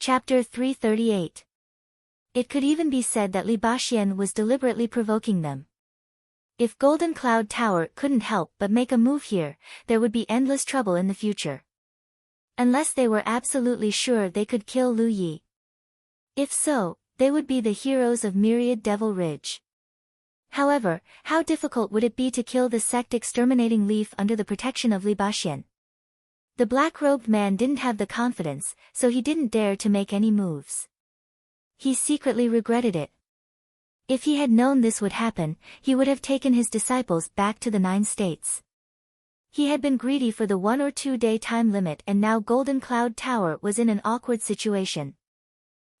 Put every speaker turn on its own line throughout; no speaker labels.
Chapter 338. It could even be said that Li Baxi was deliberately provoking them. If Golden Cloud Tower couldn't help but make a move here, there would be endless trouble in the future. Unless they were absolutely sure they could kill Lu Yi. If so, they would be the heroes of Myriad Devil Ridge. However, how difficult would it be to kill the sect-exterminating Leaf under the protection of Li Baxi? The black-robed man didn't have the confidence, so he didn't dare to make any moves. He secretly regretted it. If he had known this would happen, he would have taken his disciples back to the 9 states. He had been greedy for the 1 or 2 day time limit, and now Golden Cloud Tower was in an awkward situation.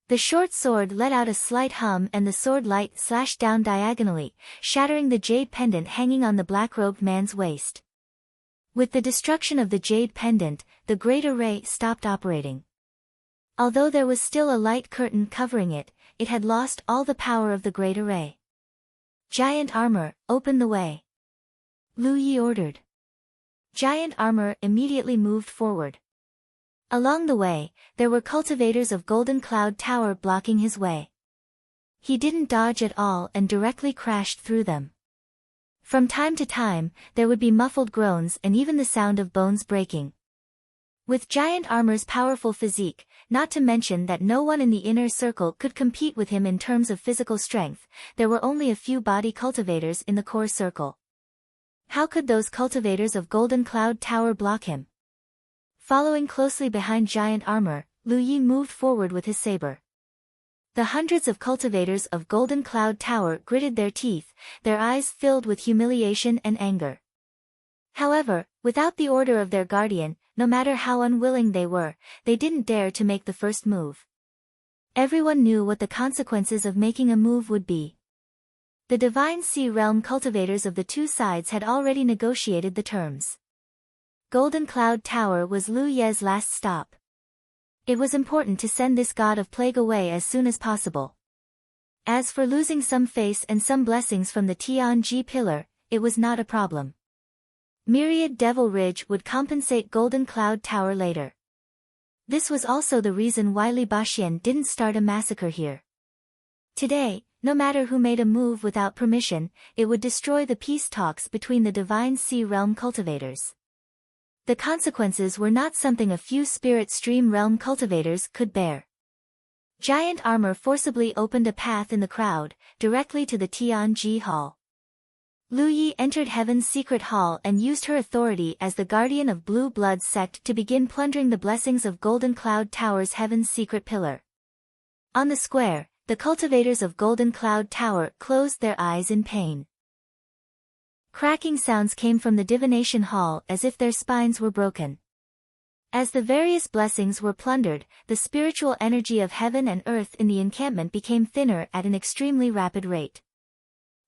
The short sword let out a slight hum and the sword light slashed down diagonally, shattering the jade pendant hanging on the black-robed man's waist. With the destruction of the jade pendant, the great array stopped operating. Although there was still a light curtain covering it, it had lost all the power of the great array. Giant Armor, open the way. Lu Yi ordered. Giant Armor immediately moved forward. Along the way, there were cultivators of Golden Cloud Tower blocking his way. He didn't dodge at all and directly crashed through them. From time to time, there would be muffled groans and even the sound of bones breaking. With Giant Armor's powerful physique, not to mention that no one in the inner circle could compete with him in terms of physical strength, there were only a few body cultivators in the core circle. How could those cultivators of Golden Cloud Tower block him? Following closely behind Giant Armor, Lu Yi moved forward with his saber. The hundreds of cultivators of Golden Cloud Tower gritted their teeth, their eyes filled with humiliation and anger. However, without the order of their guardian, no matter how unwilling they were, they didn't dare to make the first move. Everyone knew what the consequences of making a move would be. The Divine Sea Realm cultivators of the 2 sides had already negotiated the terms. Golden Cloud Tower was Lu Ye's last stop. It was important to send this god of plague away as soon as possible. As for losing some face and some blessings from the Tianji pillar, it was not a problem. Myriad Devil Ridge would compensate Golden Cloud Tower later. This was also the reason why Li Baxi didn't start a massacre here. Today, no matter who made a move without permission, it would destroy the peace talks between the Divine Sea Realm cultivators. The consequences were not something a few Spirit Stream Realm cultivators could bear. Giant Armor forcibly opened a path in the crowd, directly to the Tianji Hall. Lu Yi entered Heaven's secret hall and used her authority as the guardian of Blue Blood sect to begin plundering the blessings of Golden Cloud Tower's Heaven's secret pillar. On the square, the cultivators of Golden Cloud Tower closed their eyes in pain. Cracking sounds came from the divination hall as if their spines were broken. As the various blessings were plundered, the spiritual energy of heaven and earth in the encampment became thinner at an extremely rapid rate.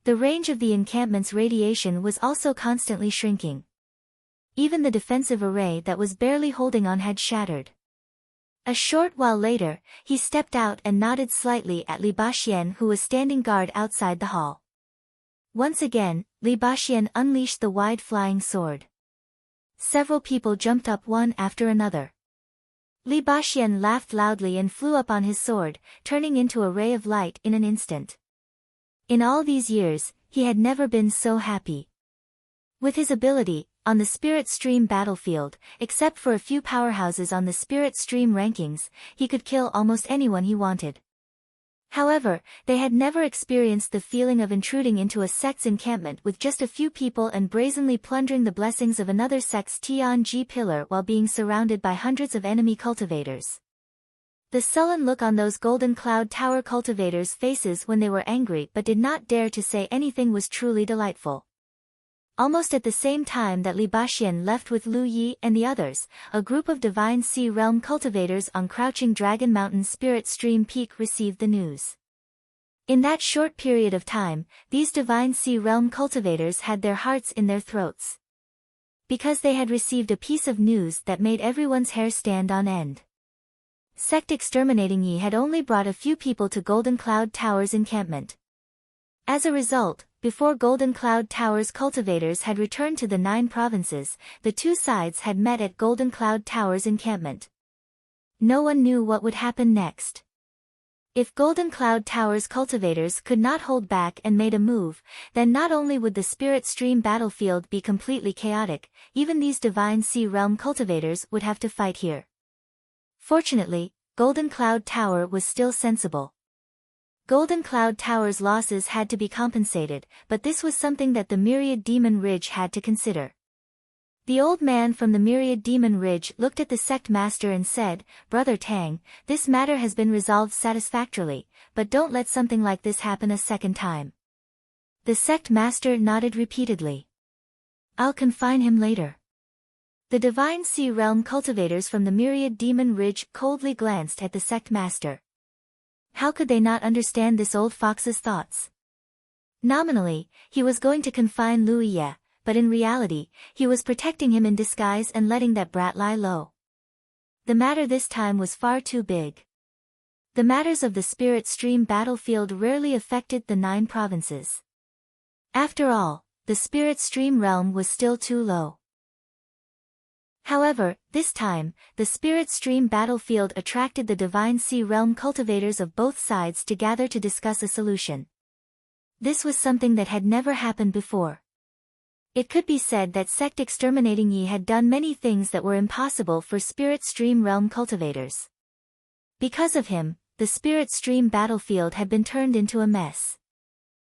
The range of the encampment's radiation was also constantly shrinking. Even the defensive array that was barely holding on had shattered. A short while later, he stepped out and nodded slightly at Li Baxi, who was standing guard outside the hall. Once again, Li Baxi unleashed the wide-flying sword. Several people jumped up one after another. Li Baxi laughed loudly and flew up on his sword, turning into a ray of light in an instant. In all these years, he had never been so happy. With his ability, on the Spirit Stream battlefield, except for a few powerhouses on the Spirit Stream rankings, he could kill almost anyone he wanted. However, they had never experienced the feeling of intruding into a sect's encampment with just a few people and brazenly plundering the blessings of another sect's Tianji pillar while being surrounded by hundreds of enemy cultivators. The sullen look on those Golden Cloud Tower cultivators' faces when they were angry but did not dare to say anything was truly delightful. Almost at the same time that Li Baxi left with Lu Yi and the others, a group of Divine Sea Realm cultivators on Crouching Dragon Mountain Spirit Stream Peak received the news. In that short period of time, these Divine Sea Realm cultivators had their hearts in their throats. Because they had received a piece of news that made everyone's hair stand on end. Sect Exterminating Yi had only brought a few people to Golden Cloud Tower's encampment. As a result, before Golden Cloud Tower's cultivators had returned to the 9 provinces, the 2 sides had met at Golden Cloud Tower's encampment. No one knew what would happen next. If Golden Cloud Tower's cultivators could not hold back and made a move, then not only would the Spirit Stream battlefield be completely chaotic, even these Divine Sea Realm cultivators would have to fight here. Fortunately, Golden Cloud Tower was still sensible. Golden Cloud Tower's losses had to be compensated, but this was something that the Myriad Demon Ridge had to consider. The old man from the Myriad Demon Ridge looked at the sect master and said, "Brother Tang, this matter has been resolved satisfactorily, but don't let something like this happen a second time." The sect master nodded repeatedly. "I'll confine him later." The Divine Sea Realm cultivators from the Myriad Demon Ridge coldly glanced at the sect master. How could they not understand this old fox's thoughts? Nominally, he was going to confine Lu Ye, but in reality, he was protecting him in disguise and letting that brat lie low. The matter this time was far too big. The matters of the Spirit Stream battlefield rarely affected the 9 provinces. After all, the Spirit Stream realm was still too low. However, this time, the Spirit Stream battlefield attracted the Divine Sea Realm cultivators of both sides to gather to discuss a solution. This was something that had never happened before. It could be said that Sect Exterminating Yi had done many things that were impossible for Spirit Stream realm cultivators. Because of him, the Spirit Stream battlefield had been turned into a mess.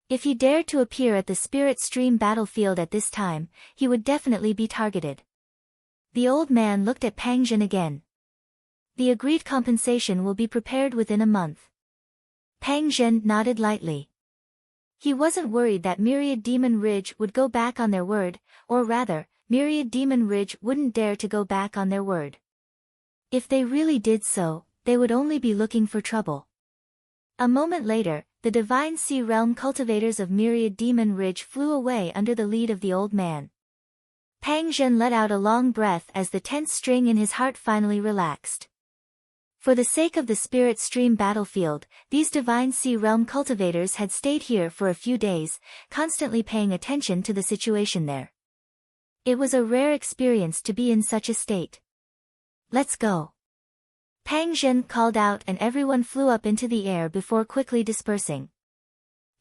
If he dared to appear at the Spirit Stream battlefield at this time, he would definitely be targeted. The old man looked at Pang Zhen again. "The agreed compensation will be prepared within a month." Pang Zhen nodded lightly. He wasn't worried that Myriad Demon Ridge would go back on their word, or rather, Myriad Demon Ridge wouldn't dare to go back on their word. If they really did so, they would only be looking for trouble. A moment later, the Divine Sea Realm cultivators of Myriad Demon Ridge flew away under the lead of the old man. Pang Zhen let out a long breath as the tense string in his heart finally relaxed. For the sake of the Spirit Stream battlefield, these Divine Sea Realm cultivators had stayed here for a few days, constantly paying attention to the situation there. It was a rare experience to be in such a state. "Let's go." Pang Zhen called out and everyone flew up into the air before quickly dispersing.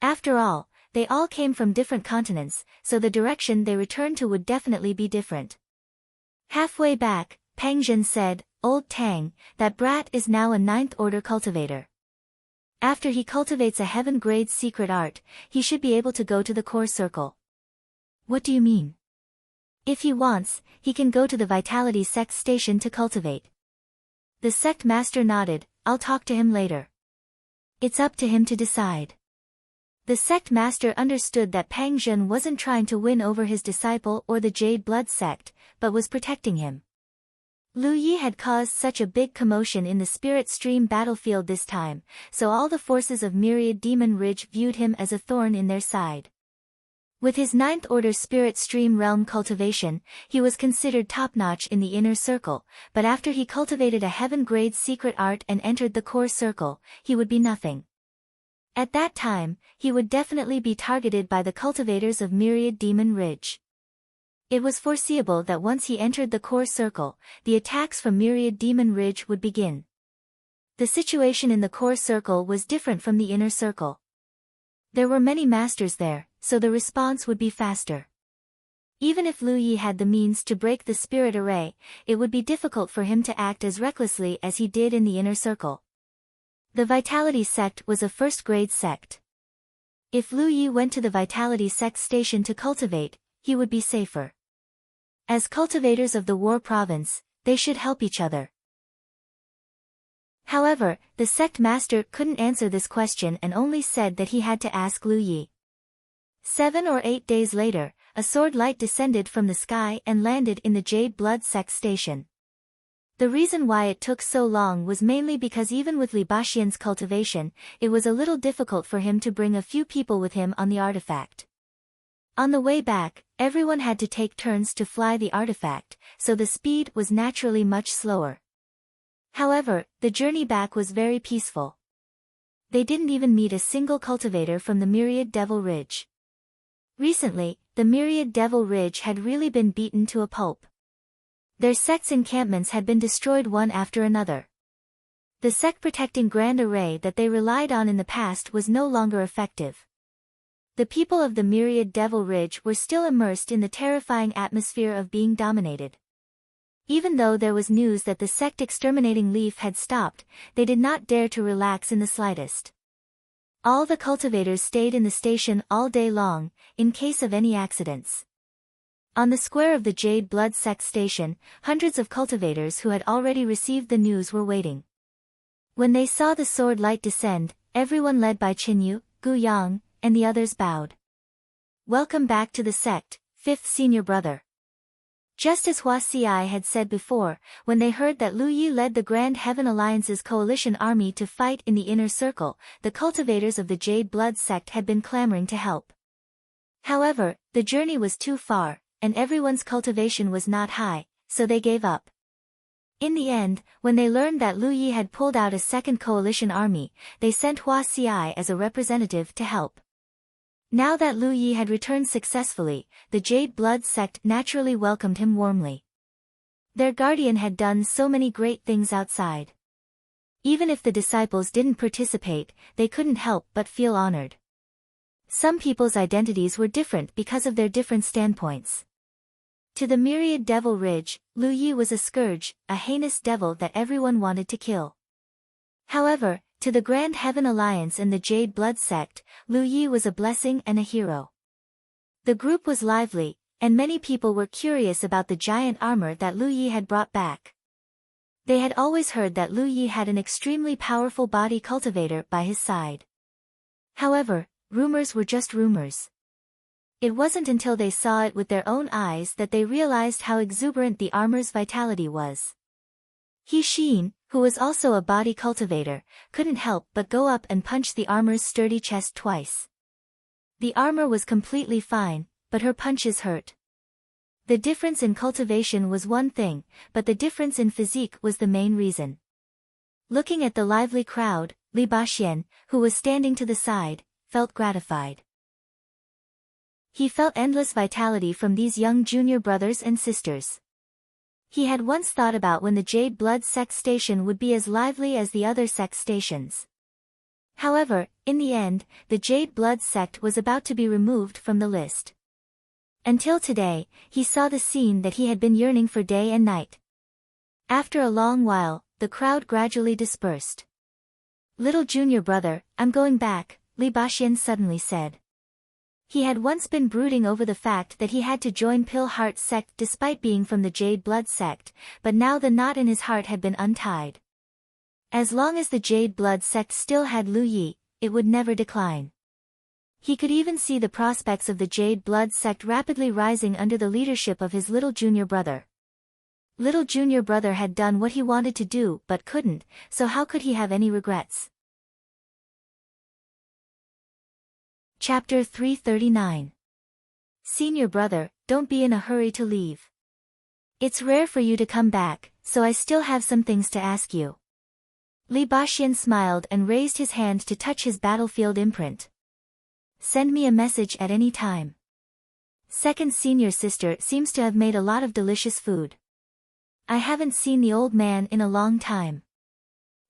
After all, they all came from different continents, so the direction they returned to would definitely be different. Halfway back, Pang Zhen said, "Old Tang, that brat is now a 9th order cultivator. After he cultivates a heaven-grade secret art, he should be able to go to the core circle." "What do you mean?" "If he wants, he can go to the Vitality Sect station to cultivate." The sect master nodded, "I'll talk to him later." "It's up to him to decide." The sect master understood that Pang Zhen wasn't trying to win over his disciple or the Jade Blood sect, but was protecting him. Lu Yi had caused such a big commotion in the Spirit Stream battlefield this time, so all the forces of Myriad Demon Ridge viewed him as a thorn in their side. With his 9th order Spirit Stream realm cultivation, he was considered top-notch in the inner circle, but after he cultivated a heaven-grade secret art and entered the core circle, he would be nothing. At that time, he would definitely be targeted by the cultivators of Myriad Demon Ridge. It was foreseeable that once he entered the core circle, the attacks from Myriad Demon Ridge would begin. The situation in the core circle was different from the inner circle. There were many masters there, so the response would be faster. Even if Lu Yi had the means to break the spirit array, it would be difficult for him to act as recklessly as he did in the inner circle. The Vitality Sect was a first-grade sect. If Lu Yi went to the Vitality Sect station to cultivate, he would be safer. As cultivators of the War Province, they should help each other. However, the sect master couldn't answer this question and only said that he had to ask Lu Yi. 7 or 8 days later, a sword light descended from the sky and landed in the Jade Blood Sect station. The reason why it took so long was mainly because even with Li Baxian's cultivation, it was a little difficult for him to bring a few people with him on the artifact. On the way back, everyone had to take turns to fly the artifact, so the speed was naturally much slower. However, the journey back was very peaceful. They didn't even meet a single cultivator from the Myriad Devil Ridge. Recently, the Myriad Devil Ridge had really been beaten to a pulp. Their sect's encampments had been destroyed one after another. The sect protecting grand array that they relied on in the past was no longer effective. The people of the myriad Devil Ridge were still immersed in the terrifying atmosphere of being dominated. Even though there was news that the sect exterminating Leaf had stopped, they did not dare to relax in the slightest. All the cultivators stayed in the station all day long, in case of any accidents. On the square of the Jade Blood Sect station, hundreds of cultivators who had already received the news were waiting. When they saw the sword light descend, everyone led by Qinyu, Gu Yang, and the others bowed. Welcome back to the sect, fifth senior brother. Just as Hua Xiai had said before, when they heard that Lu Yi led the Grand Heaven Alliance's coalition army to fight in the inner circle, the cultivators of the Jade Blood Sect had been clamoring to help. However, the journey was too far, and everyone's cultivation was not high, so they gave up. In the end, when they learned that Lu Yi had pulled out a second coalition army, they sent Hua Xiai as a representative to help. Now that Lu Yi had returned successfully, the Jade Blood Sect naturally welcomed him warmly. Their guardian had done so many great things outside. Even if the disciples didn't participate, they couldn't help but feel honored. Some people's identities were different because of their different standpoints. To the myriad Devil Ridge, Lu Yi was a scourge, a heinous devil that everyone wanted to kill. However, to the Grand Heaven Alliance and the Jade Blood Sect, Lu Yi was a blessing and a hero. The group was lively, and many people were curious about the giant armor that Lu Yi had brought back. They had always heard that Lu Yi had an extremely powerful body cultivator by his side. However, rumors were just rumors. It wasn't until they saw it with their own eyes that they realized how exuberant the armor's vitality was. He Xin, who was also a body cultivator, couldn't help but go up and punch the armor's sturdy chest twice. The armor was completely fine, but her punches hurt. The difference in cultivation was one thing, but the difference in physique was the main reason. Looking at the lively crowd, Li Baxian, who was standing to the side, felt gratified. He felt endless vitality from these young junior brothers and sisters. He had once thought about when the Jade Blood Sect station would be as lively as the other sect stations. However, in the end, the Jade Blood Sect was about to be removed from the list. Until today, he saw the scene that he had been yearning for day and night. After a long while, the crowd gradually dispersed. Little junior brother, I'm going back, Li Baxian suddenly said. He had once been brooding over the fact that he had to join Pill Heart Sect despite being from the Jade Blood Sect, but now the knot in his heart had been untied. As long as the Jade Blood Sect still had Lu Yi, it would never decline. He could even see the prospects of the Jade Blood Sect rapidly rising under the leadership of his little junior brother. Little junior brother had done what he wanted to do but couldn't, so how could he have any regrets? Chapter 339. Senior brother, don't be in a hurry to leave. It's rare for you to come back, so I still have some things to ask you. Li Baxian smiled and raised his hand to touch his battlefield imprint. Send me a message at any time. Second senior sister seems to have made a lot of delicious food. I haven't seen the old man in a long time.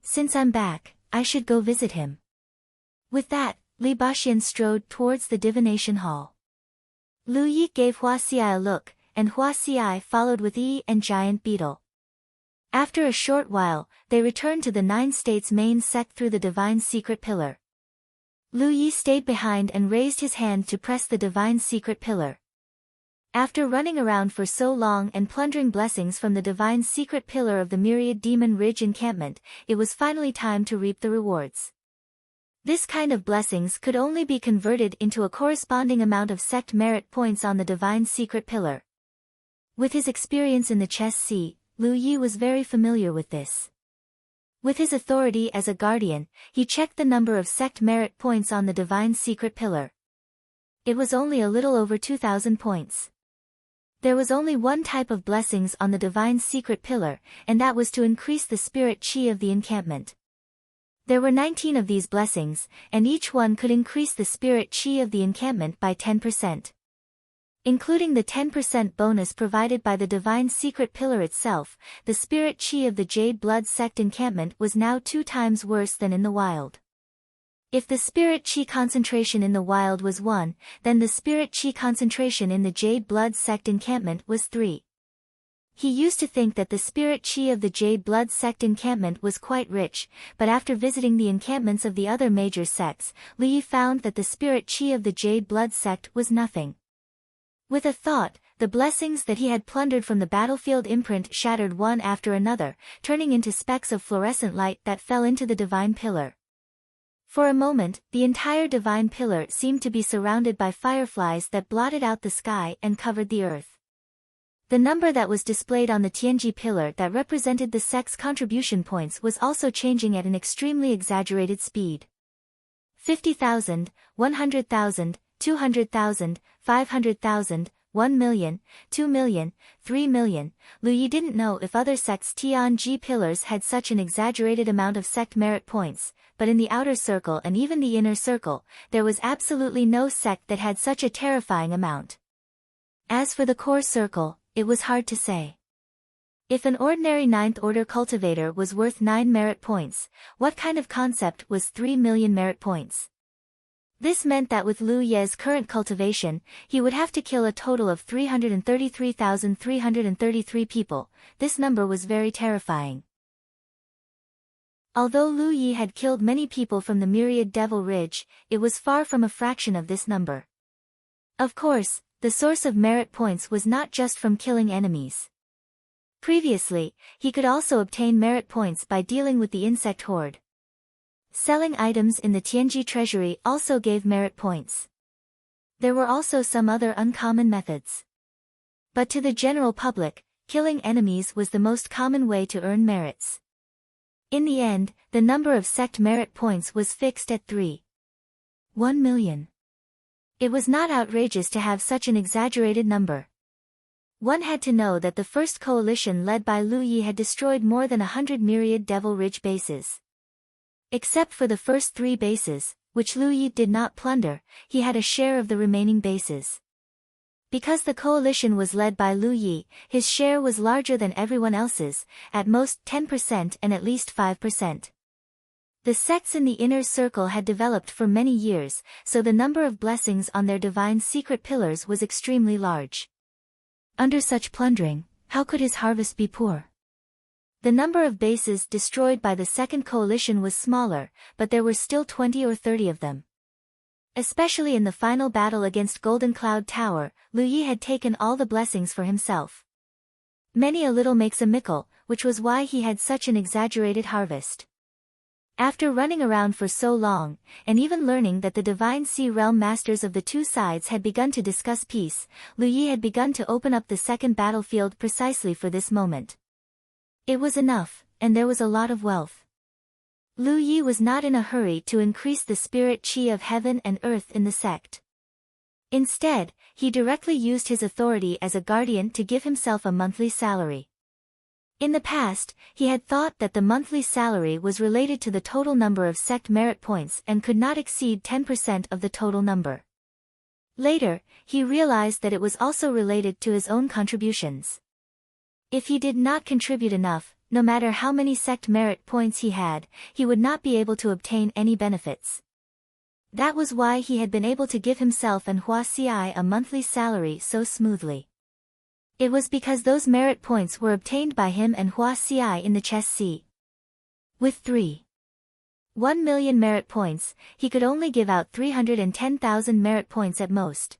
Since I'm back, I should go visit him. With that, Li Baxian strode towards the divination hall. Lu Yi gave Hua Xiai a look, and Hua Xiai followed with Yi and Giant Beetle. After a short while, they returned to the Nine States main sect through the Divine Secret Pillar. Lu Yi stayed behind and raised his hand to press the Divine Secret Pillar. After running around for so long and plundering blessings from the Divine Secret Pillar of the Myriad Demon Ridge encampment, it was finally time to reap the rewards. This kind of blessings could only be converted into a corresponding amount of sect merit points on the Divine Secret Pillar. With his experience in the Chess Sea, Lu Yi was very familiar with this. With his authority as a guardian, he checked the number of sect merit points on the Divine Secret Pillar. It was only a little over 2,000 points. There was only one type of blessings on the Divine Secret Pillar, and that was to increase the spirit chi of the encampment. There were 19 of these blessings, and each one could increase the spirit chi of the encampment by 10%. Including the 10% bonus provided by the divine secret pillar itself, the spirit chi of the Jade Blood Sect encampment was now 2 times worse than in the wild. If the spirit chi concentration in the wild was 1, then the spirit chi concentration in the Jade Blood Sect encampment was 3. He used to think that the spirit chi of the Jade Blood Sect encampment was quite rich, but after visiting the encampments of the other major sects, Lu Yi found that the spirit chi of the Jade Blood Sect was nothing. With a thought, the blessings that he had plundered from the battlefield imprint shattered one after another, turning into specks of fluorescent light that fell into the divine pillar. For a moment, the entire divine pillar seemed to be surrounded by fireflies that blotted out the sky and covered the earth. The number that was displayed on the Tianji pillar that represented the sect's contribution points was also changing at an extremely exaggerated speed. 50,000, 100,000, 200,000, 500,000, 1 million, 2 million, 3 million. Lu Yi didn't know if other sects' Tianji pillars had such an exaggerated amount of sect merit points, but in the outer circle and even the inner circle, there was absolutely no sect that had such a terrifying amount. As for the core circle, it was hard to say. If an ordinary 9th order cultivator was worth 9 merit points, what kind of concept was 3 million merit points? This meant that with Lu Ye's current cultivation, he would have to kill a total of 333,333 people. This number was very terrifying. Although Lu Yi had killed many people from the myriad Devil Ridge, it was far from a fraction of this number. Of course, the source of merit points was not just from killing enemies. Previously, he could also obtain merit points by dealing with the insect horde. Selling items in the Tianji treasury also gave merit points. There were also some other uncommon methods. But to the general public, killing enemies was the most common way to earn merits. In the end, the number of sect merit points was fixed at 1 million. It was not outrageous to have such an exaggerated number. One had to know that the first coalition led by Lu Yi had destroyed more than 100 myriad Devil Ridge bases. Except for the first 3 bases, which Lu Yi did not plunder, he had a share of the remaining bases. Because the coalition was led by Lu Yi, his share was larger than everyone else's, at most 10% and at least 5%. The sects in the inner circle had developed for many years, so the number of blessings on their divine secret pillars was extremely large. Under such plundering, how could his harvest be poor? The number of bases destroyed by the second coalition was smaller, but there were still 20 or 30 of them. Especially in the final battle against Golden Cloud Tower, Lu Yi had taken all the blessings for himself. Many a little makes a mickle, which was why he had such an exaggerated harvest. After running around for so long, and even learning that the Divine Sea Realm Masters of the two sides had begun to discuss peace, Lu Yi had begun to open up the second battlefield precisely for this moment. It was enough, and there was a lot of wealth. Lu Yi was not in a hurry to increase the spirit chi of heaven and earth in the sect. Instead, he directly used his authority as a guardian to give himself a monthly salary. In the past, he had thought that the monthly salary was related to the total number of sect merit points and could not exceed 10% of the total number. Later, he realized that it was also related to his own contributions. If he did not contribute enough, no matter how many sect merit points he had, he would not be able to obtain any benefits. That was why he had been able to give himself and Hua Xiai a monthly salary so smoothly. It was because those merit points were obtained by him and Hua Xiai in the Chess Sea. With 1 million merit points, he could only give out 310,000 merit points at most.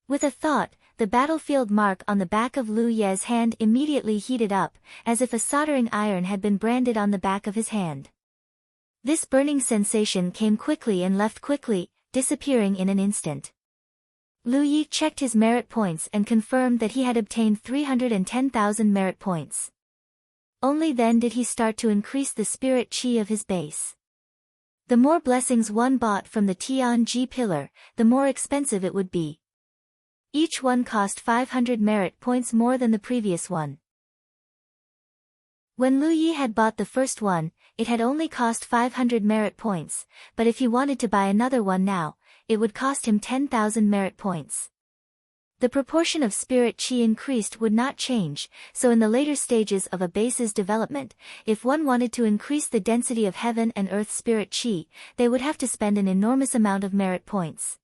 With a thought, the battlefield mark on the back of Lu Ye's hand immediately heated up, as if a soldering iron had been branded on the back of his hand. This burning sensation came quickly and left quickly, disappearing in an instant. Lu Yi checked his merit points and confirmed that he had obtained 310,000 merit points. Only then did he start to increase the spirit chi of his base. The more blessings one bought from the Tianji pillar, the more expensive it would be. Each one cost 500 merit points more than the previous one. When Lu Yi had bought the first one, it had only cost 500 merit points, but if he wanted to buy another one now, it would cost him 10,000 merit points. The proportion of spirit chi increased would not change, so in the later stages of a base's development, if one wanted to increase the density of heaven and earth spirit chi, they would have to spend an enormous amount of merit points.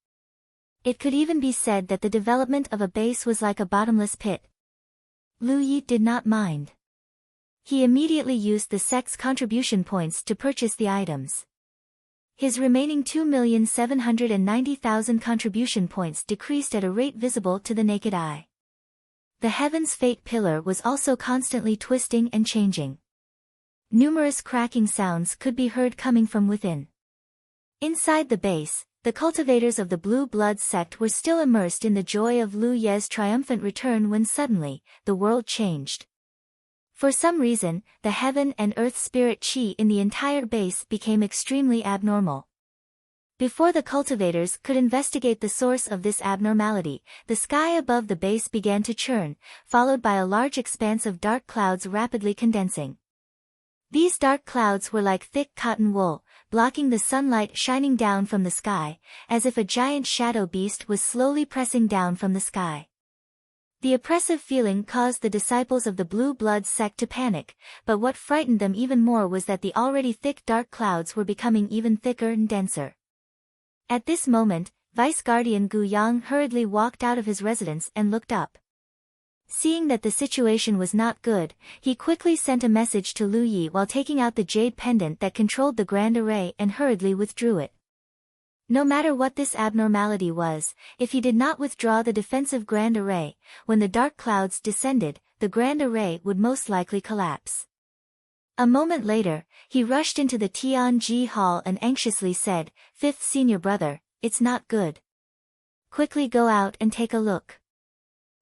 It could even be said that the development of a base was like a bottomless pit. Lu Yi did not mind. He immediately used the sect's contribution points to purchase the items. His remaining 2,790,000 contribution points decreased at a rate visible to the naked eye. The Heaven's Fate pillar was also constantly twisting and changing. Numerous cracking sounds could be heard coming from within. Inside the base, the cultivators of the Blue Blood sect were still immersed in the joy of Lu Ye's triumphant return when suddenly, the world changed. For some reason, the heaven and earth spirit chi in the entire base became extremely abnormal. Before the cultivators could investigate the source of this abnormality, the sky above the base began to churn, followed by a large expanse of dark clouds rapidly condensing. These dark clouds were like thick cotton wool, blocking the sunlight shining down from the sky, as if a giant shadow beast was slowly pressing down from the sky. The oppressive feeling caused the disciples of the Blue Blood sect to panic, but what frightened them even more was that the already thick dark clouds were becoming even thicker and denser. At this moment, Vice Guardian Gu Yang hurriedly walked out of his residence and looked up. Seeing that the situation was not good, he quickly sent a message to Lu Yi while taking out the jade pendant that controlled the Grand Array and hurriedly withdrew it. No matter what this abnormality was, if he did not withdraw the defensive Grand Array, when the dark clouds descended, the Grand Array would most likely collapse. A moment later, he rushed into the Tianji Hall and anxiously said, "Fifth senior brother, it's not good. Quickly go out and take a look."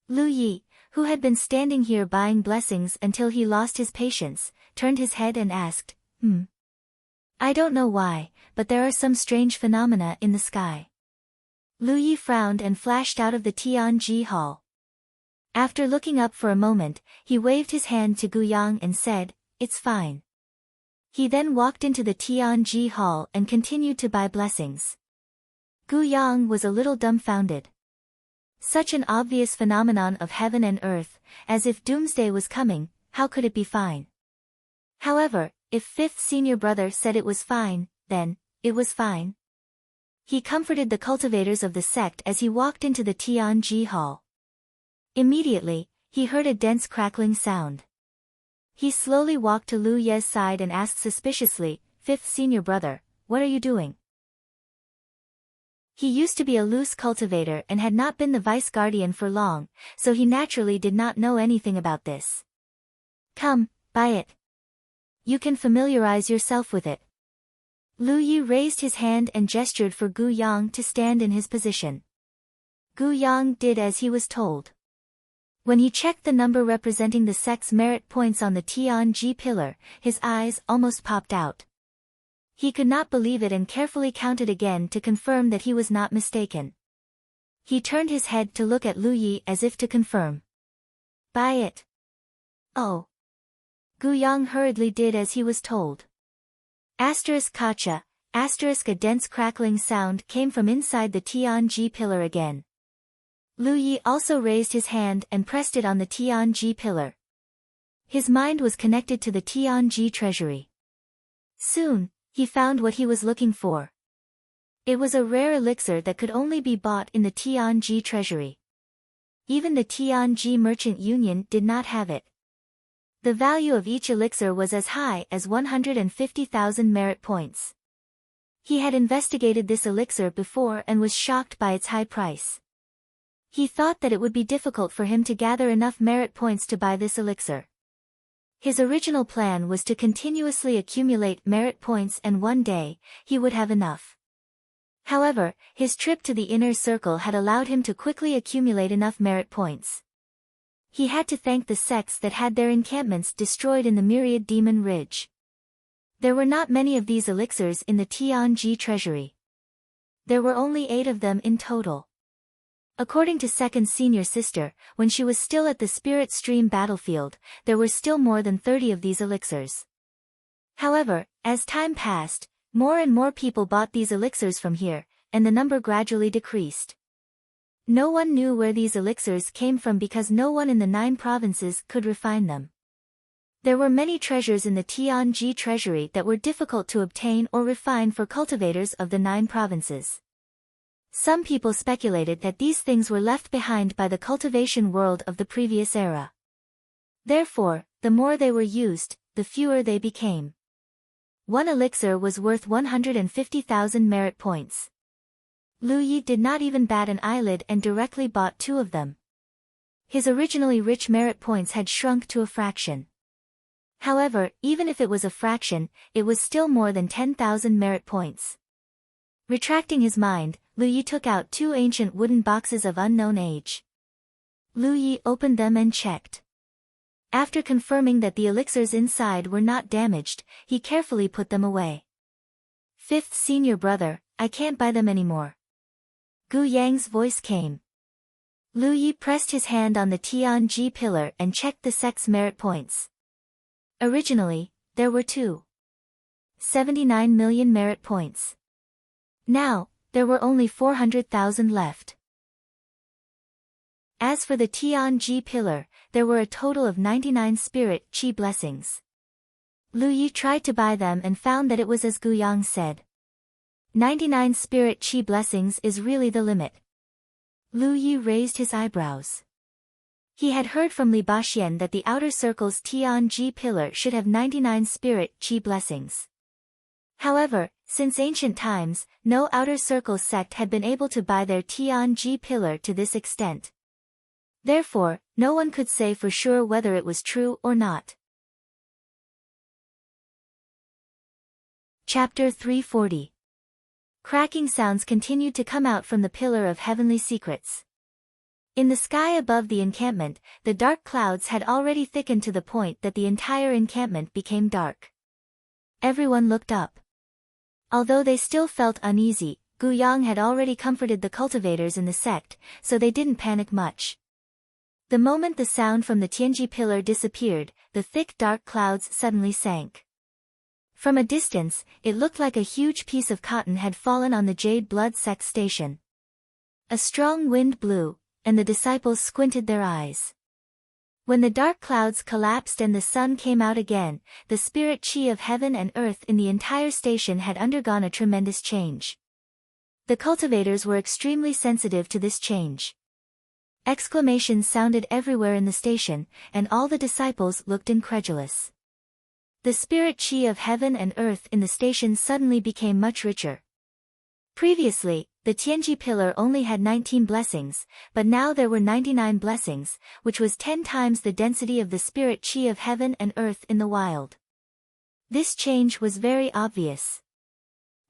Lu Yi, who had been standing here buying blessings until he lost his patience, turned his head and asked, I don't know why, but there are some strange phenomena in the sky." Lu Yi frowned and flashed out of the Tianji Hall. After looking up for a moment, he waved his hand to Gu Yang and said, "It's fine." He then walked into the Tianji Hall and continued to buy blessings. Gu Yang was a little dumbfounded. Such an obvious phenomenon of heaven and earth, as if doomsday was coming, how could it be fine? However, if fifth senior brother said it was fine, then, it was fine. He comforted the cultivators of the sect as he walked into the Tianji Hall. Immediately, he heard a dense crackling sound. He slowly walked to Lu Ye's side and asked suspiciously, "Fifth senior brother, what are you doing?" He used to be a loose cultivator and had not been the vice guardian for long, so he naturally did not know anything about this. "Come, buy it. You can familiarize yourself with it." Lu Yi raised his hand and gestured for Gu Yang to stand in his position. Gu Yang did as he was told. When he checked the number representing the sect's merit points on the Tianji pillar, his eyes almost popped out. He could not believe it and carefully counted again to confirm that he was not mistaken. He turned his head to look at Lu Yi as if to confirm. "Buy it." "Oh." Gu Yang hurriedly did as he was told. Kacha, a dense crackling sound came from inside the Tianji pillar again. Lu Yi also raised his hand and pressed it on the Tianji pillar. His mind was connected to the Tianji treasury. Soon, he found what he was looking for. It was a rare elixir that could only be bought in the Tianji treasury. Even the Tianji Merchant Union did not have it. The value of each elixir was as high as 150,000 merit points. He had investigated this elixir before and was shocked by its high price. He thought that it would be difficult for him to gather enough merit points to buy this elixir. His original plan was to continuously accumulate merit points and one day, he would have enough. However, his trip to the inner circle had allowed him to quickly accumulate enough merit points. He had to thank the sects that had their encampments destroyed in the Myriad Demon Ridge. There were not many of these elixirs in the Tianji treasury. There were only 8 of them in total. According to second senior sister, when she was still at the Spirit Stream battlefield, there were still more than 30 of these elixirs. However, as time passed, more and more people bought these elixirs from here, and the number gradually decreased. No one knew where these elixirs came from because no one in the 9 provinces could refine them. There were many treasures in the Tianji treasury that were difficult to obtain or refine for cultivators of the 9 provinces. Some people speculated that these things were left behind by the cultivation world of the previous era. Therefore, the more they were used, the fewer they became. One elixir was worth 150,000 merit points. Lu Yi did not even bat an eyelid and directly bought 2 of them. His originally rich merit points had shrunk to a fraction. However, even if it was a fraction, it was still more than 10,000 merit points. Retracting his mind, Lu Yi took out 2 ancient wooden boxes of unknown age. Lu Yi opened them and checked. After confirming that the elixirs inside were not damaged, he carefully put them away. 5th senior brother, I can't buy them anymore. Gu Yang's voice came. Lu Yi pressed his hand on the Tianji pillar and checked the sect's merit points. Originally, there were 279 million merit points. Now, there were only 400,000 left. As for the Tianji pillar, there were a total of 99 spirit chi blessings. Lu Yi tried to buy them and found that it was as Gu Yang said. 99 spirit chi blessings is really the limit. Lu Yi raised his eyebrows. He had heard from Li Baxian that the outer circle's Tianji pillar should have 99 spirit chi blessings. However, since ancient times, no outer circle sect had been able to buy their Tianji pillar to this extent. Therefore, no one could say for sure whether it was true or not. Chapter 340. Cracking sounds continued to come out from the Pillar of Heavenly Secrets. In the sky above the encampment, the dark clouds had already thickened to the point that the entire encampment became dark. Everyone looked up. Although they still felt uneasy, Gu Yang had already comforted the cultivators in the sect, so they didn't panic much. The moment the sound from the Tianji pillar disappeared, the thick dark clouds suddenly sank. From a distance, it looked like a huge piece of cotton had fallen on the Jade Blood Sect station. A strong wind blew, and the disciples squinted their eyes. When the dark clouds collapsed and the sun came out again, the spirit chi of heaven and earth in the entire station had undergone a tremendous change. The cultivators were extremely sensitive to this change. Exclamations sounded everywhere in the station, and all the disciples looked incredulous. The spirit chi of heaven and earth in the station suddenly became much richer. Previously, the Tianji pillar only had 19 blessings, but now there were 99 blessings, which was 10 times the density of the spirit chi of heaven and earth in the wild. This change was very obvious.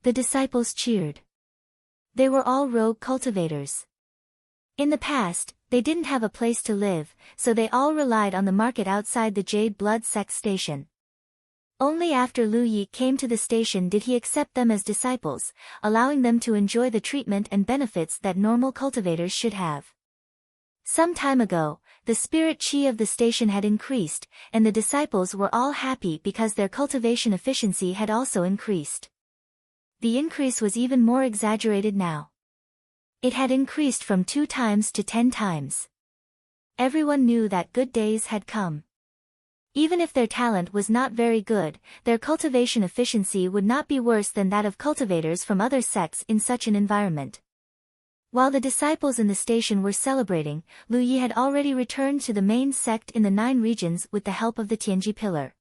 The disciples cheered. They were all rogue cultivators. In the past, they didn't have a place to live, so they all relied on the market outside the Jade Blood Sect station. Only after Lu Yi came to the station did he accept them as disciples, allowing them to enjoy the treatment and benefits that normal cultivators should have. Some time ago, the spirit chi of the station had increased, and the disciples were all happy because their cultivation efficiency had also increased. The increase was even more exaggerated now. It had increased from 2 times to 10 times. Everyone knew that good days had come. Even if their talent was not very good, their cultivation efficiency would not be worse than that of cultivators from other sects in such an environment. While the disciples in the station were celebrating, Lu Yi had already returned to the main sect in the 9 regions with the help of the Tianji pillar.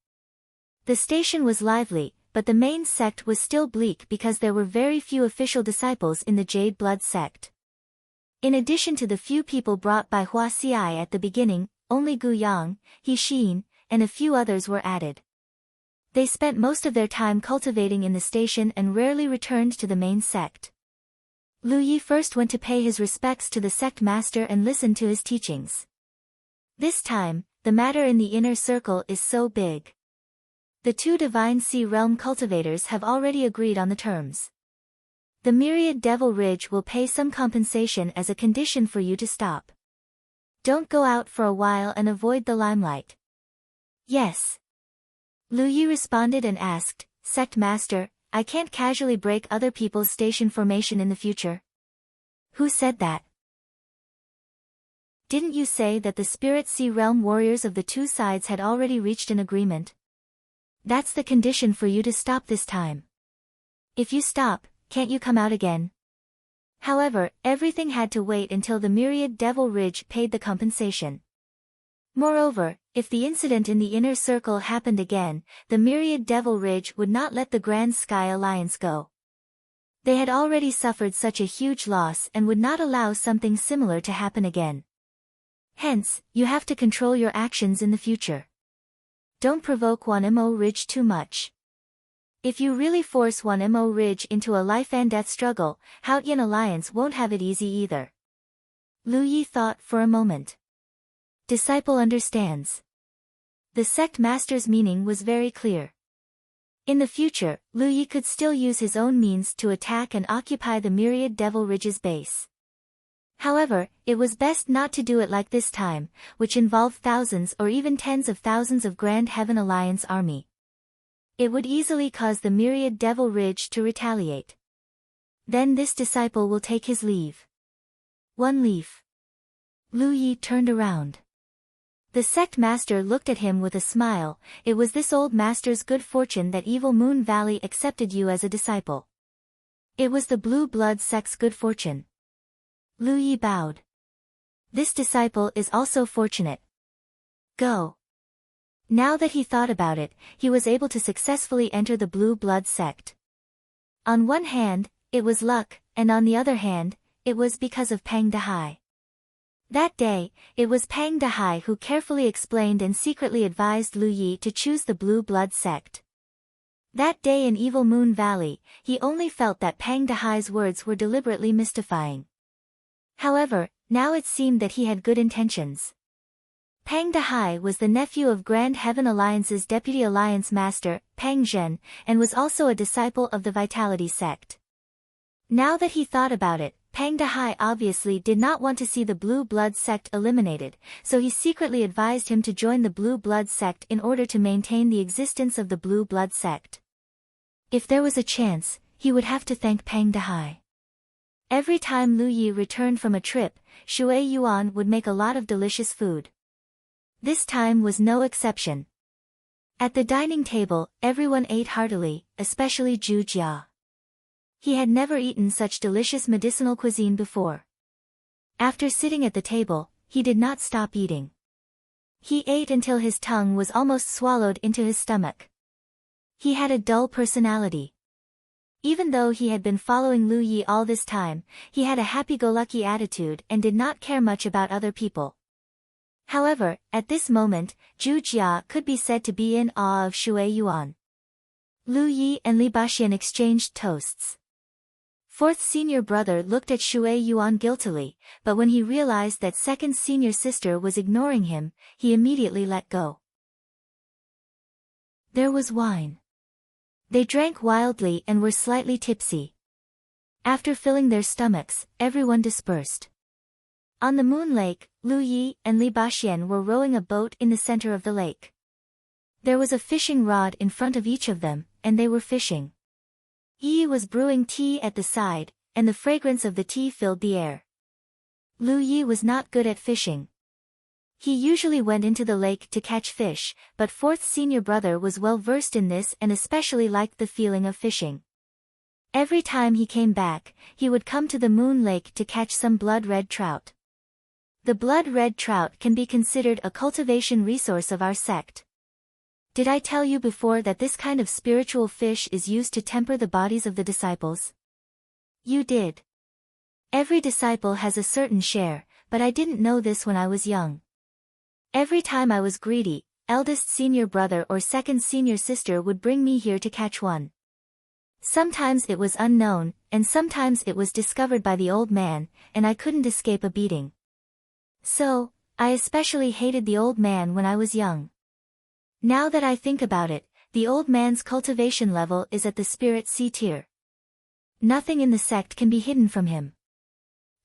The station was lively, but the main sect was still bleak because there were very few official disciples in the Jade Blood sect. In addition to the few people brought by Hua Xiai at the beginning, only Gu Yang, He Xin, and a few others were added. They spent most of their time cultivating in the station and rarely returned to the main sect. Lu Yi first went to pay his respects to the sect master and listen to his teachings. This time, the matter in the inner circle is so big. The 2 Divine Sea Realm cultivators have already agreed on the terms. The Myriad Devil Ridge will pay some compensation as a condition for you to stop. Don't go out for a while and avoid the limelight. Yes. Lu Yi responded and asked, Sect Master, I can't casually break other people's station formation in the future. Who said that? Didn't you say that the Spirit Sea Realm warriors of the two sides had already reached an agreement? That's the condition for you to stop this time. If you stop, can't you come out again? However, everything had to wait until the Myriad Devil Ridge paid the compensation. Moreover, if the incident in the inner circle happened again, the Myriad Devil Ridge would not let the Grand Sky Alliance go. They had already suffered such a huge loss and would not allow something similar to happen again. Hence, you have to control your actions in the future. Don't provoke 1mo Ridge too much. If you really force 1mo Ridge into a life and death struggle, Haotian Alliance won't have it easy either. Lu Yi thought for a moment. Disciple understands. The sect master's meaning was very clear. In the future, Lu Yi could still use his own means to attack and occupy the Myriad Devil Ridge's base. However, it was best not to do it like this time, which involved thousands or even tens of thousands of Grand Heaven Alliance army. It would easily cause the Myriad Devil Ridge to retaliate. Then this disciple will take his leave. One leaf. Lu Yi turned around. The sect master looked at him with a smile. It was this old master's good fortune that Evil Moon Valley accepted you as a disciple. It was the Blue Blood sect's good fortune. Lu Yi bowed. This disciple is also fortunate. Go. Now that he thought about it, he was able to successfully enter the Blue Blood sect. On one hand, it was luck, and on the other hand, it was because of Pang Dahai. That day, it was Pang Dahai who carefully explained and secretly advised Lu Yi to choose the Blue Blood sect. That day in Evil Moon Valley, he only felt that Pang Dahai's words were deliberately mystifying. However, now it seemed that he had good intentions. Pang Dahai was the nephew of Grand Heaven Alliance's Deputy Alliance Master, Pang Zhen, and was also a disciple of the Vitality sect. Now that he thought about it, Pang Dahai obviously did not want to see the Blue Blood sect eliminated, so he secretly advised him to join the Blue Blood sect in order to maintain the existence of the Blue Blood sect. If there was a chance, he would have to thank Pang Dahai. Every time Lu Yi returned from a trip, Shui Yuan would make a lot of delicious food. This time was no exception. At the dining table, everyone ate heartily, especially Zhu Jia. He had never eaten such delicious medicinal cuisine before. After sitting at the table, he did not stop eating. He ate until his tongue was almost swallowed into his stomach. He had a dull personality. Even though he had been following Lu Yi all this time, he had a happy-go-lucky attitude and did not care much about other people. However, at this moment, Zhu Jia could be said to be in awe of Shui Yuan. Lu Yi and Li Baxian exchanged toasts. Fourth senior brother looked at Shui Yuan guiltily, but when he realized that second senior sister was ignoring him, he immediately let go. There was wine. They drank wildly and were slightly tipsy. After filling their stomachs, everyone dispersed. On the Moon Lake, Lu Yi and Li Baxian were rowing a boat in the center of the lake. There was a fishing rod in front of each of them, and they were fishing. Yi was brewing tea at the side, and the fragrance of the tea filled the air. Lu Yi was not good at fishing. He usually went into the lake to catch fish, but fourth senior brother was well versed in this and especially liked the feeling of fishing. Every time he came back, he would come to the Moon Lake to catch some blood-red trout. The blood-red trout can be considered a cultivation resource of our sect. Did I tell you before that this kind of spiritual fish is used to temper the bodies of the disciples? You did. Every disciple has a certain share, but I didn't know this when I was young. Every time I was greedy, eldest senior brother or second senior sister would bring me here to catch one. Sometimes it was unknown, and sometimes it was discovered by the old man, and I couldn't escape a beating. So, I especially hated the old man when I was young. Now that I think about it, the old man's cultivation level is at the Spirit C tier. Nothing in the sect can be hidden from him.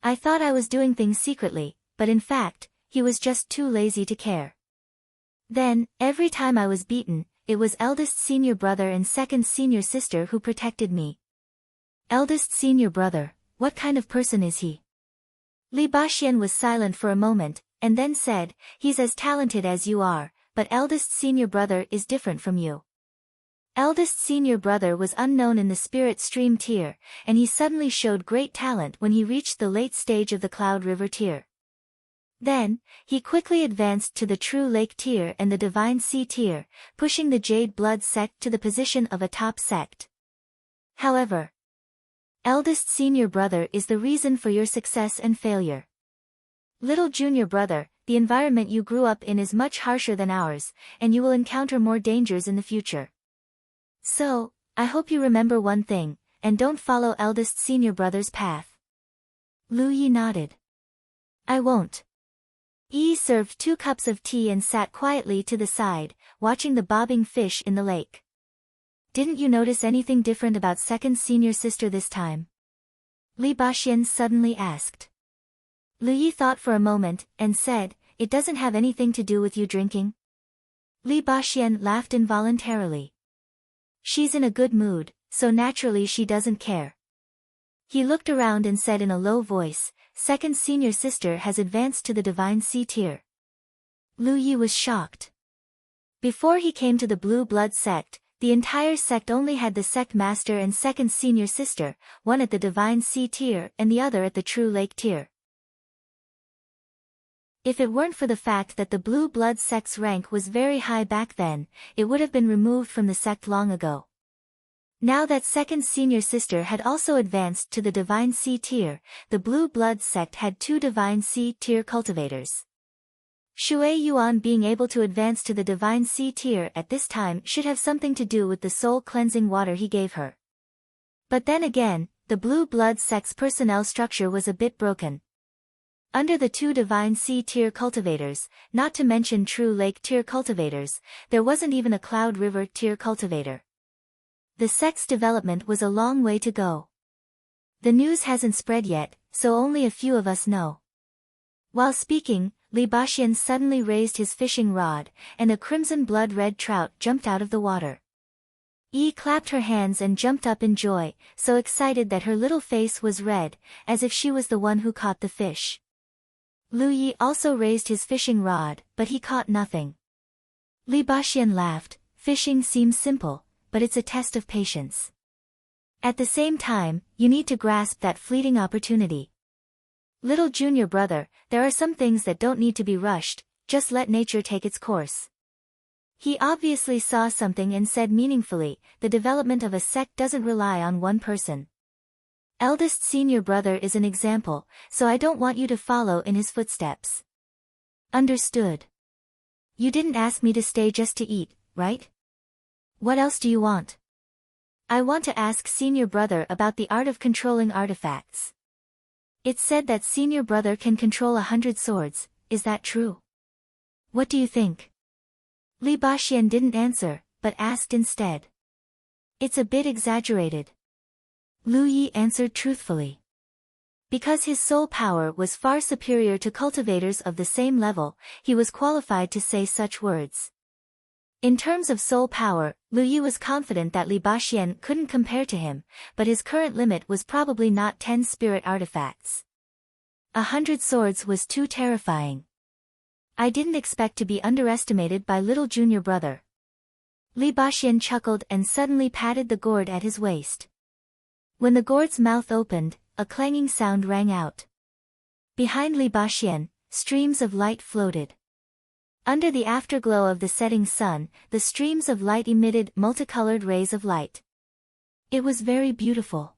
I thought I was doing things secretly, but in fact, he was just too lazy to care. Then, every time I was beaten, it was eldest senior brother and second senior sister who protected me. Eldest senior brother, what kind of person is he? Li Baxian was silent for a moment, and then said, "He's as talented as you are, but eldest senior brother is different from you." Eldest senior brother was unknown in the spirit stream tier, and he suddenly showed great talent when he reached the late stage of the Cloud River tier. Then, he quickly advanced to the True Lake tier and the Divine Sea tier, pushing the Jade Blood sect to the position of a top sect. However, eldest senior brother is the reason for your success and failure. Little junior brother, the environment you grew up in is much harsher than ours, and you will encounter more dangers in the future. So, I hope you remember one thing, and don't follow eldest senior brother's path. Lu Yi nodded. I won't. Yi served 2 cups of tea and sat quietly to the side, watching the bobbing fish in the lake. Didn't you notice anything different about second senior sister this time? Li Baxian suddenly asked. Lu Yi thought for a moment, and said, "It doesn't have anything to do with you drinking." Li Baxian laughed involuntarily. She's in a good mood, so naturally she doesn't care. He looked around and said in a low voice, "Second senior sister has advanced to the Divine Sea tier." Lu Yi was shocked. Before he came to the Blue Blood sect, the entire sect only had the sect master and second senior sister, one at the Divine Sea tier and the other at the True Lake tier. If it weren't for the fact that the Blue Blood sect's rank was very high back then, it would have been removed from the sect long ago. Now that second senior sister had also advanced to the Divine Sea tier, the Blue Blood sect had 2 Divine Sea tier cultivators. Shui Yuan being able to advance to the Divine Sea tier at this time should have something to do with the soul cleansing water he gave her. But then again, the Blue Blood sect's personnel structure was a bit broken. Under the 2 Divine Sea tier cultivators, not to mention True Lake tier cultivators, there wasn't even a Cloud River tier cultivator. The sect's development was a long way to go. The news hasn't spread yet, so only a few of us know. While speaking, Li Baxian suddenly raised his fishing rod, and a crimson blood-red trout jumped out of the water. Yi clapped her hands and jumped up in joy, so excited that her little face was red, as if she was the one who caught the fish. Lu Yi also raised his fishing rod, but he caught nothing. Li Baxian laughed. Fishing seems simple, but it's a test of patience. At the same time, you need to grasp that fleeting opportunity. Little junior brother, there are some things that don't need to be rushed, just let nature take its course. He obviously saw something and said meaningfully, the development of a sect doesn't rely on one person. Eldest senior brother is an example, so I don't want you to follow in his footsteps. Understood. You didn't ask me to stay just to eat, right? What else do you want? I want to ask senior brother about the art of controlling artifacts. It's said that senior brother can control 100 swords, is that true? What do you think? Li Baxian didn't answer, but asked instead. It's a bit exaggerated. Lu Yi answered truthfully. Because his soul power was far superior to cultivators of the same level, he was qualified to say such words. In terms of soul power, Lu Yi was confident that Li Baxian couldn't compare to him, but his current limit was probably not 10 spirit artifacts. 100 swords was too terrifying. I didn't expect to be underestimated by little junior brother. Li Baxian chuckled and suddenly patted the gourd at his waist. When the gourd's mouth opened, a clanging sound rang out. Behind Li Baxian, streams of light floated. Under the afterglow of the setting sun, the streams of light emitted multicolored rays of light. It was very beautiful.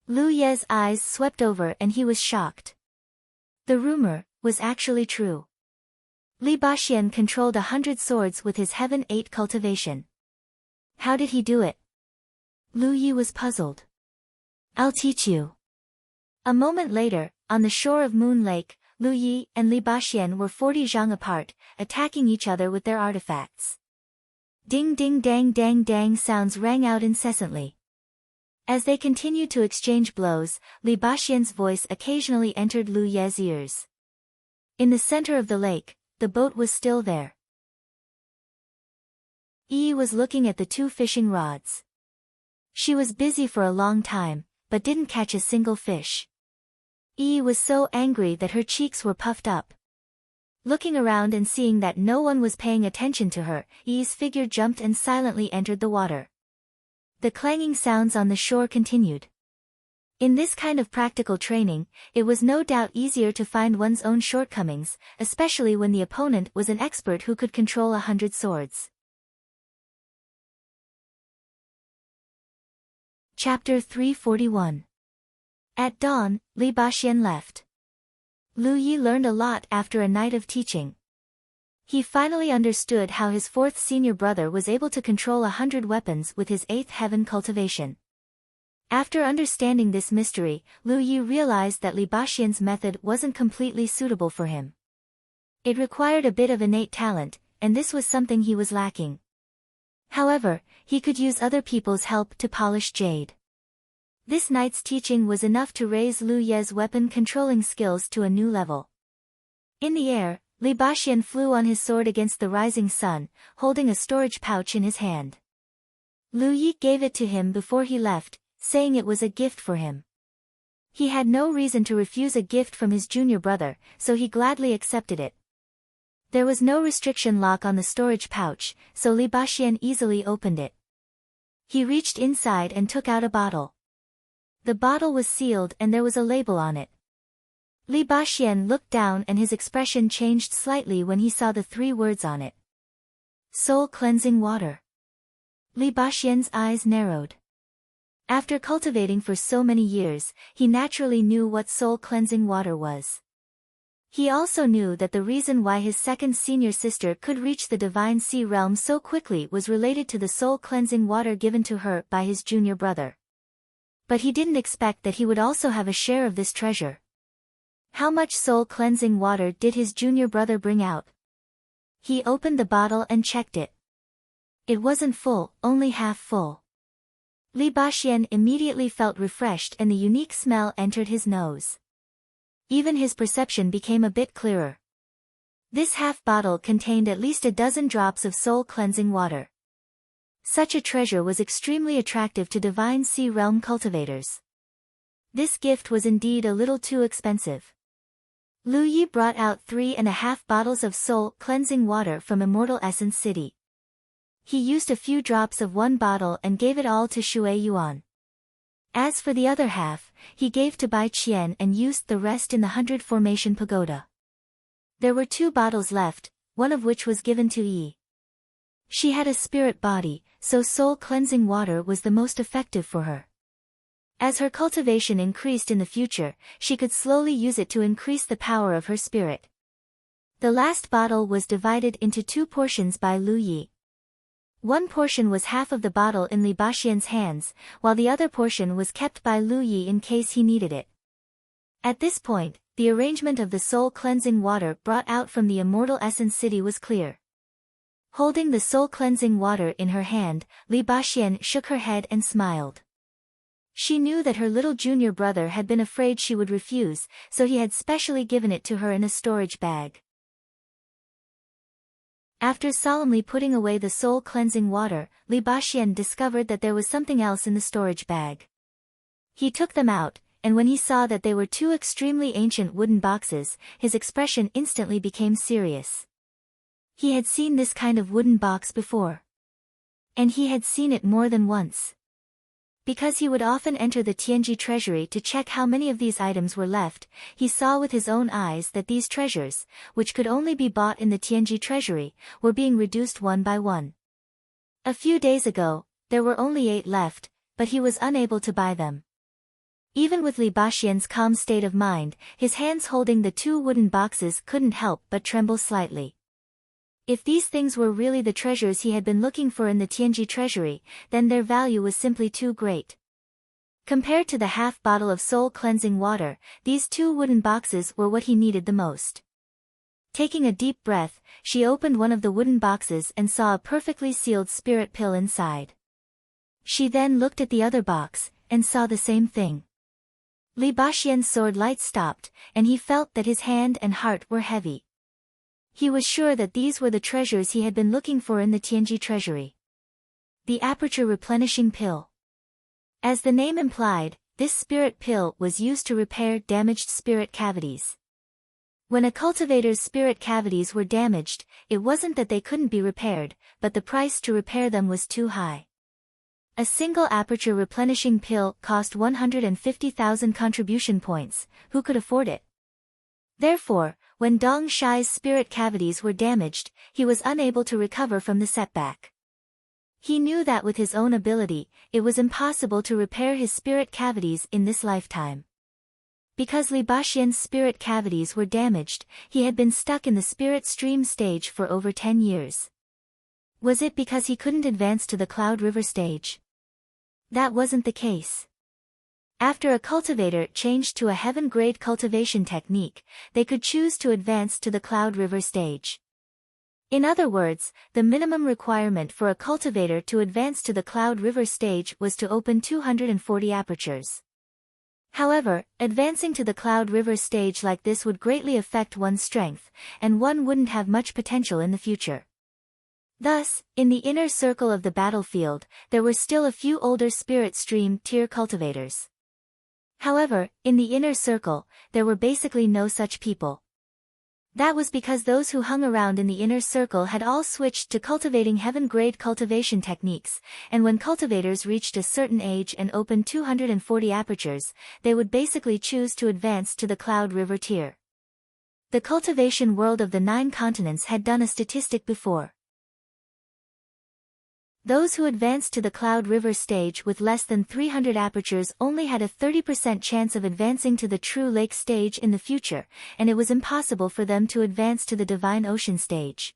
Lu Ye's eyes swept over and he was shocked. The rumor was actually true. Li Baxian controlled 100 swords with his Heaven 8 cultivation. How did he do it? Lu Yi was puzzled. I'll teach you. A moment later, on the shore of Moon Lake, Lu Yi and Li Baxian were 40 zhang apart, attacking each other with their artifacts. Ding ding dang dang dang sounds rang out incessantly. As they continued to exchange blows, Li Baxian's voice occasionally entered Lu Ye's ears. In the center of the lake, the boat was still there. Yi was looking at the 2 fishing rods. She was busy for a long time, but didn't catch a single fish. Yi was so angry that her cheeks were puffed up. Looking around and seeing that no one was paying attention to her, Yi's figure jumped and silently entered the water. The clanging sounds on the shore continued. In this kind of practical training, it was no doubt easier to find one's own shortcomings, especially when the opponent was an expert who could control 100 swords. Chapter 341. At dawn, Li Baxian left. Lu Yi learned a lot after a night of teaching. He finally understood how his fourth senior brother was able to control 100 weapons with his eighth heaven cultivation. After understanding this mystery, Lu Yi realized that Li Baxian's method wasn't completely suitable for him. It required a bit of innate talent, and this was something he was lacking. However, he could use other people's help to polish jade. This night's teaching was enough to raise Lu Ye's weapon-controlling skills to a new level. In the air, Li Baxian flew on his sword against the rising sun, holding a storage pouch in his hand. Lu Yi gave it to him before he left, saying it was a gift for him. He had no reason to refuse a gift from his junior brother, so he gladly accepted it. There was no restriction lock on the storage pouch, so Li Baxian easily opened it. He reached inside and took out a bottle. The bottle was sealed and there was a label on it. Li Baxian looked down and his expression changed slightly when he saw the 3 words on it. Soul cleansing water. Li Baxian's eyes narrowed. After cultivating for so many years, he naturally knew what soul cleansing water was. He also knew that the reason why his second senior sister could reach the Divine Sea realm so quickly was related to the soul cleansing water given to her by his junior brother. But he didn't expect that he would also have a share of this treasure. How much soul cleansing water did his junior brother bring out? He opened the bottle and checked it. It wasn't full, only half full. Li Baxian immediately felt refreshed and the unique smell entered his nose. Even his perception became a bit clearer. This half bottle contained at least a dozen drops of soul cleansing water. Such a treasure was extremely attractive to Divine Sea realm cultivators. This gift was indeed a little too expensive. Lu Yi brought out 3.5 bottles of soul cleansing water from Immortal Essence City. He used a few drops of one bottle and gave it all to Shui Yuan. As for the other half, he gave to Bai Qian and used the rest in the 100 Formation Pagoda. There were 2 bottles left, one of which was given to Yi. She had a spirit body, so soul cleansing water was the most effective for her. As her cultivation increased in the future, she could slowly use it to increase the power of her spirit. The last bottle was divided into 2 portions by Lu Yi. One portion was half of the bottle in Li Baxian's hands, while the other portion was kept by Lu Yi in case he needed it. At this point, the arrangement of the soul cleansing water brought out from the Immortal Essence City was clear. Holding the soul cleansing water in her hand, Li Baxian shook her head and smiled. She knew that her little junior brother had been afraid she would refuse, so he had specially given it to her in a storage bag. After solemnly putting away the soul cleansing water, Li Baxian discovered that there was something else in the storage bag. He took them out, and when he saw that they were 2 extremely ancient wooden boxes, his expression instantly became serious. He had seen this kind of wooden box before. And he had seen it more than once. Because he would often enter the Tianji treasury to check how many of these items were left, he saw with his own eyes that these treasures, which could only be bought in the Tianji treasury, were being reduced one by one. A few days ago, there were only 8 left, but he was unable to buy them. Even with Li Baxian's calm state of mind, his hands holding the 2 wooden boxes couldn't help but tremble slightly. If these things were really the treasures he had been looking for in the Tianji treasury, then their value was simply too great. Compared to the half bottle of soul cleansing water, these 2 wooden boxes were what he needed the most. Taking a deep breath, she opened one of the wooden boxes and saw a perfectly sealed spirit pill inside. She then looked at the other box, and saw the same thing. Li Baxian's sword light stopped, and he felt that his hand and heart were heavy. He was sure that these were the treasures he had been looking for in the Tianji treasury. The aperture replenishing pill. As the name implied, this spirit pill was used to repair damaged spirit cavities. When a cultivator's spirit cavities were damaged, it wasn't that they couldn't be repaired, but the price to repair them was too high. A single aperture replenishing pill cost 150,000 contribution points. Who could afford it? Therefore, when Dong Shai's spirit cavities were damaged, he was unable to recover from the setback. He knew that with his own ability, it was impossible to repair his spirit cavities in this lifetime. Because Li Baxian's spirit cavities were damaged, he had been stuck in the spirit stream stage for over 10 years. Was it because he couldn't advance to the Cloud River stage? That wasn't the case. After a cultivator changed to a heaven-grade cultivation technique, they could choose to advance to the Cloud River stage. In other words, the minimum requirement for a cultivator to advance to the Cloud River stage was to open 240 apertures. However, advancing to the Cloud River stage like this would greatly affect one's strength, and one wouldn't have much potential in the future. Thus, in the inner circle of the battlefield, there were still a few older spirit stream tier cultivators. However, in the inner circle, there were basically no such people. That was because those who hung around in the inner circle had all switched to cultivating heaven-grade cultivation techniques, and when cultivators reached a certain age and opened 240 apertures, they would basically choose to advance to the Cloud River tier. The cultivation world of the 9 continents had done a statistic before. Those who advanced to the Cloud River stage with less than 300 apertures only had a 30% chance of advancing to the True Lake stage in the future, and it was impossible for them to advance to the Divine Ocean stage.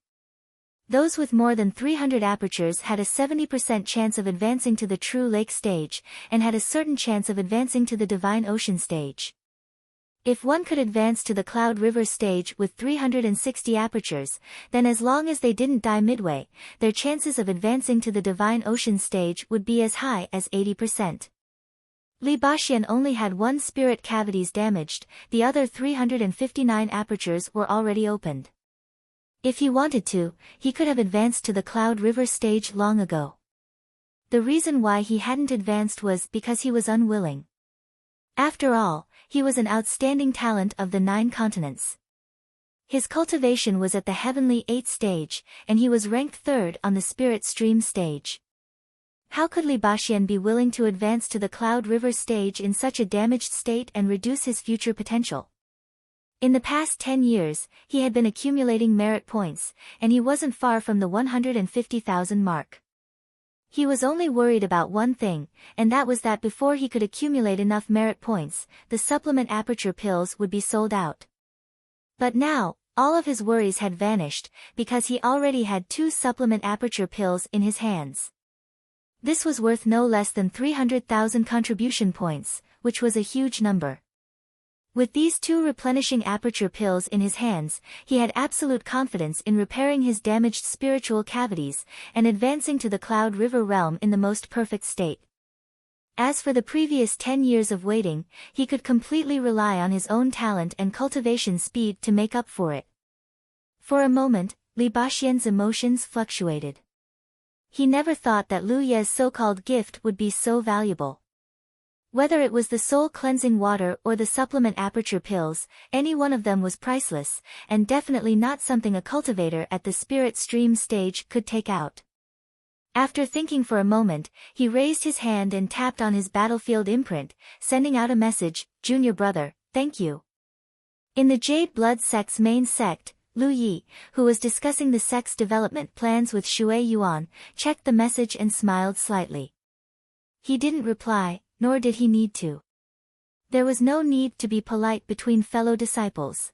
Those with more than 300 apertures had a 70% chance of advancing to the True Lake stage, and had a certain chance of advancing to the Divine Ocean stage. If one could advance to the Cloud River stage with 360 apertures, then as long as they didn't die midway, their chances of advancing to the Divine Ocean stage would be as high as 80%. Li Baxian only had 1 spirit cavities damaged, the other 359 apertures were already opened. If he wanted to, he could have advanced to the Cloud River stage long ago. The reason why he hadn't advanced was because he was unwilling. After all, he was an outstanding talent of the 9 continents. His cultivation was at the Heavenly 8 stage, and he was ranked 3rd on the Spirit Stream stage. How could Li Baxian be willing to advance to the Cloud River stage in such a damaged state and reduce his future potential? In the past 10 years, he had been accumulating merit points, and he wasn't far from the 150,000 mark. He was only worried about one thing, and that was that before he could accumulate enough merit points, the supplement aperture pills would be sold out. But now, all of his worries had vanished, because he already had 2 supplement aperture pills in his hands. This was worth no less than 300,000 contribution points, which was a huge number. With these 2 replenishing aperture pills in his hands, he had absolute confidence in repairing his damaged spiritual cavities, and advancing to the Cloud River realm in the most perfect state. As for the previous 10 years of waiting, he could completely rely on his own talent and cultivation speed to make up for it. For a moment, Li Baxian's emotions fluctuated. He never thought that Lu Ye's so-called gift would be so valuable. Whether it was the soul-cleansing water or the supplement aperture pills, any one of them was priceless, and definitely not something a cultivator at the Spirit Stream stage could take out. After thinking for a moment, he raised his hand and tapped on his battlefield imprint, sending out a message, "Junior brother, thank you." In the Jade Blood sect's main sect, Lu Yi, who was discussing the sect's development plans with Shui Yuan, checked the message and smiled slightly. He didn't reply, nor did he need to. There was no need to be polite between fellow disciples.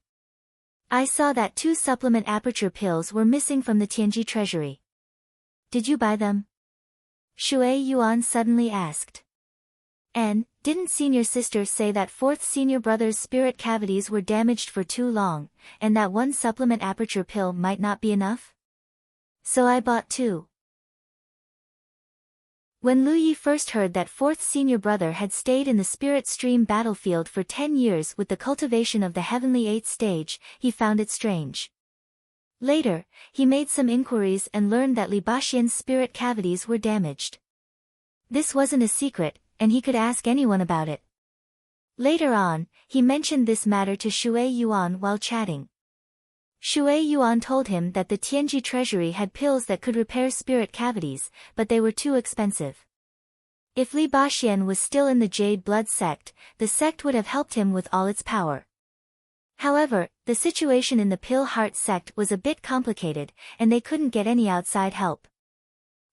I saw that 2 supplement aperture pills were missing from the Tianji treasury. Did you buy them? Shui Yuan suddenly asked. And, didn't senior sister say that 4th senior brother's spirit cavities were damaged for too long, and that 1 supplement aperture pill might not be enough? So I bought 2. When Lu Yi first heard that 4th senior brother had stayed in the Spirit Stream battlefield for 10 years with the cultivation of the Heavenly 8th stage, he found it strange. Later, he made some inquiries and learned that Li Baxian's spirit cavities were damaged. This wasn't a secret, and he could ask anyone about it. Later on, he mentioned this matter to Shui Yuan while chatting. Shui Yuan told him that the Tianji treasury had pills that could repair spirit cavities, but they were too expensive. If Li Baxian was still in the Jade Blood sect, the sect would have helped him with all its power. However, the situation in the Pill Heart sect was a bit complicated, and they couldn't get any outside help.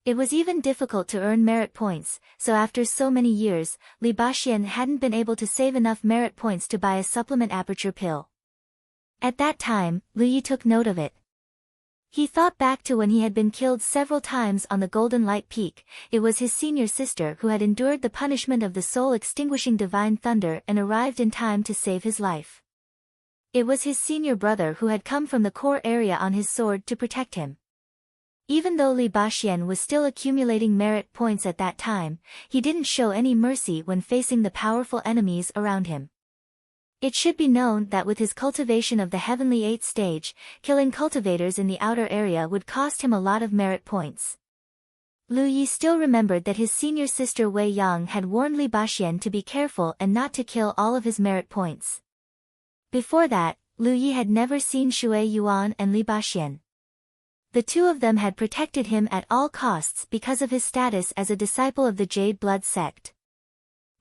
It was even difficult to earn merit points, so after so many years, Li Baxian hadn't been able to save enough merit points to buy a supplement aperture pill. At that time, Lu Yi took note of it. He thought back to when he had been killed several times on the Golden Light Peak. It was his senior sister who had endured the punishment of the soul-extinguishing divine thunder and arrived in time to save his life. It was his senior brother who had come from the core area on his sword to protect him. Even though Li Baxian was still accumulating merit points at that time, he didn't show any mercy when facing the powerful enemies around him. It should be known that with his cultivation of the Heavenly 8th stage, killing cultivators in the outer area would cost him a lot of merit points. Lu Yi still remembered that his senior sister Wei Yang had warned Li Baxian to be careful and not to kill all of his merit points. Before that, Lu Yi had never seen Shui Yuan and Li Baxian. The two of them had protected him at all costs because of his status as a disciple of the Jade Blood sect.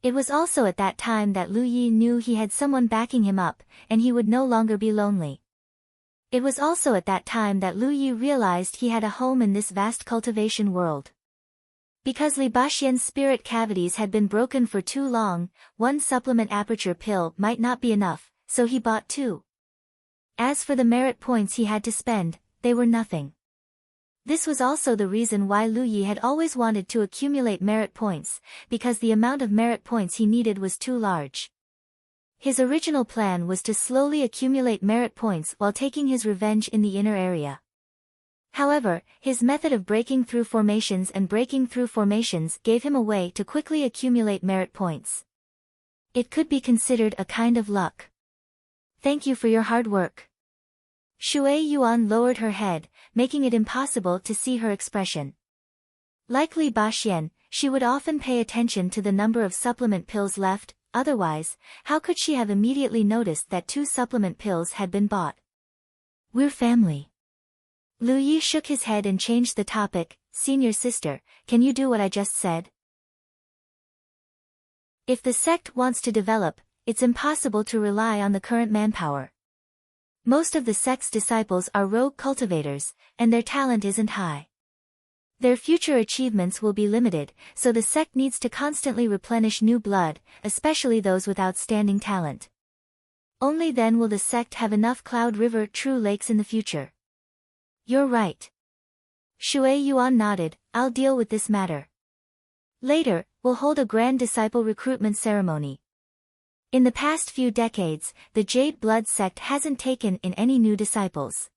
It was also at that time that Lu Yi knew he had someone backing him up, and he would no longer be lonely. It was also at that time that Lu Yi realized he had a home in this vast cultivation world. Because Li Baxian's spirit cavities had been broken for too long, one supplement aperture pill might not be enough, so he bought two. As for the merit points he had to spend, they were nothing. This was also the reason why Lu Yi had always wanted to accumulate merit points, because the amount of merit points he needed was too large. His original plan was to slowly accumulate merit points while taking his revenge in the inner area. However, his method of breaking through formations gave him a way to quickly accumulate merit points. It could be considered a kind of luck. Thank you for your hard work. Shui Yuan lowered her head, making it impossible to see her expression. Like Li Baxian, she would often pay attention to the number of supplement pills left, otherwise, how could she have immediately noticed that 2 supplement pills had been bought? We're family. Lu Yi shook his head and changed the topic. Senior sister, can you do what I just said? If the sect wants to develop, it's impossible to rely on the current manpower. Most of the sect's disciples are rogue cultivators, and their talent isn't high. Their future achievements will be limited, so the sect needs to constantly replenish new blood, especially those with outstanding talent. Only then will the sect have enough Cloud River true lakes in the future. You're right. Shui Yuan nodded. I'll deal with this matter. Later, we'll hold a grand disciple recruitment ceremony. In the past few decades, the Jade Blood sect hasn't taken in any new disciples.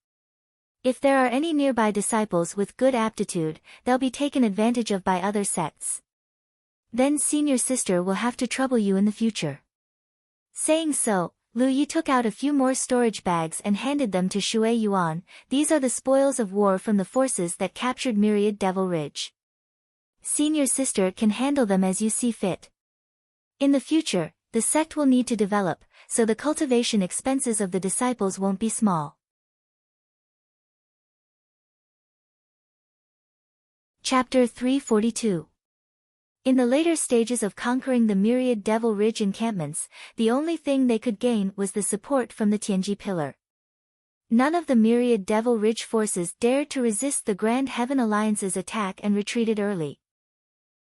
If there are any nearby disciples with good aptitude, they'll be taken advantage of by other sects. Then senior sister will have to trouble you in the future. Saying so, Lu Yi took out a few more storage bags and handed them to Shui Yuan. These are the spoils of war from the forces that captured Myriad Devil Ridge. Senior sister can handle them as you see fit. In the future, the sect will need to develop, so the cultivation expenses of the disciples won't be small. Chapter 342. In the later stages of conquering the Myriad Devil Ridge encampments, the only thing they could gain was the support from the Tianji Pillar. None of the Myriad Devil Ridge forces dared to resist the Grand Heaven Alliance's attack and retreated early.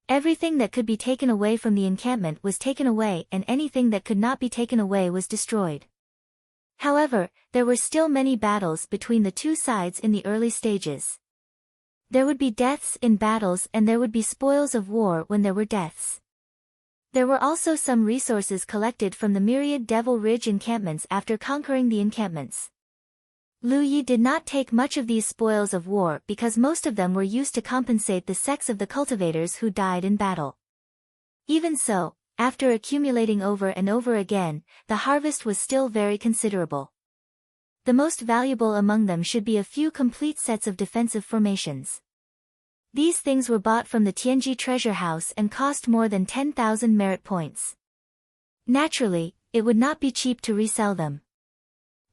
Everything that could be taken away from the encampment was taken away, and anything that could not be taken away was destroyed. However, there were still many battles between the two sides in the early stages. There would be deaths in battles and there would be spoils of war when there were deaths. There were also some resources collected from the Myriad Devil Ridge encampments after conquering the encampments. Lu Yi did not take much of these spoils of war because most of them were used to compensate the sects of the cultivators who died in battle. Even so, after accumulating over and over again, the harvest was still very considerable. The most valuable among them should be a few complete sets of defensive formations. These things were bought from the Tianji treasure house and cost more than 10,000 merit points. Naturally, it would not be cheap to resell them.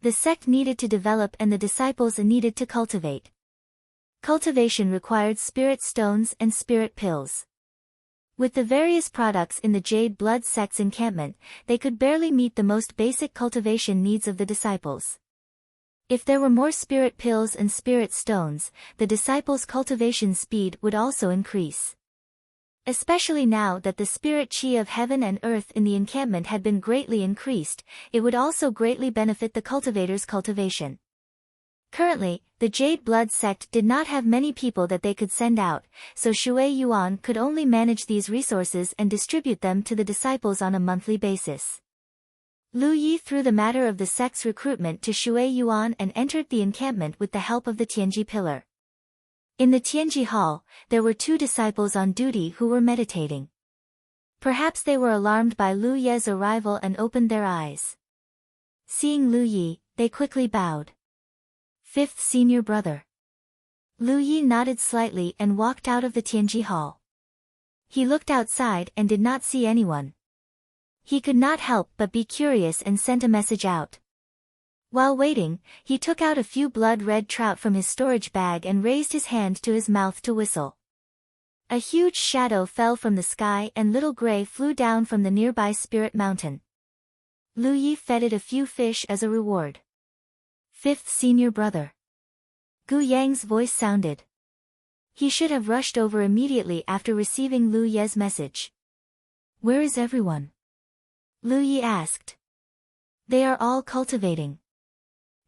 The sect needed to develop and the disciples needed to cultivate. Cultivation required spirit stones and spirit pills. With the various products in the Jade Blood sect's encampment, they could barely meet the most basic cultivation needs of the disciples. If there were more spirit pills and spirit stones, the disciples' cultivation speed would also increase. Especially now that the spirit chi of heaven and earth in the encampment had been greatly increased, it would also greatly benefit the cultivators' cultivation. Currently, the Jade Blood sect did not have many people that they could send out, so Shui Yuan could only manage these resources and distribute them to the disciples on a monthly basis. Lu Yi threw the matter of the sect's recruitment to Shui Yuan and entered the encampment with the help of the Tianji pillar. In the Tianji hall, there were 2 disciples on duty who were meditating. Perhaps they were alarmed by Lu Ye's arrival and opened their eyes. Seeing Lu Yi, they quickly bowed. 5th senior brother. Lu Yi nodded slightly and walked out of the Tianji hall. He looked outside and did not see anyone. He could not help but be curious and sent a message out. While waiting, he took out a few blood-red trout from his storage bag and raised his hand to his mouth to whistle. A huge shadow fell from the sky and Little Gray flew down from the nearby Spirit Mountain. Lu Yi fed it a few fish as a reward. 5th senior brother. Gu Yang's voice sounded. He should have rushed over immediately after receiving Lu Ye's message. Where is everyone? Lu Yi asked. They are all cultivating.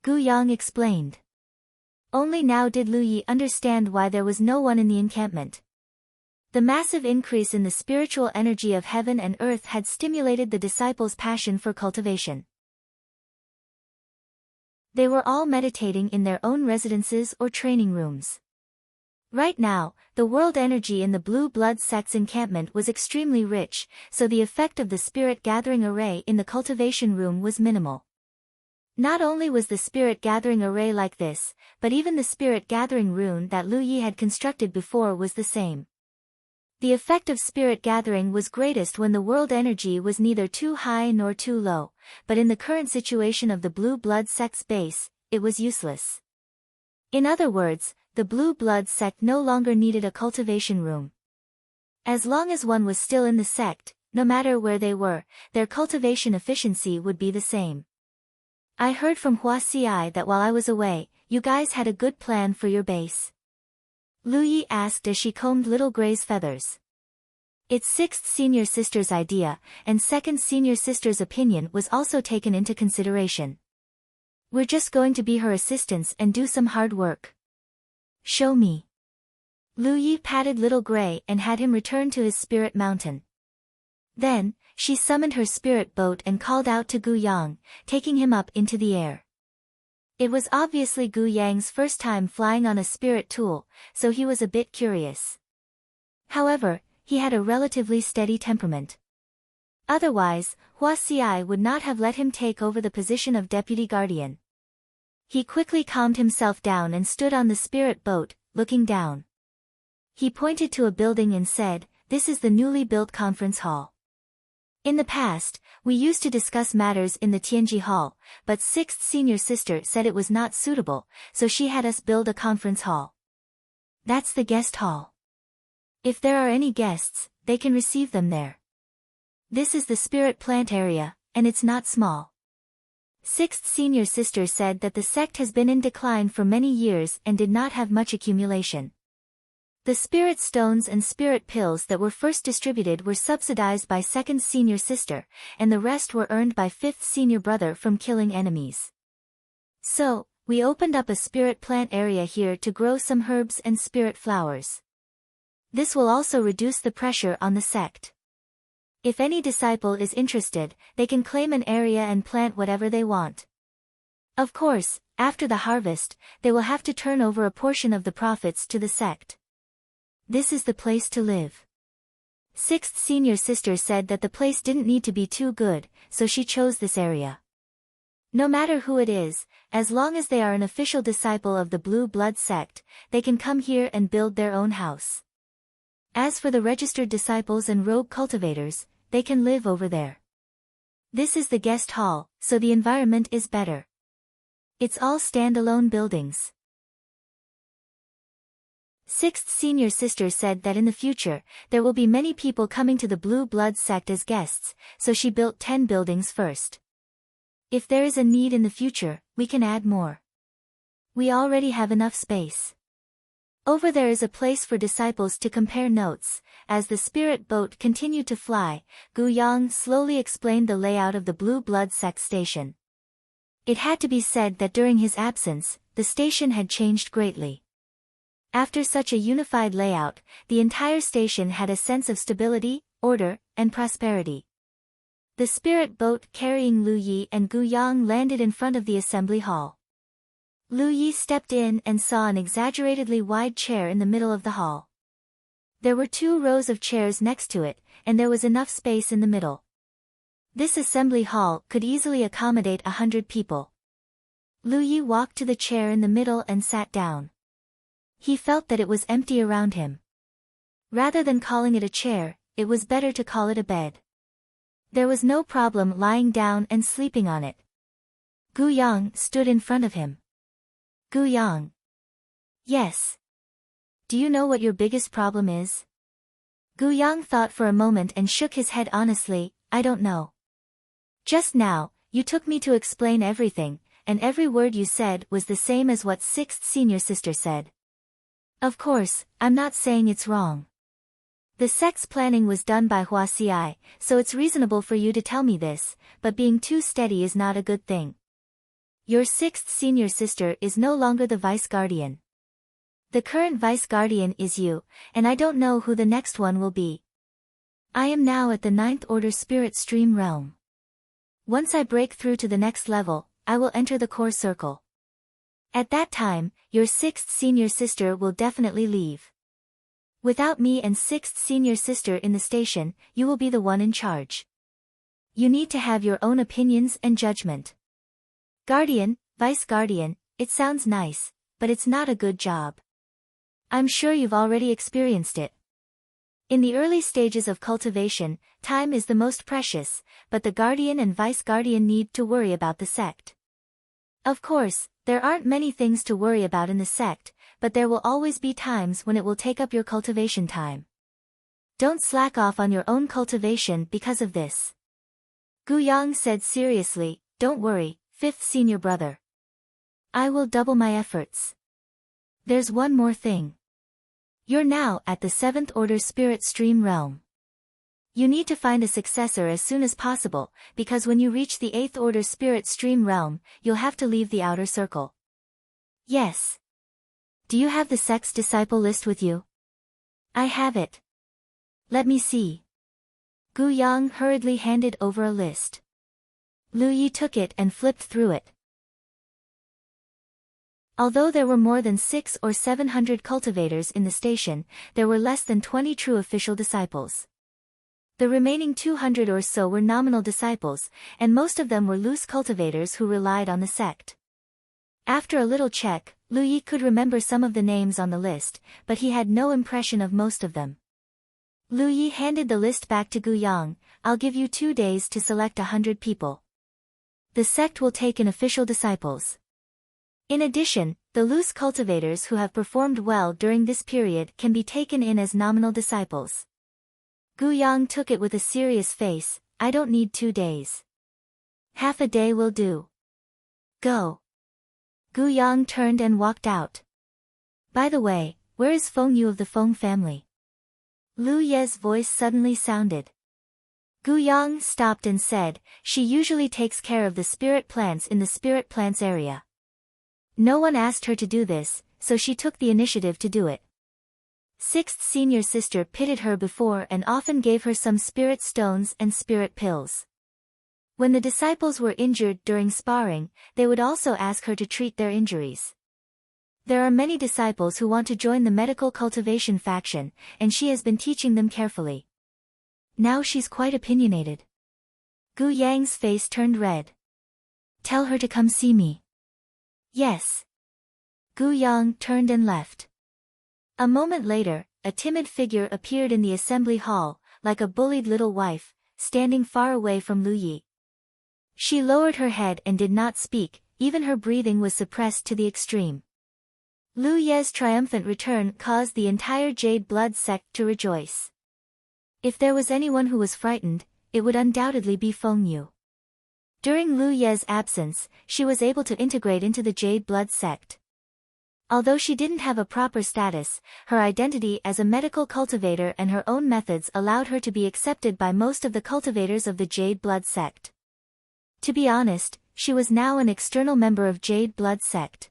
Gu Yang explained. Only now did Lu Yi understand why there was no one in the encampment. The massive increase in the spiritual energy of heaven and earth had stimulated the disciples' passion for cultivation. They were all meditating in their own residences or training rooms. Right now, the world energy in the Blue Blood sect's encampment was extremely rich, so the effect of the spirit gathering array in the cultivation room was minimal. Not only was the spirit gathering array like this, but even the spirit gathering rune that Lu Yi had constructed before was the same. The effect of spirit gathering was greatest when the world energy was neither too high nor too low, but in the current situation of the Blue Blood sect's base, it was useless. In other words, the Blue Blood sect no longer needed a cultivation room. As long as one was still in the sect, no matter where they were, their cultivation efficiency would be the same. I heard from Hua Xi that while I was away, you guys had a good plan for your base. Lu Yi asked as she combed Little Gray's feathers. It's 6th senior sister's idea, and 2nd senior sister's opinion was also taken into consideration. We're just going to be her assistants and do some hard work. Show me. Lu Yi patted Little Gray and had him return to his spirit mountain. Then, she summoned her spirit boat and called out to Gu Yang, taking him up into the air. It was obviously Gu Yang's first time flying on a spirit tool, so he was a bit curious. However, he had a relatively steady temperament. Otherwise, Hua Xi would not have let him take over the position of deputy guardian. He quickly calmed himself down and stood on the spirit boat, looking down. He pointed to a building and said, "This is the newly built conference hall. In the past, we used to discuss matters in the Tianji hall, but 6th senior sister said it was not suitable, so she had us build a conference hall. That's the guest hall. If there are any guests, they can receive them there. This is the spirit plant area, and it's not small." 6th senior sister said that the sect has been in decline for many years and did not have much accumulation. The spirit stones and spirit pills that were first distributed were subsidized by 2nd senior sister, and the rest were earned by 5th senior brother from killing enemies. So, we opened up a spirit plant area here to grow some herbs and spirit flowers. This will also reduce the pressure on the sect. If any disciple is interested, they can claim an area and plant whatever they want. Of course, after the harvest, they will have to turn over a portion of the profits to the sect. This is the place to live. 6th senior sister said that the place didn't need to be too good, so she chose this area. No matter who it is, as long as they are an official disciple of the Blue Blood sect, they can come here and build their own house. As for the registered disciples and rogue cultivators, they can live over there. This is the guest hall, so the environment is better. It's all standalone buildings. Sixth senior sister said that in the future, there will be many people coming to the Blue Blood sect as guests, so she built 10 buildings first. If there is a need in the future, we can add more. We already have enough space. Over there is a place for disciples to compare notes. As the spirit boat continued to fly, Gu Yang slowly explained the layout of the Blue Blood sect station. It had to be said that during his absence, the station had changed greatly. After such a unified layout, the entire station had a sense of stability, order, and prosperity. The spirit boat carrying Lu Yi and Gu Yang landed in front of the assembly hall. Lu Yi stepped in and saw an exaggeratedly wide chair in the middle of the hall. There were 2 rows of chairs next to it, and there was enough space in the middle. This assembly hall could easily accommodate 100 people. Lu Yi walked to the chair in the middle and sat down. He felt that it was empty around him. Rather than calling it a chair, it was better to call it a bed. There was no problem lying down and sleeping on it. Gu Yang stood in front of him. Gu Yang. Yes. Do you know what your biggest problem is? Gu Yang thought for a moment and shook his head honestly. I don't know. Just now, you took me to explain everything, and every word you said was the same as what sixth senior sister said. Of course, I'm not saying it's wrong. The sect's planning was done by Hua Xi, so it's reasonable for you to tell me this, but being too steady is not a good thing. Your sixth senior sister is no longer the vice guardian. The current vice guardian is you, and I don't know who the next one will be. I am now at the 9th order spirit stream realm. Once I break through to the next level, I will enter the core circle. At that time, your sixth senior sister will definitely leave. Without me and sixth senior sister in the station, you will be the one in charge. You need to have your own opinions and judgment. Guardian, vice guardian, it sounds nice, but it's not a good job. I'm sure you've already experienced it. In the early stages of cultivation, time is the most precious, but the guardian and vice guardian need to worry about the sect. Of course, there aren't many things to worry about in the sect, but there will always be times when it will take up your cultivation time. Don't slack off on your own cultivation because of this. Gu Yang said seriously, don't worry, fifth senior brother. I will double my efforts. There's one more thing. You're now at the 7th order spirit stream realm. You need to find a successor as soon as possible, because when you reach the 8th order spirit stream realm, you'll have to leave the outer circle. Yes. Do you have the sect's disciple list with you? I have it. Let me see. Gu Yang hurriedly handed over a list. Lu Yi took it and flipped through it. Although there were more than 600 or 700 cultivators in the station, there were less than 20 true official disciples. The remaining 200 or so were nominal disciples, and most of them were loose cultivators who relied on the sect. After a little check, Lu Yi could remember some of the names on the list, but he had no impression of most of them. Lu Yi handed the list back to Gu Yang. I'll give you 2 days to select 100 people. The sect will take in official disciples. In addition, the loose cultivators who have performed well during this period can be taken in as nominal disciples. Gu Yang took it with a serious face. I don't need 2 days. Half a day will do. Go. Gu Yang turned and walked out. By the way, where is Feng Yu of the Feng family? Lu Ye's voice suddenly sounded. Gu Yang stopped and said, she usually takes care of the spirit plants in the spirit plants area. No one asked her to do this, so she took the initiative to do it. Sixth senior sister pitied her before and often gave her some spirit stones and spirit pills. When the disciples were injured during sparring, they would also ask her to treat their injuries. There are many disciples who want to join the medical cultivation faction, and she has been teaching them carefully. Now she's quite opinionated. Gu Yang's face turned red. Tell her to come see me. Yes. Gu Yang turned and left. A moment later, a timid figure appeared in the assembly hall, like a bullied little wife, standing far away from Lu Yi. She lowered her head and did not speak, even her breathing was suppressed to the extreme. Lu Ye's triumphant return caused the entire Jade Blood sect to rejoice. If there was anyone who was frightened, it would undoubtedly be Feng Yu. During Lu Ye's absence, she was able to integrate into the Jade Blood sect. Although she didn't have a proper status, her identity as a medical cultivator and her own methods allowed her to be accepted by most of the cultivators of the Jade Blood sect. To be honest, she was now an external member of Jade Blood sect.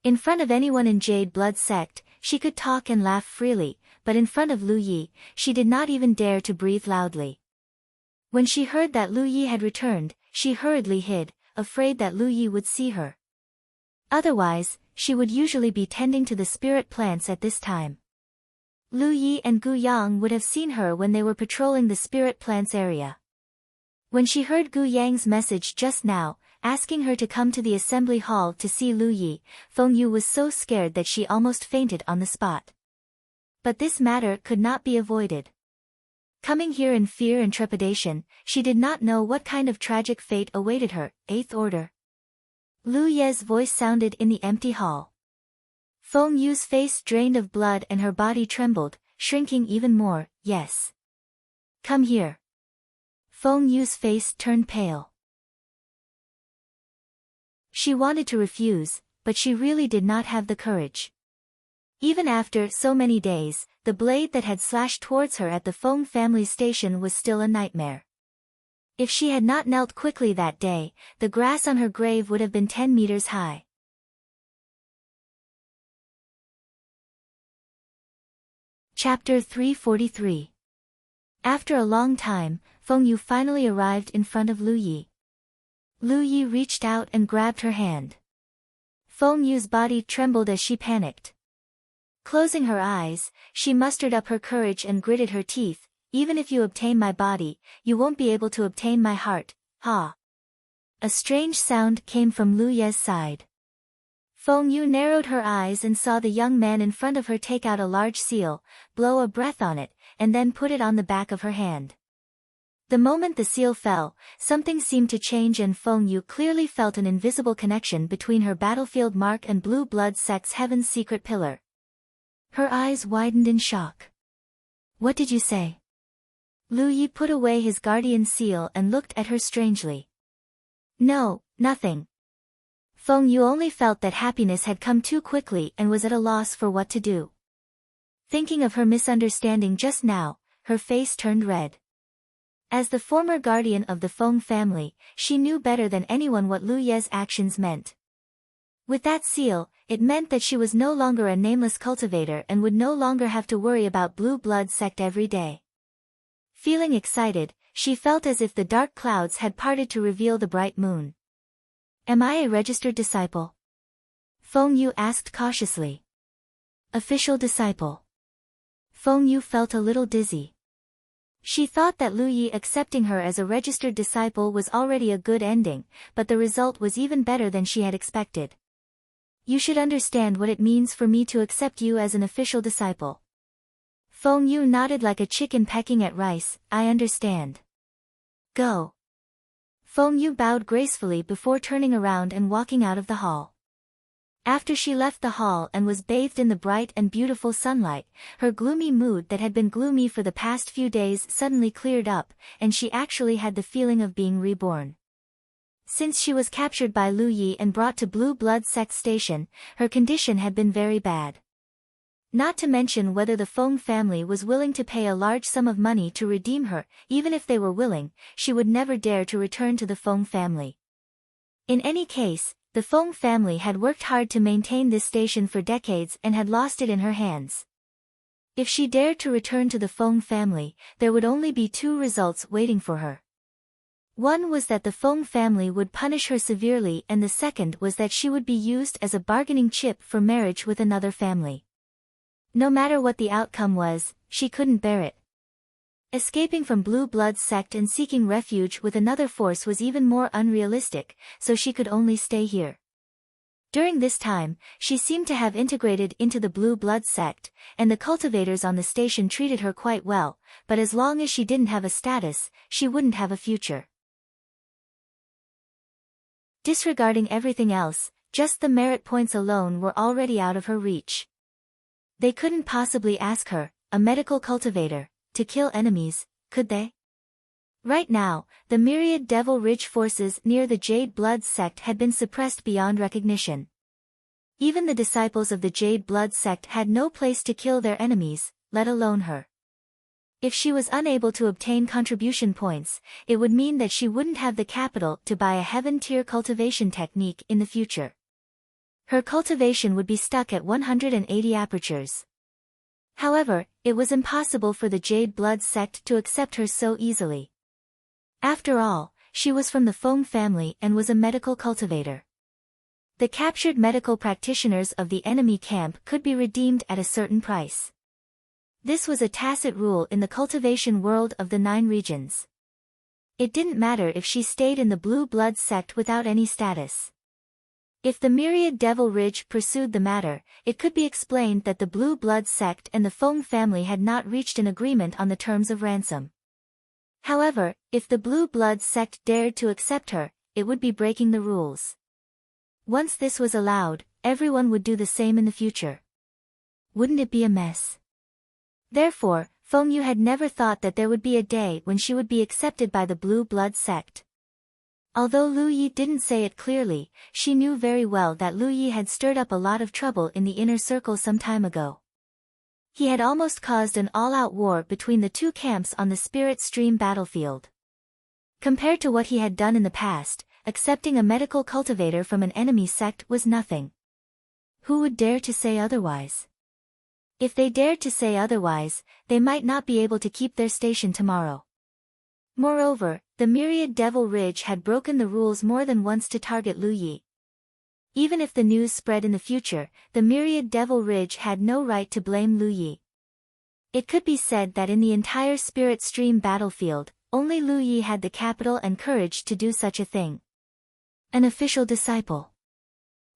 In front of anyone in Jade Blood sect, she could talk and laugh freely, but in front of Lu Yi, she did not even dare to breathe loudly. When she heard that Lu Yi had returned, she hurriedly hid, afraid that Lu Yi would see her. Otherwise, she would usually be tending to the spirit plants at this time. Lu Yi and Gu Yang would have seen her when they were patrolling the spirit plants area. When she heard Gu Yang's message just now, asking her to come to the assembly hall to see Lu Yi, Feng Yu was so scared that she almost fainted on the spot. But this matter could not be avoided. Coming here in fear and trepidation, she did not know what kind of tragic fate awaited her. Eighth Order. Lu Ye's voice sounded in the empty hall. Feng Yu's face drained of blood and her body trembled, shrinking even more. Yes. Come here. Feng Yu's face turned pale. She wanted to refuse, but she really did not have the courage. Even after so many days, the blade that had slashed towards her at the Feng family station was still a nightmare. If she had not knelt quickly that day, the grass on her grave would have been 10 meters high. Chapter 343. After a long time, Feng Yu finally arrived in front of Lu Yi. Lu Yi reached out and grabbed her hand. Feng Yu's body trembled as she panicked. Closing her eyes, she mustered up her courage and gritted her teeth. Even if you obtain my body, you won't be able to obtain my heart. Ha! A strange sound came from Lu Ye's side. Feng Yu narrowed her eyes and saw the young man in front of her take out a large seal, blow a breath on it, and then put it on the back of her hand. The moment the seal fell, something seemed to change and Feng Yu clearly felt an invisible connection between her battlefield mark and Blue Blood sect's Heaven's secret pillar. Her eyes widened in shock. What did you say? Lu Yi put away his guardian seal and looked at her strangely. No, nothing. Feng Yu only felt that happiness had come too quickly and was at a loss for what to do. Thinking of her misunderstanding just now, her face turned red. As the former guardian of the Feng family, she knew better than anyone what Lu Ye's actions meant. With that seal, it meant that she was no longer a nameless cultivator and would no longer have to worry about Blue Blood sect every day. Feeling excited, she felt as if the dark clouds had parted to reveal the bright moon. Am I a registered disciple? Feng Yu asked cautiously. Official disciple. Feng Yu felt a little dizzy. She thought that Lu Yi accepting her as a registered disciple was already a good ending, but the result was even better than she had expected. You should understand what it means for me to accept you as an official disciple. Feng Yu nodded like a chicken pecking at rice. I understand. Go. Feng Yu bowed gracefully before turning around and walking out of the hall. After she left the hall and was bathed in the bright and beautiful sunlight, her gloomy mood that had been gloomy for the past few days suddenly cleared up, and she actually had the feeling of being reborn. Since she was captured by Lu Yi and brought to Blue Blood sect station, her condition had been very bad. Not to mention whether the Feng family was willing to pay a large sum of money to redeem her. Even if they were willing, she would never dare to return to the Feng family. In any case, the Feng family had worked hard to maintain this station for decades and had lost it in her hands. If she dared to return to the Feng family, there would only be two results waiting for her. One was that the Feng family would punish her severely, and the second was that she would be used as a bargaining chip for marriage with another family. No matter what the outcome was, she couldn't bear it. Escaping from Blue Blood sect and seeking refuge with another force was even more unrealistic, so she could only stay here. During this time, she seemed to have integrated into the Blue Blood sect, and the cultivators on the station treated her quite well, but as long as she didn't have a status, she wouldn't have a future. Disregarding everything else, just the merit points alone were already out of her reach. They couldn't possibly ask her, a medical cultivator, to kill enemies, could they? Right now, the myriad Devil Ridge forces near the Jade Blood sect had been suppressed beyond recognition. Even the disciples of the Jade Blood sect had no place to kill their enemies, let alone her. If she was unable to obtain contribution points, it would mean that she wouldn't have the capital to buy a heaven-tier cultivation technique in the future. Her cultivation would be stuck at 180 apertures. However, it was impossible for the Jade Blood sect to accept her so easily. After all, she was from the Feng family and was a medical cultivator. The captured medical practitioners of the enemy camp could be redeemed at a certain price. This was a tacit rule in the cultivation world of the 9 regions. It didn't matter if she stayed in the Blue Blood sect without any status. If the myriad Devil Ridge pursued the matter, it could be explained that the Blue Blood sect and the Feng family had not reached an agreement on the terms of ransom. However, if the Blue Blood sect dared to accept her, it would be breaking the rules. Once this was allowed, everyone would do the same in the future. Wouldn't it be a mess? Therefore, Feng Yu had never thought that there would be a day when she would be accepted by the Blue Blood sect. Although Lu Yi didn't say it clearly, she knew very well that Lu Yi had stirred up a lot of trouble in the inner circle some time ago. He had almost caused an all-out war between the 2 camps on the Spirit Stream battlefield. Compared to what he had done in the past, accepting a medical cultivator from an enemy sect was nothing. Who would dare to say otherwise? If they dared to say otherwise, they might not be able to keep their station tomorrow. Moreover, the myriad Devil Ridge had broken the rules more than once to target Lu Yi. Even if the news spread in the future, the myriad Devil Ridge had no right to blame Lu Yi. It could be said that in the entire Spirit Stream battlefield, only Lu Yi had the capital and courage to do such a thing. An official disciple.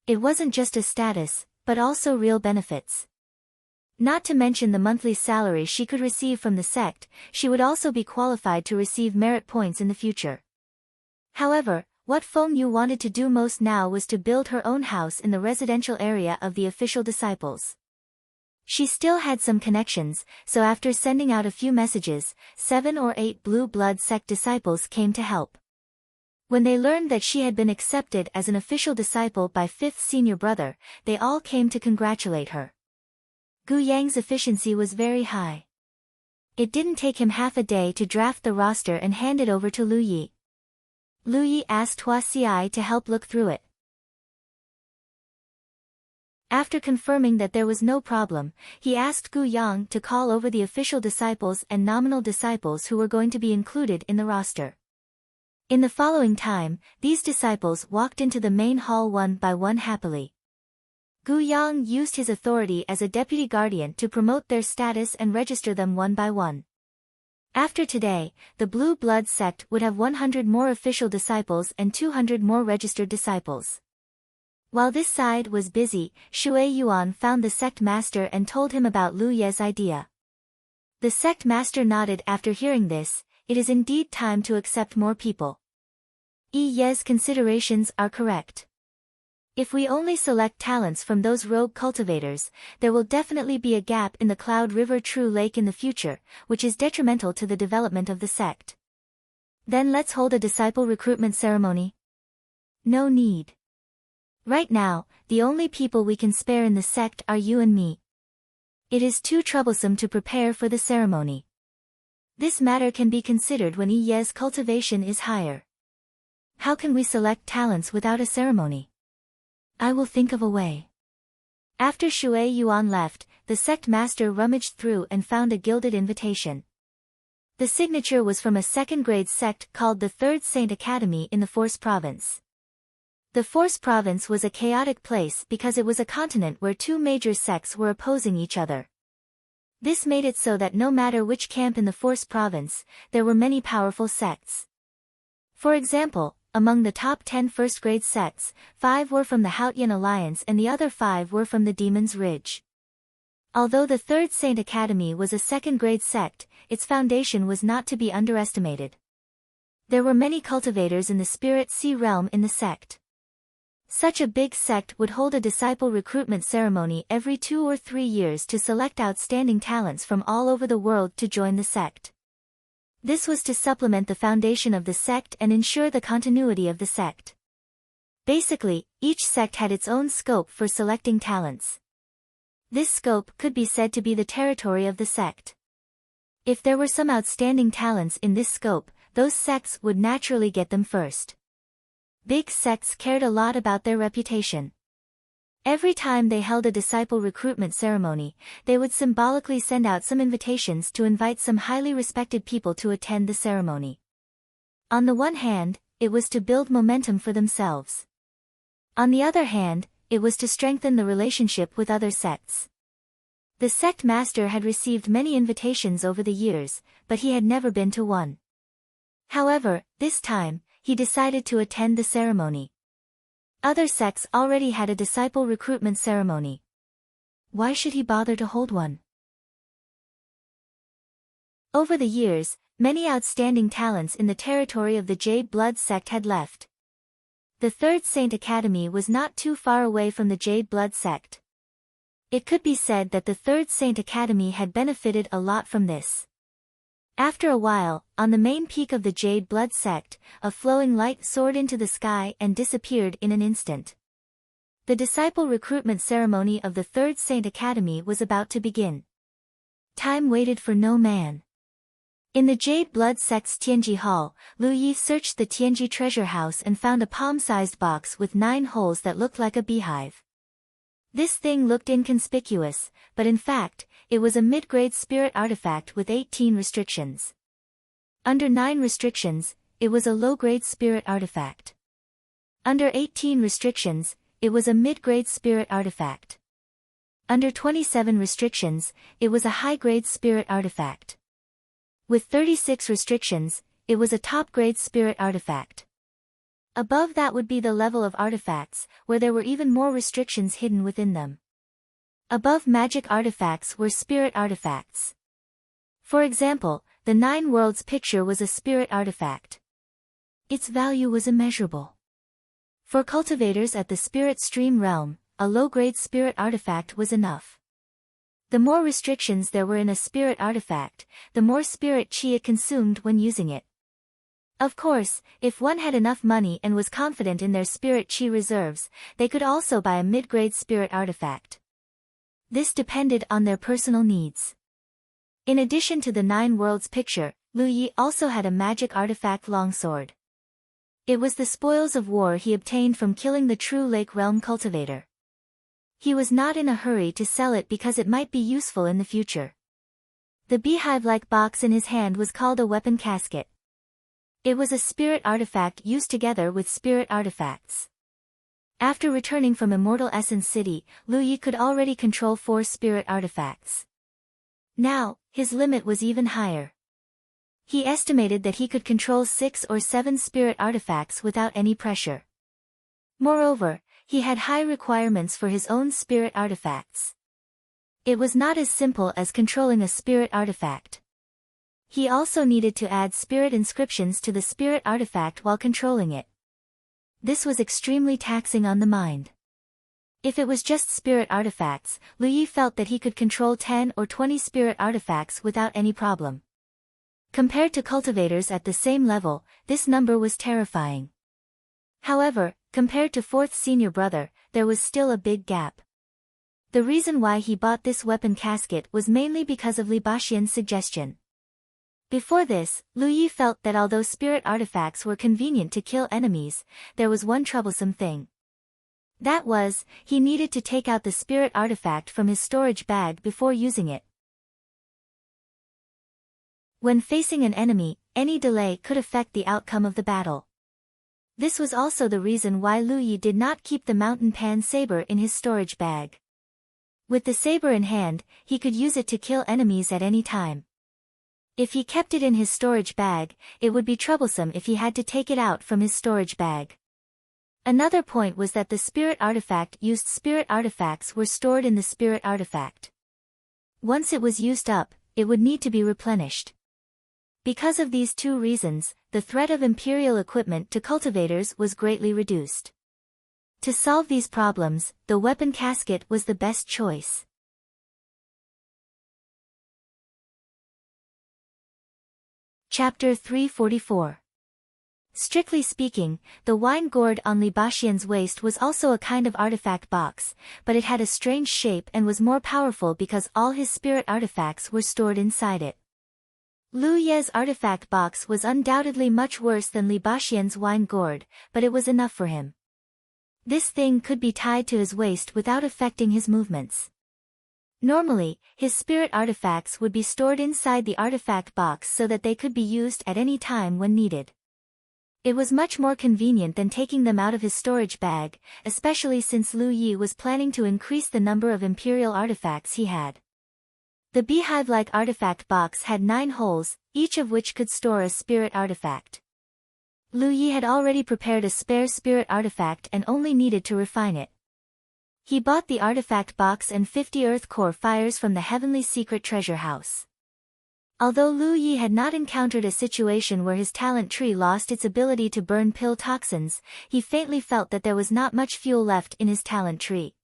It wasn't just a status, but also real benefits. Not to mention the monthly salary she could receive from the sect, she would also be qualified to receive merit points in the future. However, what Feng Yu wanted to do most now was to build her own house in the residential area of the official disciples. She still had some connections, so after sending out a few messages, 7 or 8 Blue Blood sect disciples came to help. When they learned that she had been accepted as an official disciple by 5th senior brother, they all came to congratulate her. Gu Yang's efficiency was very high. It didn't take him half a day to draft the roster and hand it over to Lu Yi. Lu Yi asked Hua Xiai to help look through it. After confirming that there was no problem, he asked Gu Yang to call over the official disciples and nominal disciples who were going to be included in the roster. In the following time, these disciples walked into the main hall one by one happily. Gu Yang used his authority as a deputy guardian to promote their status and register them one by one. After today, the Blue Blood sect would have 100 more official disciples and 200 more registered disciples. While this side was busy, Shui Yuan found the sect master and told him about Lu Ye's idea. The sect master nodded after hearing this. It is indeed time to accept more people. Yi Ye's considerations are correct. If we only select talents from those rogue cultivators, there will definitely be a gap in the Cloud River True Lake in the future, which is detrimental to the development of the sect. Then let's hold a disciple recruitment ceremony. No need. Right now, the only people we can spare in the sect are you and me. It is too troublesome to prepare for the ceremony. This matter can be considered when Yi Ye's cultivation is higher. How can we select talents without a ceremony? I will think of a way. After Shui Yuan left, the sect master rummaged through and found a gilded invitation. The signature was from a second-grade sect called the Third Saint Academy in the Force Province. The Force Province was a chaotic place because it was a continent where 2 major sects were opposing each other. This made it so that no matter which camp in the Force Province, there were many powerful sects. For example, among the top 10 first-grade sects, 5 were from the Haotian Alliance and the other 5 were from the Demon's Ridge. Although the Third Saint Academy was a second-grade sect, its foundation was not to be underestimated. There were many cultivators in the Spirit Sea realm in the sect. Such a big sect would hold a disciple recruitment ceremony every 2 or 3 years to select outstanding talents from all over the world to join the sect. This was to supplement the foundation of the sect and ensure the continuity of the sect. Basically, each sect had its own scope for selecting talents. This scope could be said to be the territory of the sect. If there were some outstanding talents in this scope, those sects would naturally get them first. Big sects cared a lot about their reputation. Every time they held a disciple recruitment ceremony, they would symbolically send out some invitations to invite some highly respected people to attend the ceremony. On the one hand, it was to build momentum for themselves. On the other hand, it was to strengthen the relationship with other sects. The sect master had received many invitations over the years, but he had never been to one. However, this time, he decided to attend the ceremony. Other sects already had a disciple recruitment ceremony. Why should he bother to hold one? Over the years, many outstanding talents in the territory of the Jade Blood sect had left. The Third Saint Academy was not too far away from the Jade Blood sect. It could be said that the Third Saint Academy had benefited a lot from this. After a while, on the main peak of the Jade Blood sect, a flowing light soared into the sky and disappeared in an instant. The disciple recruitment ceremony of the Third Saint Academy was about to begin. Time waited for no man. In the Jade Blood sect's Tianji Hall, Lu Yi searched the Tianji treasure house and found a palm-sized box with 9 holes that looked like a beehive. This thing looked inconspicuous, but in fact, it was a mid-grade spirit artifact with 18 restrictions. Under 9 restrictions, it was a low-grade spirit artifact. Under 18 restrictions, it was a mid-grade spirit artifact. Under 27 restrictions, it was a high-grade spirit artifact. With 36 restrictions, it was a top-grade spirit artifact. Above that would be the level of artifacts, where there were even more restrictions hidden within them. Above magic artifacts were spirit artifacts. For example, the 9 Worlds picture was a spirit artifact. Its value was immeasurable. For cultivators at the spirit stream realm, a low-grade spirit artifact was enough. The more restrictions there were in a spirit artifact, the more spirit chi it consumed when using it. Of course, if one had enough money and was confident in their spirit chi reserves, they could also buy a mid-grade spirit artifact. This depended on their personal needs. In addition to the 9 Worlds picture, Lu Yi also had a magic artifact longsword. It was the spoils of war he obtained from killing the true Lake Realm cultivator. He was not in a hurry to sell it because it might be useful in the future. The beehive-like box in his hand was called a weapon casket. It was a spirit artifact used together with spirit artifacts. After returning from Immortal Essence City, Lu Yi could already control 4 spirit artifacts. Now, his limit was even higher. He estimated that he could control 6 or 7 spirit artifacts without any pressure. Moreover, he had high requirements for his own spirit artifacts. It was not as simple as controlling a spirit artifact. He also needed to add spirit inscriptions to the spirit artifact while controlling it. This was extremely taxing on the mind. If it was just spirit artifacts, Lu Yi felt that he could control 10 or 20 spirit artifacts without any problem. Compared to cultivators at the same level, this number was terrifying. However, compared to 4th senior brother, there was still a big gap. The reason why he bought this weapon casket was mainly because of Li Baxian's suggestion. Before this, Lu Yi felt that although spirit artifacts were convenient to kill enemies, there was one troublesome thing. That was, he needed to take out the spirit artifact from his storage bag before using it. When facing an enemy, any delay could affect the outcome of the battle. This was also the reason why Lu Yi did not keep the mountain pan saber in his storage bag. With the saber in hand, he could use it to kill enemies at any time. If he kept it in his storage bag, it would be troublesome if he had to take it out from his storage bag. Another point was that the spirit artifact used spirit artifacts were stored in the spirit artifact. Once it was used up, it would need to be replenished. Because of these 2 reasons, the threat of imperial equipment to cultivators was greatly reduced. To solve these problems, the weapon casket was the best choice. Chapter 344. Strictly speaking, the wine gourd on Li Baxian's waist was also a kind of artifact box, but it had a strange shape and was more powerful because all his spirit artifacts were stored inside it. Lu Ye's artifact box was undoubtedly much worse than Li Baxian's wine gourd, but it was enough for him. This thing could be tied to his waist without affecting his movements. Normally, his spirit artifacts would be stored inside the artifact box so that they could be used at any time when needed. It was much more convenient than taking them out of his storage bag, especially since Lu Yi was planning to increase the number of imperial artifacts he had. The beehive-like artifact box had 9 holes, each of which could store a spirit artifact. Lu Yi had already prepared a spare spirit artifact and only needed to refine it. He bought the artifact box and 50 earth core fires from the heavenly secret treasure house. Although Lu Yi had not encountered a situation where his talent tree lost its ability to burn pill toxins, he faintly felt that there was not much fuel left in his talent tree.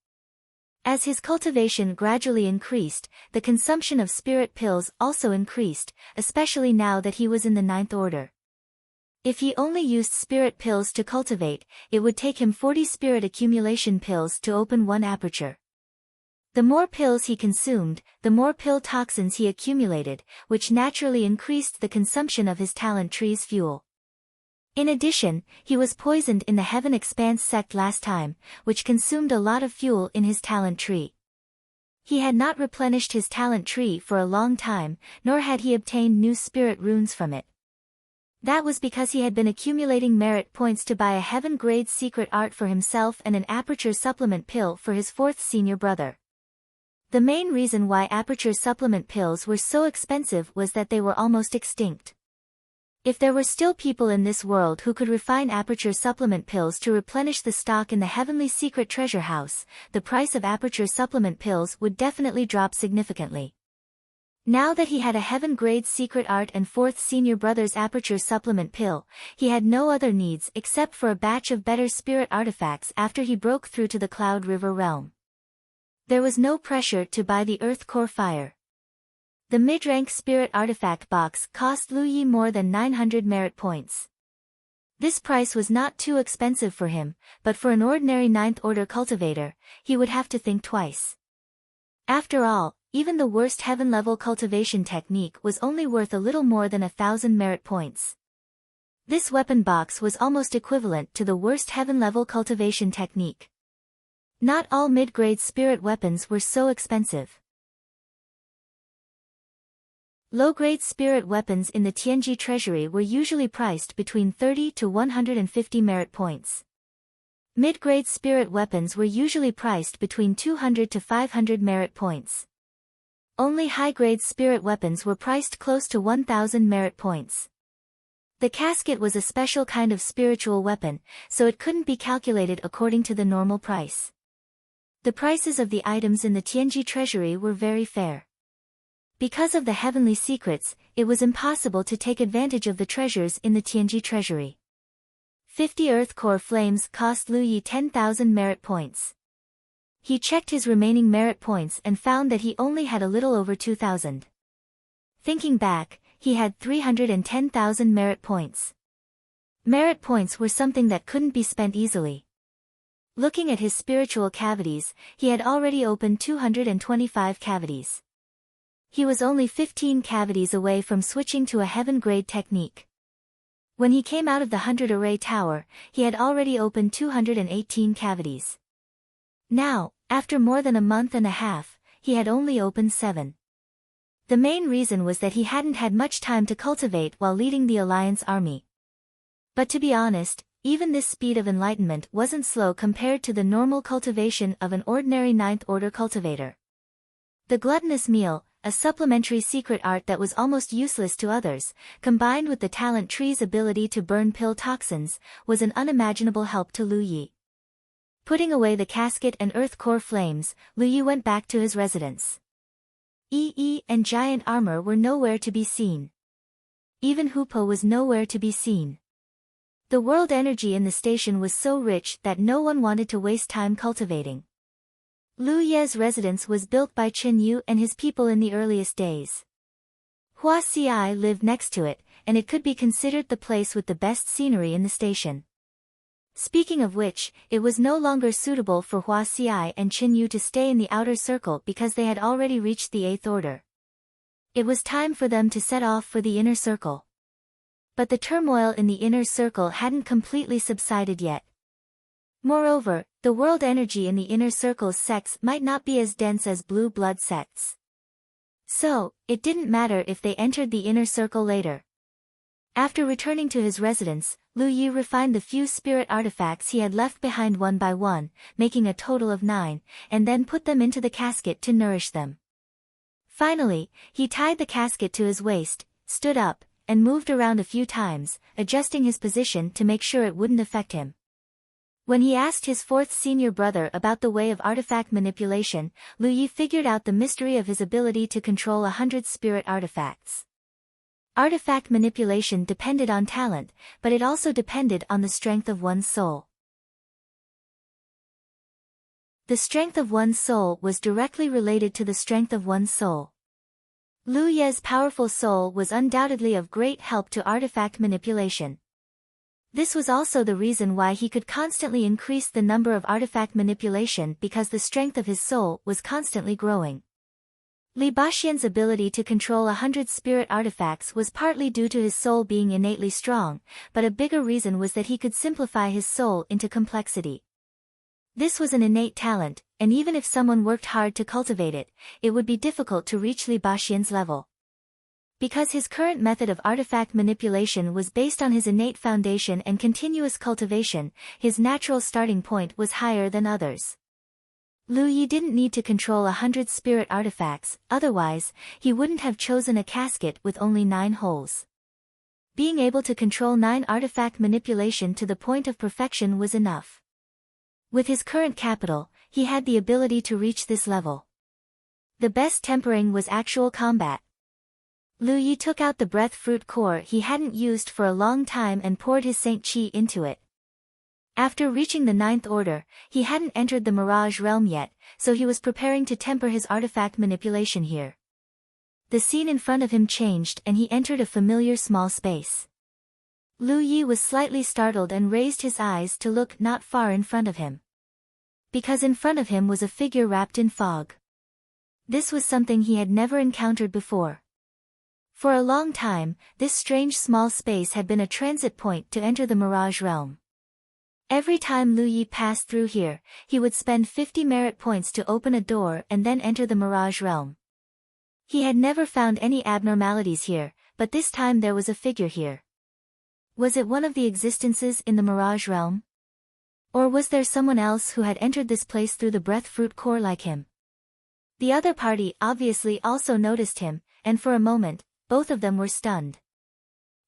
As his cultivation gradually increased, the consumption of spirit pills also increased, especially now that he was in the 9th order. If he only used spirit pills to cultivate, it would take him 40 spirit accumulation pills to open one aperture. The more pills he consumed, the more pill toxins he accumulated, which naturally increased the consumption of his talent tree's fuel. In addition, he was poisoned in the Heaven Expanse sect last time, which consumed a lot of fuel in his talent tree. He had not replenished his talent tree for a long time, nor had he obtained new spirit runes from it. That was because he had been accumulating merit points to buy a heaven-grade secret art for himself and an aperture supplement pill for his 4th senior brother. The main reason why aperture supplement pills were so expensive was that they were almost extinct. If there were still people in this world who could refine aperture supplement pills to replenish the stock in the heavenly secret treasure house, the price of aperture supplement pills would definitely drop significantly. Now that he had a heaven-grade secret art and 4th senior brother's aperture supplement pill, he had no other needs except for a batch of better spirit artifacts after he broke through to the Cloud River realm. There was no pressure to buy the Earth Core Fire. The mid-rank spirit artifact box cost Lu Yi more than 900 merit points. This price was not too expensive for him, but for an ordinary 9th order cultivator, he would have to think twice. After all, even the worst heaven-level cultivation technique was only worth a little more than 1,000 merit points. This weapon box was almost equivalent to the worst heaven-level cultivation technique. Not all mid-grade spirit weapons were so expensive. Low-grade spirit weapons in the Tianji treasury were usually priced between 30 to 150 merit points. Mid-grade spirit weapons were usually priced between 200 to 500 merit points. Only high-grade spirit weapons were priced close to 1,000 merit points. The casket was a special kind of spiritual weapon, so it couldn't be calculated according to the normal price. The prices of the items in the Tianji treasury were very fair. Because of the heavenly secrets, it was impossible to take advantage of the treasures in the Tianji treasury. 50 earth core flames cost Lu Yi 10,000 merit points. He checked his remaining merit points and found that he only had a little over 2,000. Thinking back, he had 310,000 merit points. Merit points were something that couldn't be spent easily. Looking at his spiritual cavities, he had already opened 225 cavities. He was only 15 cavities away from switching to a heaven-grade technique. When he came out of the 100-array tower, he had already opened 218 cavities. Now, after more than a month and a half, he had only opened 7. The main reason was that he hadn't had much time to cultivate while leading the Alliance army. But to be honest, even this speed of enlightenment wasn't slow compared to the normal cultivation of an ordinary 9th order cultivator. The gluttonous meal, a supplementary secret art that was almost useless to others, combined with the talent tree's ability to burn pill toxins, was an unimaginable help to Lu Yi. Putting away the casket and earth core flames, Lu Yi went back to his residence. Yi and giant armor were nowhere to be seen. Even Hupo was nowhere to be seen. The world energy in the station was so rich that no one wanted to waste time cultivating. Lu Ye's residence was built by Chen Yu and his people in the earliest days. Hua Xiai lived next to it, and it could be considered the place with the best scenery in the station. Speaking of which, it was no longer suitable for Hua Xiai and Chen Yu to stay in the outer circle because they had already reached the 8th order. It was time for them to set off for the inner circle. But the turmoil in the inner circle hadn't completely subsided yet. Moreover, the world energy in the inner circle's sects might not be as dense as blue blood sects. So, it didn't matter if they entered the inner circle later. After returning to his residence, Lu Yi refined the few spirit artifacts he had left behind one by one, making a total of 9, and then put them into the casket to nourish them. Finally, he tied the casket to his waist, stood up, and moved around a few times, adjusting his position to make sure it wouldn't affect him. When he asked his 4th senior brother about the way of artifact manipulation, Lu Yi figured out the mystery of his ability to control 100 spirit artifacts. Artifact manipulation depended on talent, but it also depended on the strength of one's soul. The strength of one's soul was directly related to the strength of one's soul. Lu Ye's powerful soul was undoubtedly of great help to artifact manipulation. This was also the reason why he could constantly increase the number of artifact manipulation because the strength of his soul was constantly growing. Li Baxian's ability to control 100 spirit artifacts was partly due to his soul being innately strong, but a bigger reason was that he could simplify his soul into complexity. This was an innate talent, and even if someone worked hard to cultivate it, it would be difficult to reach Li Baxian's level. Because his current method of artifact manipulation was based on his innate foundation and continuous cultivation, his natural starting point was higher than others. Lu Yi didn't need to control 100 spirit artifacts, otherwise, he wouldn't have chosen a casket with only 9 holes. Being able to control 9 artifact manipulation to the point of perfection was enough. With his current capital, he had the ability to reach this level. The best tempering was actual combat. Lu Yi took out the breath fruit core he hadn't used for a long time and poured his Saint Qi into it. After reaching the 9th order, he hadn't entered the Mirage realm yet, so he was preparing to temper his artifact manipulation here. The scene in front of him changed and he entered a familiar small space. Lu Yi was slightly startled and raised his eyes to look not far in front of him. Because in front of him was a figure wrapped in fog. This was something he had never encountered before. For a long time, this strange small space had been a transit point to enter the Mirage realm. Every time Lu Yi passed through here, he would spend 50 merit points to open a door and then enter the Mirage realm. He had never found any abnormalities here, but this time there was a figure here. Was it one of the existences in the Mirage realm? Or was there someone else who had entered this place through the breath fruit core like him? The other party obviously also noticed him, and for a moment, both of them were stunned.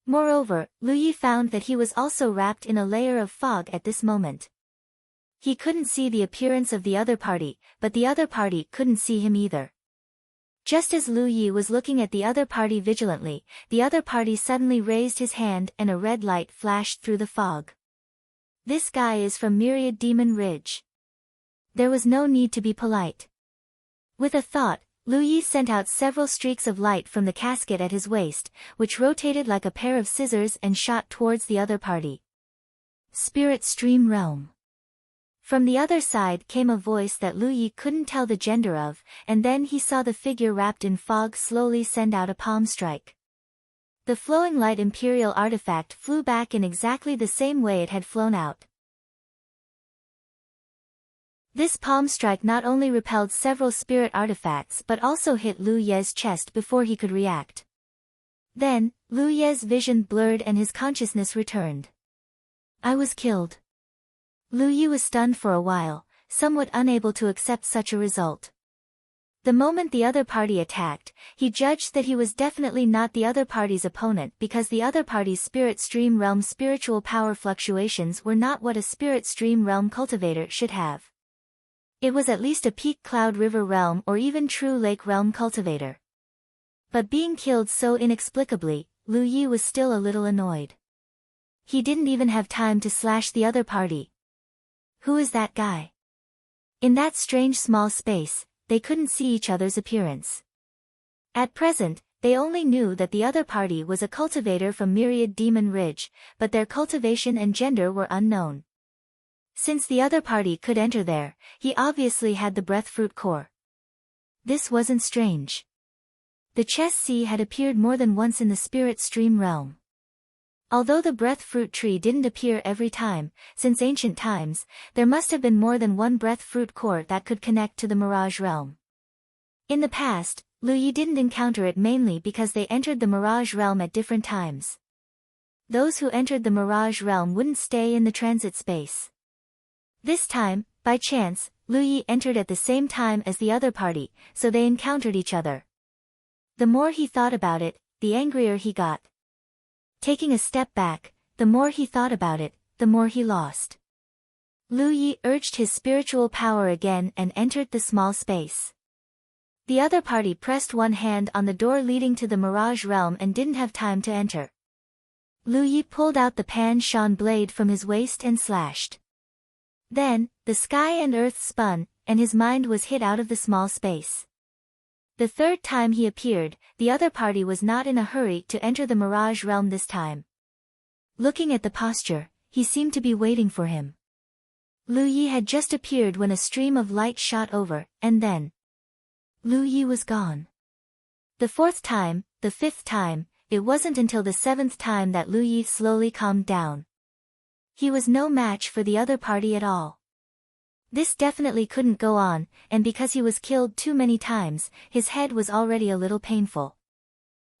Moreover, Lu Yi found that he was also wrapped in a layer of fog at this moment. He couldn't see the appearance of the other party, but the other party couldn't see him either. Just as Lu Yi was looking at the other party vigilantly, the other party suddenly raised his hand and a red light flashed through the fog. This guy is from Myriad Demon Ridge. There was no need to be polite. With a thought, Lu Yi sent out several streaks of light from the casket at his waist, which rotated like a pair of scissors and shot towards the other party. Spirit Stream Realm. From the other side came a voice that Lu Yi couldn't tell the gender of, and then he saw the figure wrapped in fog slowly send out a palm strike. The flowing light Imperial artifact flew back in exactly the same way it had flown out. This palm strike not only repelled several spirit artifacts but also hit Lu Ye's chest before he could react. Then, Lu Ye's vision blurred and his consciousness returned. I was killed. Lu Yi was stunned for a while, somewhat unable to accept such a result. The moment the other party attacked, he judged that he was definitely not the other party's opponent because the other party's Spirit Stream Realm spiritual power fluctuations were not what a Spirit Stream Realm cultivator should have. It was at least a Peak Cloud River Realm or even true Lake Realm cultivator. But being killed so inexplicably, Lu Yi was still a little annoyed. He didn't even have time to slash the other party. Who is that guy? In that strange small space, they couldn't see each other's appearance. At present, they only knew that the other party was a cultivator from Myriad Demon Ridge, but their cultivation and gender were unknown. Since the other party could enter there, he obviously had the breathfruit core. This wasn't strange. The chess sea had appeared more than once in the spirit stream realm. Although the breathfruit tree didn't appear every time, since ancient times, there must have been more than one breathfruit core that could connect to the mirage realm. In the past, Lu Yi didn't encounter it mainly because they entered the mirage realm at different times. Those who entered the mirage realm wouldn't stay in the transit space. This time, by chance, Lu Yi entered at the same time as the other party, so they encountered each other. The more he thought about it, the angrier he got. Taking a step back, the more he thought about it, the more he lost. Lu Yi urged his spiritual power again and entered the small space. The other party pressed one hand on the door leading to the mirage realm and didn't have time to enter. Lu Yi pulled out the Pan Shan blade from his waist and slashed. Then, the sky and earth spun, and his mind was hit out of the small space. The third time he appeared, the other party was not in a hurry to enter the mirage realm this time. Looking at the posture, he seemed to be waiting for him. Lu Yi had just appeared when a stream of light shot over, and then Lu Yi was gone. The fourth time, the fifth time, it wasn't until the seventh time that Lu Yi slowly calmed down. He was no match for the other party at all. This definitely couldn't go on, and because he was killed too many times, his head was already a little painful.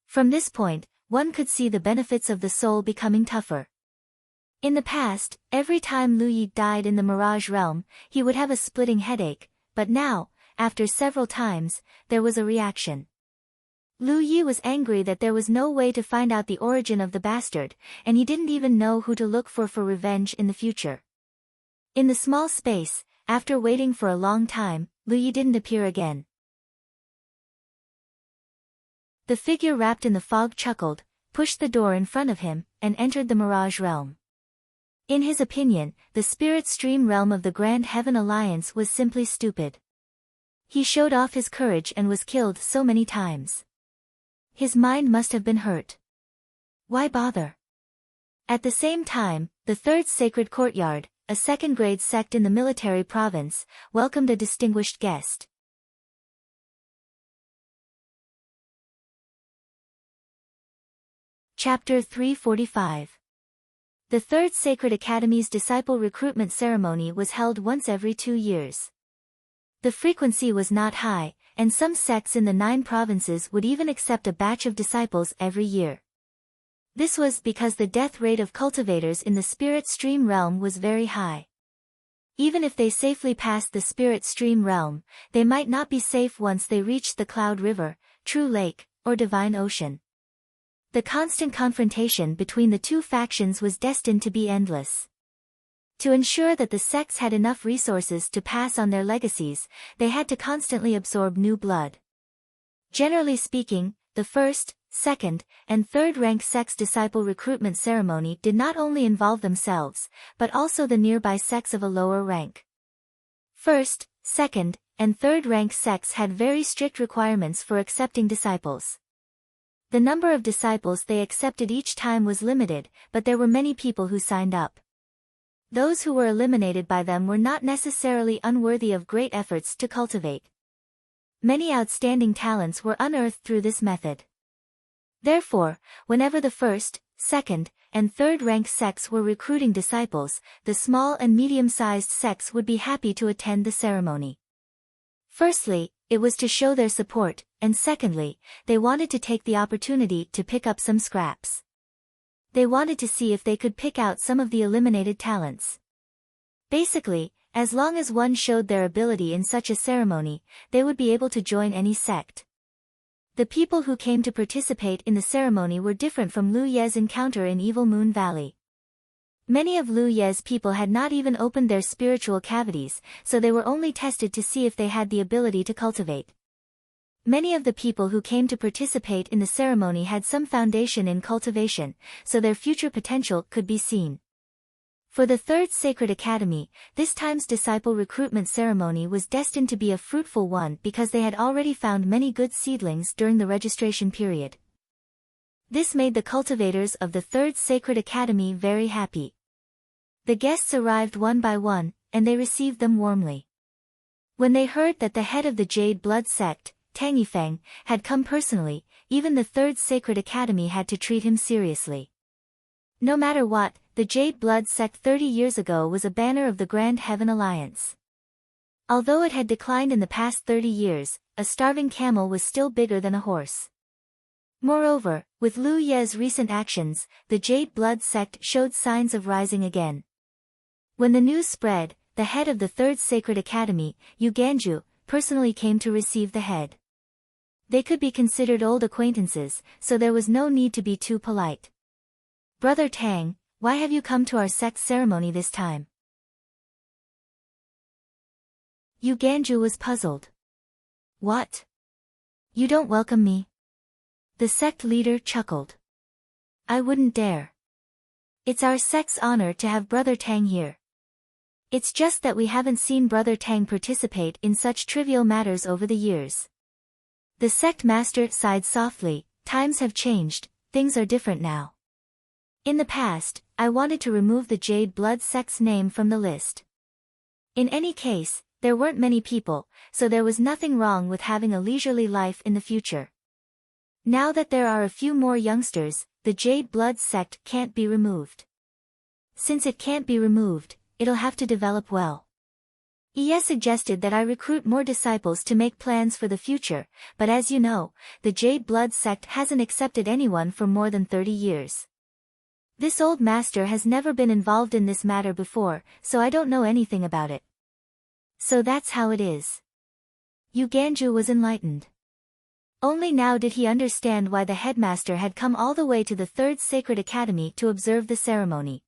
From this point, one could see the benefits of the soul becoming tougher. In the past, every time Lu Yi died in the mirage realm, he would have a splitting headache, but now, after several times, there was a reaction. Lu Yi was angry that there was no way to find out the origin of the bastard, and he didn't even know who to look for revenge in the future. In the small space, after waiting for a long time, Lu Yi didn't appear again. The figure wrapped in the fog chuckled, pushed the door in front of him, and entered the mirage realm. In his opinion, the spirit stream realm of the Grand Heaven Alliance was simply stupid. He showed off his courage and was killed so many times. His mind must have been hurt. Why bother? At the same time, the Third Sacred Courtyard, a second-grade sect in the military province, welcomed a distinguished guest. Chapter 345. The Third Sacred Academy's disciple recruitment ceremony was held once every 2 years. The frequency was not high, and some sects in the 9 provinces would even accept a batch of disciples every year. This was because the death rate of cultivators in the spirit stream realm was very high. Even if they safely passed the spirit stream realm, they might not be safe once they reached the Cloud River, True Lake, or Divine Ocean. The constant confrontation between the two factions was destined to be endless. To ensure that the sects had enough resources to pass on their legacies, they had to constantly absorb new blood. Generally speaking, the first, second, and third rank sects' disciple recruitment ceremony did not only involve themselves, but also the nearby sects of a lower rank. First, second, and third rank sects had very strict requirements for accepting disciples. The number of disciples they accepted each time was limited, but there were many people who signed up. Those who were eliminated by them were not necessarily unworthy of great efforts to cultivate. Many outstanding talents were unearthed through this method. Therefore, whenever the first, second, and third rank sects were recruiting disciples, the small and medium-sized sects would be happy to attend the ceremony. Firstly, it was to show their support, and secondly, they wanted to take the opportunity to pick up some scraps. They wanted to see if they could pick out some of the eliminated talents. Basically, as long as one showed their ability in such a ceremony, they would be able to join any sect. The people who came to participate in the ceremony were different from Lu Ye's encounter in Evil Moon Valley. Many of Lu Ye's people had not even opened their spiritual cavities, so they were only tested to see if they had the ability to cultivate. Many of the people who came to participate in the ceremony had some foundation in cultivation, so their future potential could be seen. For the Third Sacred Academy, this time's disciple recruitment ceremony was destined to be a fruitful one because they had already found many good seedlings during the registration period. This made the cultivators of the Third Sacred Academy very happy. The guests arrived one by one, and they received them warmly. When they heard that the head of the Jade Blood sect, Tang Yifeng, had come personally, even the Third Sacred Academy had to treat him seriously. No matter what, the Jade Blood sect 30 years ago was a banner of the Grand Heaven Alliance. Although it had declined in the past 30 years, a starving camel was still bigger than a horse. Moreover, with Lu Ye's recent actions, the Jade Blood sect showed signs of rising again. When the news spread, the head of the Third Sacred Academy, Yu Ganju, personally came to receive the head. They could be considered old acquaintances, so there was no need to be too polite. "Brother Tang, why have you come to our sect ceremony this time?" Yu Ganju was puzzled. "What? You don't welcome me?" The sect leader chuckled. "I wouldn't dare. It's our sect's honor to have Brother Tang here. It's just that we haven't seen Brother Tang participate in such trivial matters over the years." The sect master sighed softly. "Times have changed, things are different now. In the past, I wanted to remove the Jade Blood sect's name from the list. In any case, there weren't many people, so there was nothing wrong with having a leisurely life in the future. Now that there are a few more youngsters, the Jade Blood sect can't be removed. Since it can't be removed, it'll have to develop well. Ye suggested that I recruit more disciples to make plans for the future, but as you know, the Jade Blood sect hasn't accepted anyone for more than 30 years. This old master has never been involved in this matter before, so I don't know anything about it. So that's how it is." Yu Ganju was enlightened. Only now did he understand why the headmaster had come all the way to the Third Sacred Academy to observe the ceremony.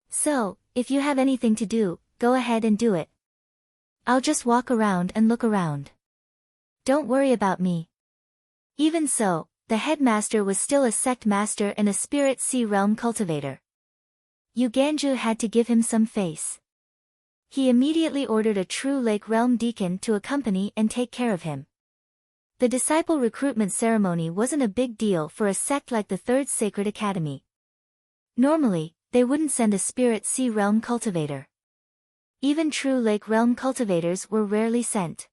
"So, if you have anything to do, go ahead and do it. I'll just walk around and look around. Don't worry about me." Even so, the headmaster was still a sect master and a Spirit Sea Realm cultivator. Yu Ganju had to give him some face. He immediately ordered a true Lake Realm deacon to accompany and take care of him. The disciple recruitment ceremony wasn't a big deal for a sect like the Third Sacred Academy. Normally, they wouldn't send a Spirit Sea Realm cultivator. Even true Lake Realm cultivators were rarely sent.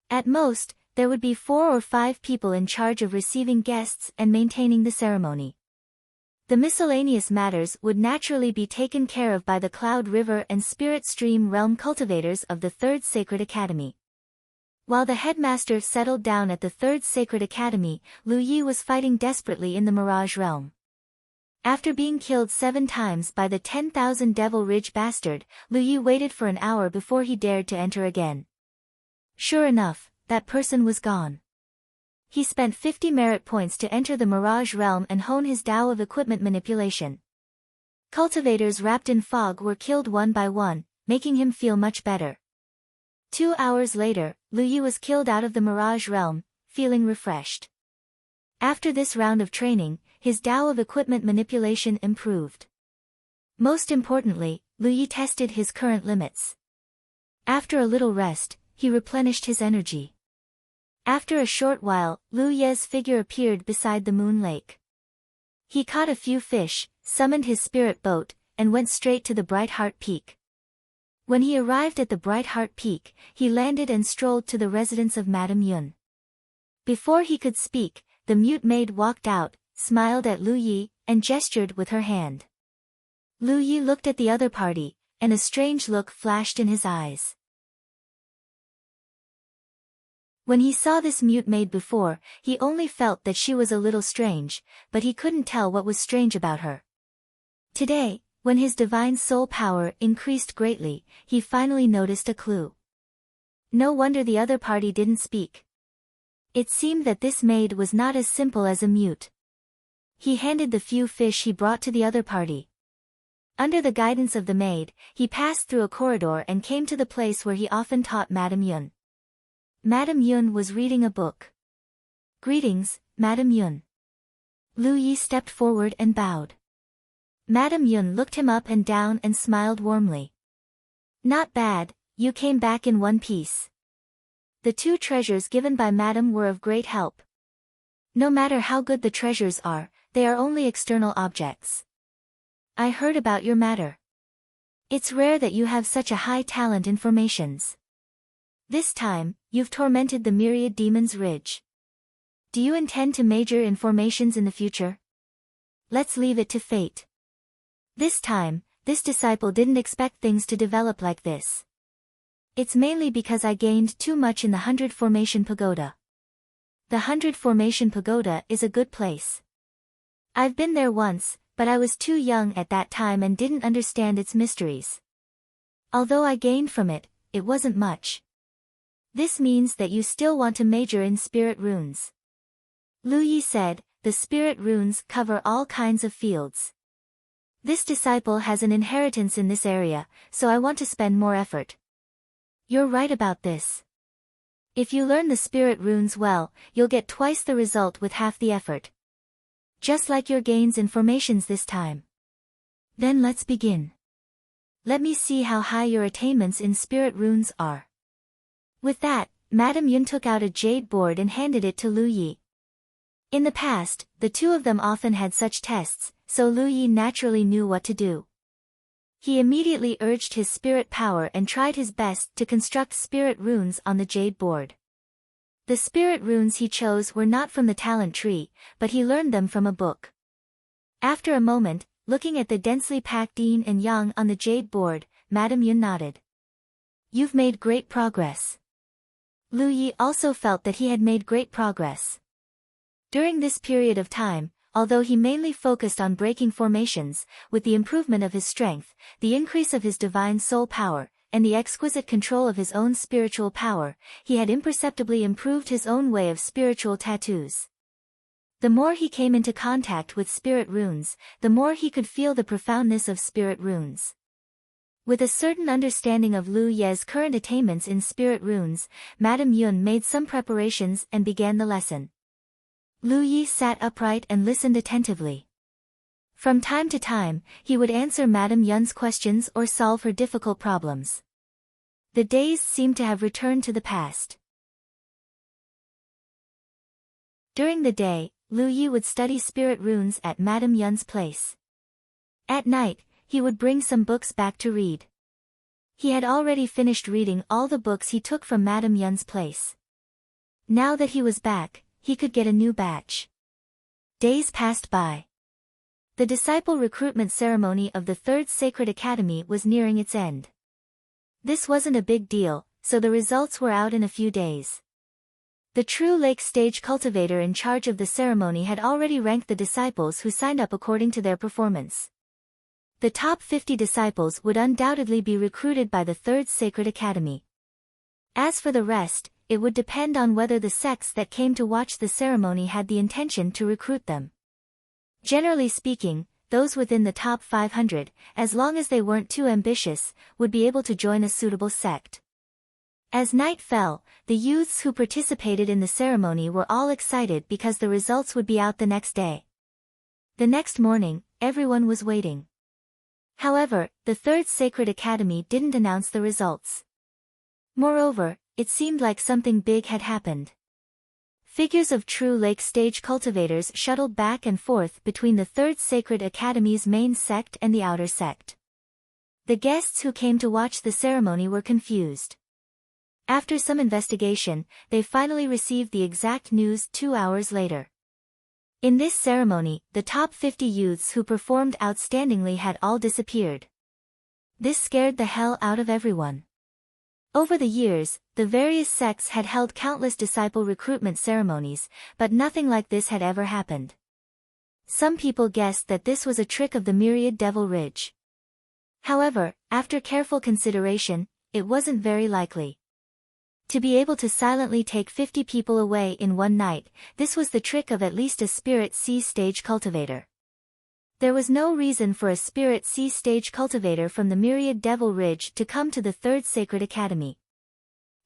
At most, there would be 4 or 5 people in charge of receiving guests and maintaining the ceremony. The miscellaneous matters would naturally be taken care of by the Cloud River and Spirit Stream Realm cultivators of the Third Sacred Academy. While the headmaster settled down at the Third Sacred Academy, Lu Yi was fighting desperately in the Mirage Realm. After being killed 7 times by the 10,000 Devil Ridge bastard, Lu Yi waited for an hour before he dared to enter again. Sure enough, that person was gone. He spent 50 merit points to enter the Mirage Realm and hone his Tao of equipment manipulation. Cultivators wrapped in fog were killed one by one, making him feel much better. 2 hours later, Lu Yi was killed out of the Mirage Realm, feeling refreshed. After this round of training, his Tao of equipment manipulation improved. Most importantly, Lu Yi tested his current limits. After a little rest, he replenished his energy. After a short while, Lu Ye's figure appeared beside the Moon Lake. He caught a few fish, summoned his spirit boat, and went straight to the Bright Heart Peak. When he arrived at the Bright Heart Peak, he landed and strolled to the residence of Madame Yun. Before he could speak, the mute maid walked out, smiled at Lu Yi, and gestured with her hand. Lu Yi looked at the other party, and a strange look flashed in his eyes. When he saw this mute maid before, he only felt that she was a little strange, but he couldn't tell what was strange about her. Today, when his divine soul power increased greatly, he finally noticed a clue. No wonder the other party didn't speak. It seemed that this maid was not as simple as a mute. He handed the few fish he brought to the other party. Under the guidance of the maid, he passed through a corridor and came to the place where he often taught Madame Yun. Madame Yun was reading a book. "Greetings, Madame Yun." Lu Yi stepped forward and bowed. Madame Yun looked him up and down and smiled warmly. "Not bad, you came back in one piece." The 2 treasures given by Madame were of great help. No matter how good the treasures are, they are only external objects. "I heard about your matter. It's rare that you have such a high talent in formations. This time, you've tormented the myriad demons Ridge. Do you intend to major in formations in the future? Let's leave it to fate." This time, this disciple didn't expect things to develop like this. "It's mainly because I gained too much in the 100 Formation Pagoda. The 100 Formation Pagoda is a good place. I've been there once, but I was too young at that time and didn't understand its mysteries. Although I gained from it, it wasn't much." "This means that you still want to major in spirit runes." Lu Yi said, "The spirit runes cover all kinds of fields. This disciple has an inheritance in this area, so I want to spend more effort." "You're right about this. If you learn the spirit runes well, you'll get twice the result with half the effort. Just like your gains in formations this time. Then let's begin. Let me see how high your attainments in spirit runes are." With that, Madame Yun took out a jade board and handed it to Lu Yi. In the past, the 2 of them often had such tests, so Lu Yi naturally knew what to do. He immediately urged his spirit power and tried his best to construct spirit runes on the jade board. The spirit runes he chose were not from the talent tree, but he learned them from a book. After a moment, looking at the densely packed yin and yang on the jade board, Madame Yun nodded. "You've made great progress." Lu Yi also felt that he had made great progress. During this period of time, although he mainly focused on breaking formations, with the improvement of his strength, the increase of his divine soul power, and the exquisite control of his own spiritual power, he had imperceptibly improved his own way of spiritual tattoos. The more he came into contact with spirit runes, the more he could feel the profoundness of spirit runes. With a certain understanding of Lu Ye's current attainments in spirit runes, Madame Yun made some preparations and began the lesson. Lu Yi sat upright and listened attentively. From time to time, he would answer Madame Yun's questions or solve her difficult problems. The days seemed to have returned to the past. During the day, Lu Yi would study spirit runes at Madame Yun's place. At night, he would bring some books back to read. He had already finished reading all the books he took from Madame Yun's place. Now that he was back, he could get a new batch. Days passed by. The disciple recruitment ceremony of the Third Sacred Academy was nearing its end. This wasn't a big deal, so the results were out in a few days. The true lake stage cultivator in charge of the ceremony had already ranked the disciples who signed up according to their performance. The top 50 disciples would undoubtedly be recruited by the Third Sacred Academy. As for the rest, it would depend on whether the sects that came to watch the ceremony had the intention to recruit them. Generally speaking, those within the top 500, as long as they weren't too ambitious, would be able to join a suitable sect. As night fell, the youths who participated in the ceremony were all excited because the results would be out the next day. The next morning, everyone was waiting. However, the Third Sacred Academy didn't announce the results. Moreover, it seemed like something big had happened. Figures of true lake stage cultivators shuttled back and forth between the Third Sacred Academy's main sect and the outer sect. The guests who came to watch the ceremony were confused. After some investigation, they finally received the exact news 2 hours later. In this ceremony, the top 50 youths who performed outstandingly had all disappeared. This scared the hell out of everyone. Over the years, the various sects had held countless disciple recruitment ceremonies, but nothing like this had ever happened. Some people guessed that this was a trick of the myriad Devil Ridge. However, after careful consideration, it wasn't very likely. To be able to silently take 50 people away in one night, this was the trick of at least a Spirit C stage cultivator. There was no reason for a Spirit C stage cultivator from the myriad Devil Ridge to come to the Third Sacred Academy.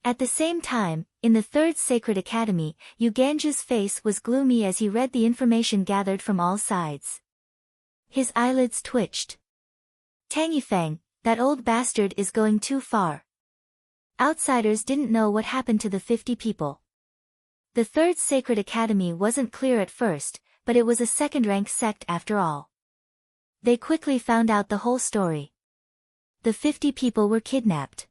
At the same time, in the third sacred academy, Yuganju's face was gloomy as he read the information gathered from all sides. His eyelids twitched. Tang Yifeng, that old bastard is going too far. Outsiders didn't know what happened to the 50 people. The third sacred academy wasn't clear at first, but it was a second-rank sect after all. They quickly found out the whole story. The 50 people were kidnapped.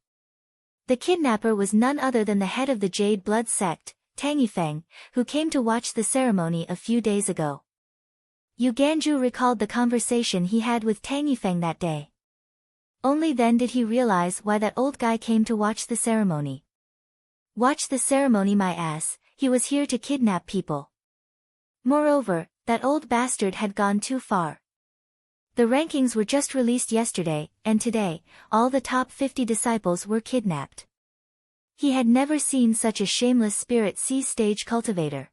The kidnapper was none other than the head of the Jade Blood sect, Tang Yifeng, who came to watch the ceremony a few days ago. Yuganju recalled the conversation he had with Tang Yifeng that day. Only then did he realize why that old guy came to watch the ceremony. Watch the ceremony, my ass, he was here to kidnap people. Moreover, that old bastard had gone too far. The rankings were just released yesterday, and today, all the top 50 disciples were kidnapped. He had never seen such a shameless spirit C-stage cultivator.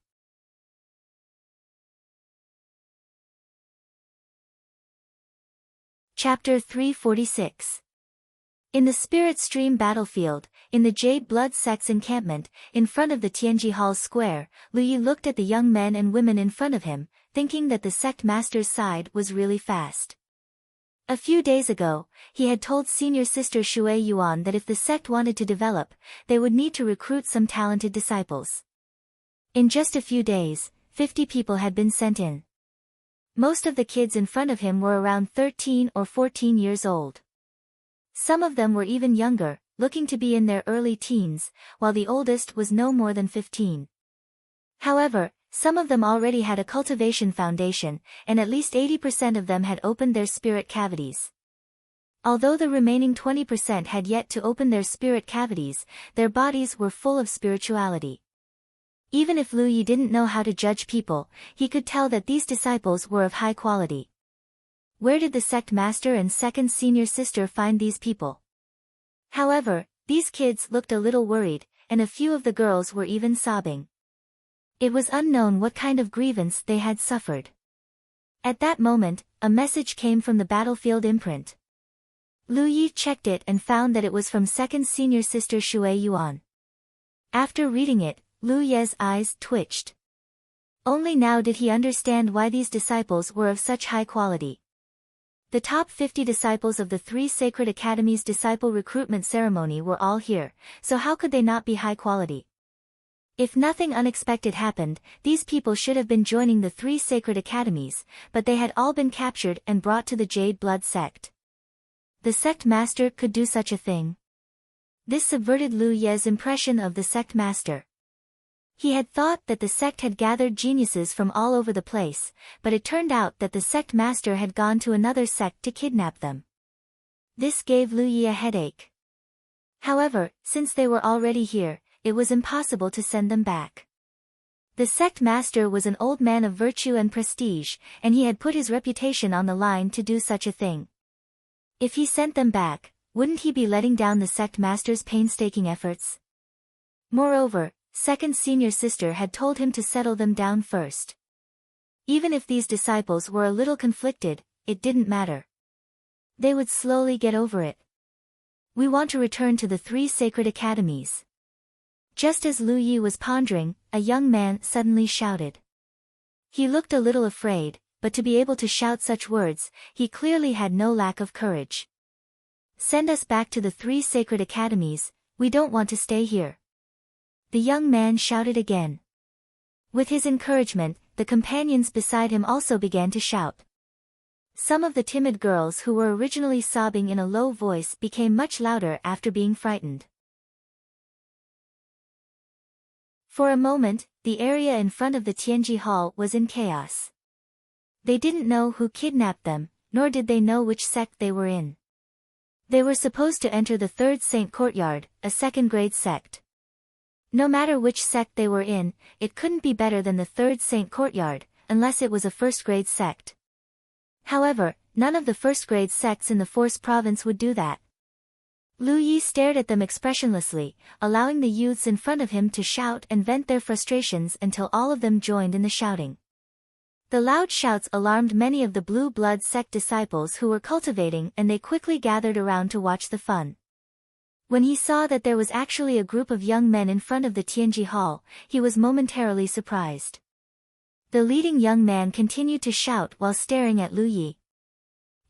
Chapter 346. In the Spirit Stream battlefield, in the Jade Blood sect's encampment, in front of the Tianji Hall square, Lu Yi looked at the young men and women in front of him, thinking that the sect master's side was really fast. A few days ago, he had told senior sister Shui Yuan that if the sect wanted to develop, they would need to recruit some talented disciples. In just a few days, 50 people had been sent in. Most of the kids in front of him were around 13 or 14 years old. Some of them were even younger, looking to be in their early teens, while the oldest was no more than 15. However, some of them already had a cultivation foundation, and at least 80% of them had opened their spirit cavities. Although the remaining 20% had yet to open their spirit cavities, their bodies were full of spirituality. Even if Lu Yi didn't know how to judge people, he could tell that these disciples were of high quality. Where did the sect master and second senior sister find these people? However, these kids looked a little worried, and a few of the girls were even sobbing. It was unknown what kind of grievance they had suffered. At that moment, a message came from the battlefield imprint. Lu Yi checked it and found that it was from second senior sister Shui Yuan. After reading it, Lu Ye's eyes twitched. Only now did he understand why these disciples were of such high quality. The top 50 disciples of the 3 Sacred Academies disciple recruitment ceremony were all here, so how could they not be high quality? If nothing unexpected happened, these people should have been joining the 3 Sacred Academies, but they had all been captured and brought to the Jade Blood sect. The sect master could do such a thing. This subverted Lu Ye's impression of the sect master. He had thought that the sect had gathered geniuses from all over the place, but it turned out that the sect master had gone to another sect to kidnap them. This gave Lu Yi a headache. However, since they were already here, it was impossible to send them back. The sect master was an old man of virtue and prestige, and he had put his reputation on the line to do such a thing. If he sent them back, wouldn't he be letting down the sect master's painstaking efforts? Moreover, second senior sister had told him to settle them down first. Even if these disciples were a little conflicted, it didn't matter. They would slowly get over it. We want to return to the 3 Sacred Academies. Just as Lu Yi was pondering, a young man suddenly shouted. He looked a little afraid, but to be able to shout such words, he clearly had no lack of courage. Send us back to the 3 Sacred Academies, we don't want to stay here. The young man shouted again. With his encouragement, the companions beside him also began to shout. Some of the timid girls who were originally sobbing in a low voice became much louder after being frightened. For a moment, the area in front of the Tianji Hall was in chaos. They didn't know who kidnapped them, nor did they know which sect they were in. They were supposed to enter the 3rd Saint Courtyard, a second-grade sect. No matter which sect they were in, it couldn't be better than the 3rd Saint Courtyard, unless it was a first-grade sect. However, none of the first-grade sects in the Force province would do that. Lu Yi stared at them expressionlessly, allowing the youths in front of him to shout and vent their frustrations until all of them joined in the shouting. The loud shouts alarmed many of the Blue Blood sect disciples who were cultivating, and they quickly gathered around to watch the fun. When he saw that there was actually a group of young men in front of the Tianji Hall, he was momentarily surprised. The leading young man continued to shout while staring at Lu Yi.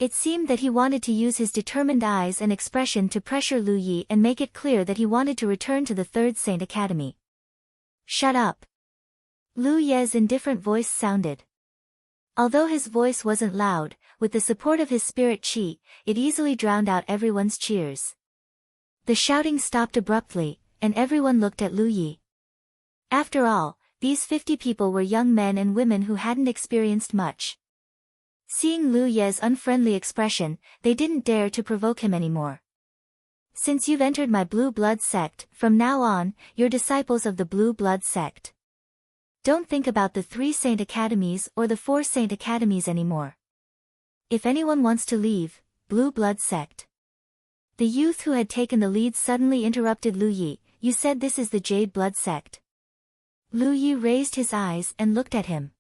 It seemed that he wanted to use his determined eyes and expression to pressure Lu Yi and make it clear that he wanted to return to the Third Saint Academy. Shut up! Lu Ye's indifferent voice sounded. Although his voice wasn't loud, with the support of his spirit chi, it easily drowned out everyone's cheers. The shouting stopped abruptly, and everyone looked at Lu Yi. After all, these 50 people were young men and women who hadn't experienced much. Seeing Lu Ye's unfriendly expression, they didn't dare to provoke him anymore. Since you've entered my Blue Blood sect, from now on, you're disciples of the Blue Blood sect. Don't think about the 3 Saint Academies or the 4 Saint Academies anymore. If anyone wants to leave, Blue Blood sect. The youth who had taken the lead suddenly interrupted Lu Yi. You said this is the Jade Blood sect. Lu Yi raised his eyes and looked at him.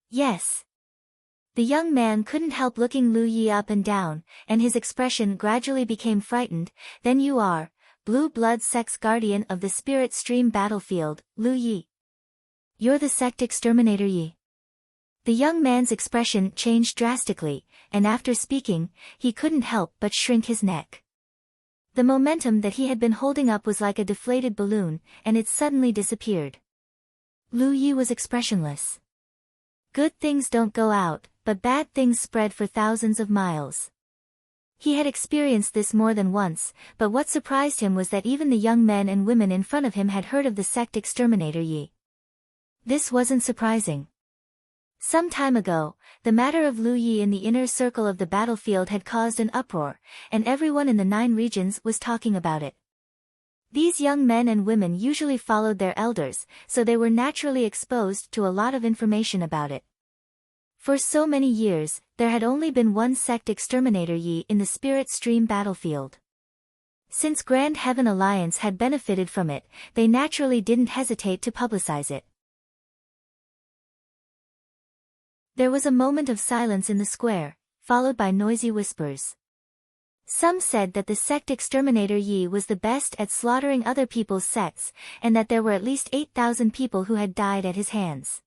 Yes. The young man couldn't help looking Lu Yi up and down, and his expression gradually became frightened. Then you are, Blue Blood sect's guardian of the Spirit Stream battlefield, Lu Yi. You're the sect exterminator Yi. The young man's expression changed drastically, and after speaking, he couldn't help but shrink his neck. The momentum that he had been holding up was like a deflated balloon, and it suddenly disappeared. Lu Yi was expressionless. Good things don't go out, but bad things spread for thousands of miles. He had experienced this more than once, but what surprised him was that even the young men and women in front of him had heard of the sect exterminator Yi. This wasn't surprising. Some time ago, the matter of Lu Yi in the inner circle of the battlefield had caused an uproar, and everyone in the 9 regions was talking about it. These young men and women usually followed their elders, so they were naturally exposed to a lot of information about it. For so many years, there had only been one sect exterminator Yi in the Spirit Stream battlefield. Since Grand Heaven Alliance had benefited from it, they naturally didn't hesitate to publicize it. There was a moment of silence in the square, followed by noisy whispers. Some said that the sect exterminator Yi was the best at slaughtering other people's sects, and that there were at least 8,000 people who had died at his hands.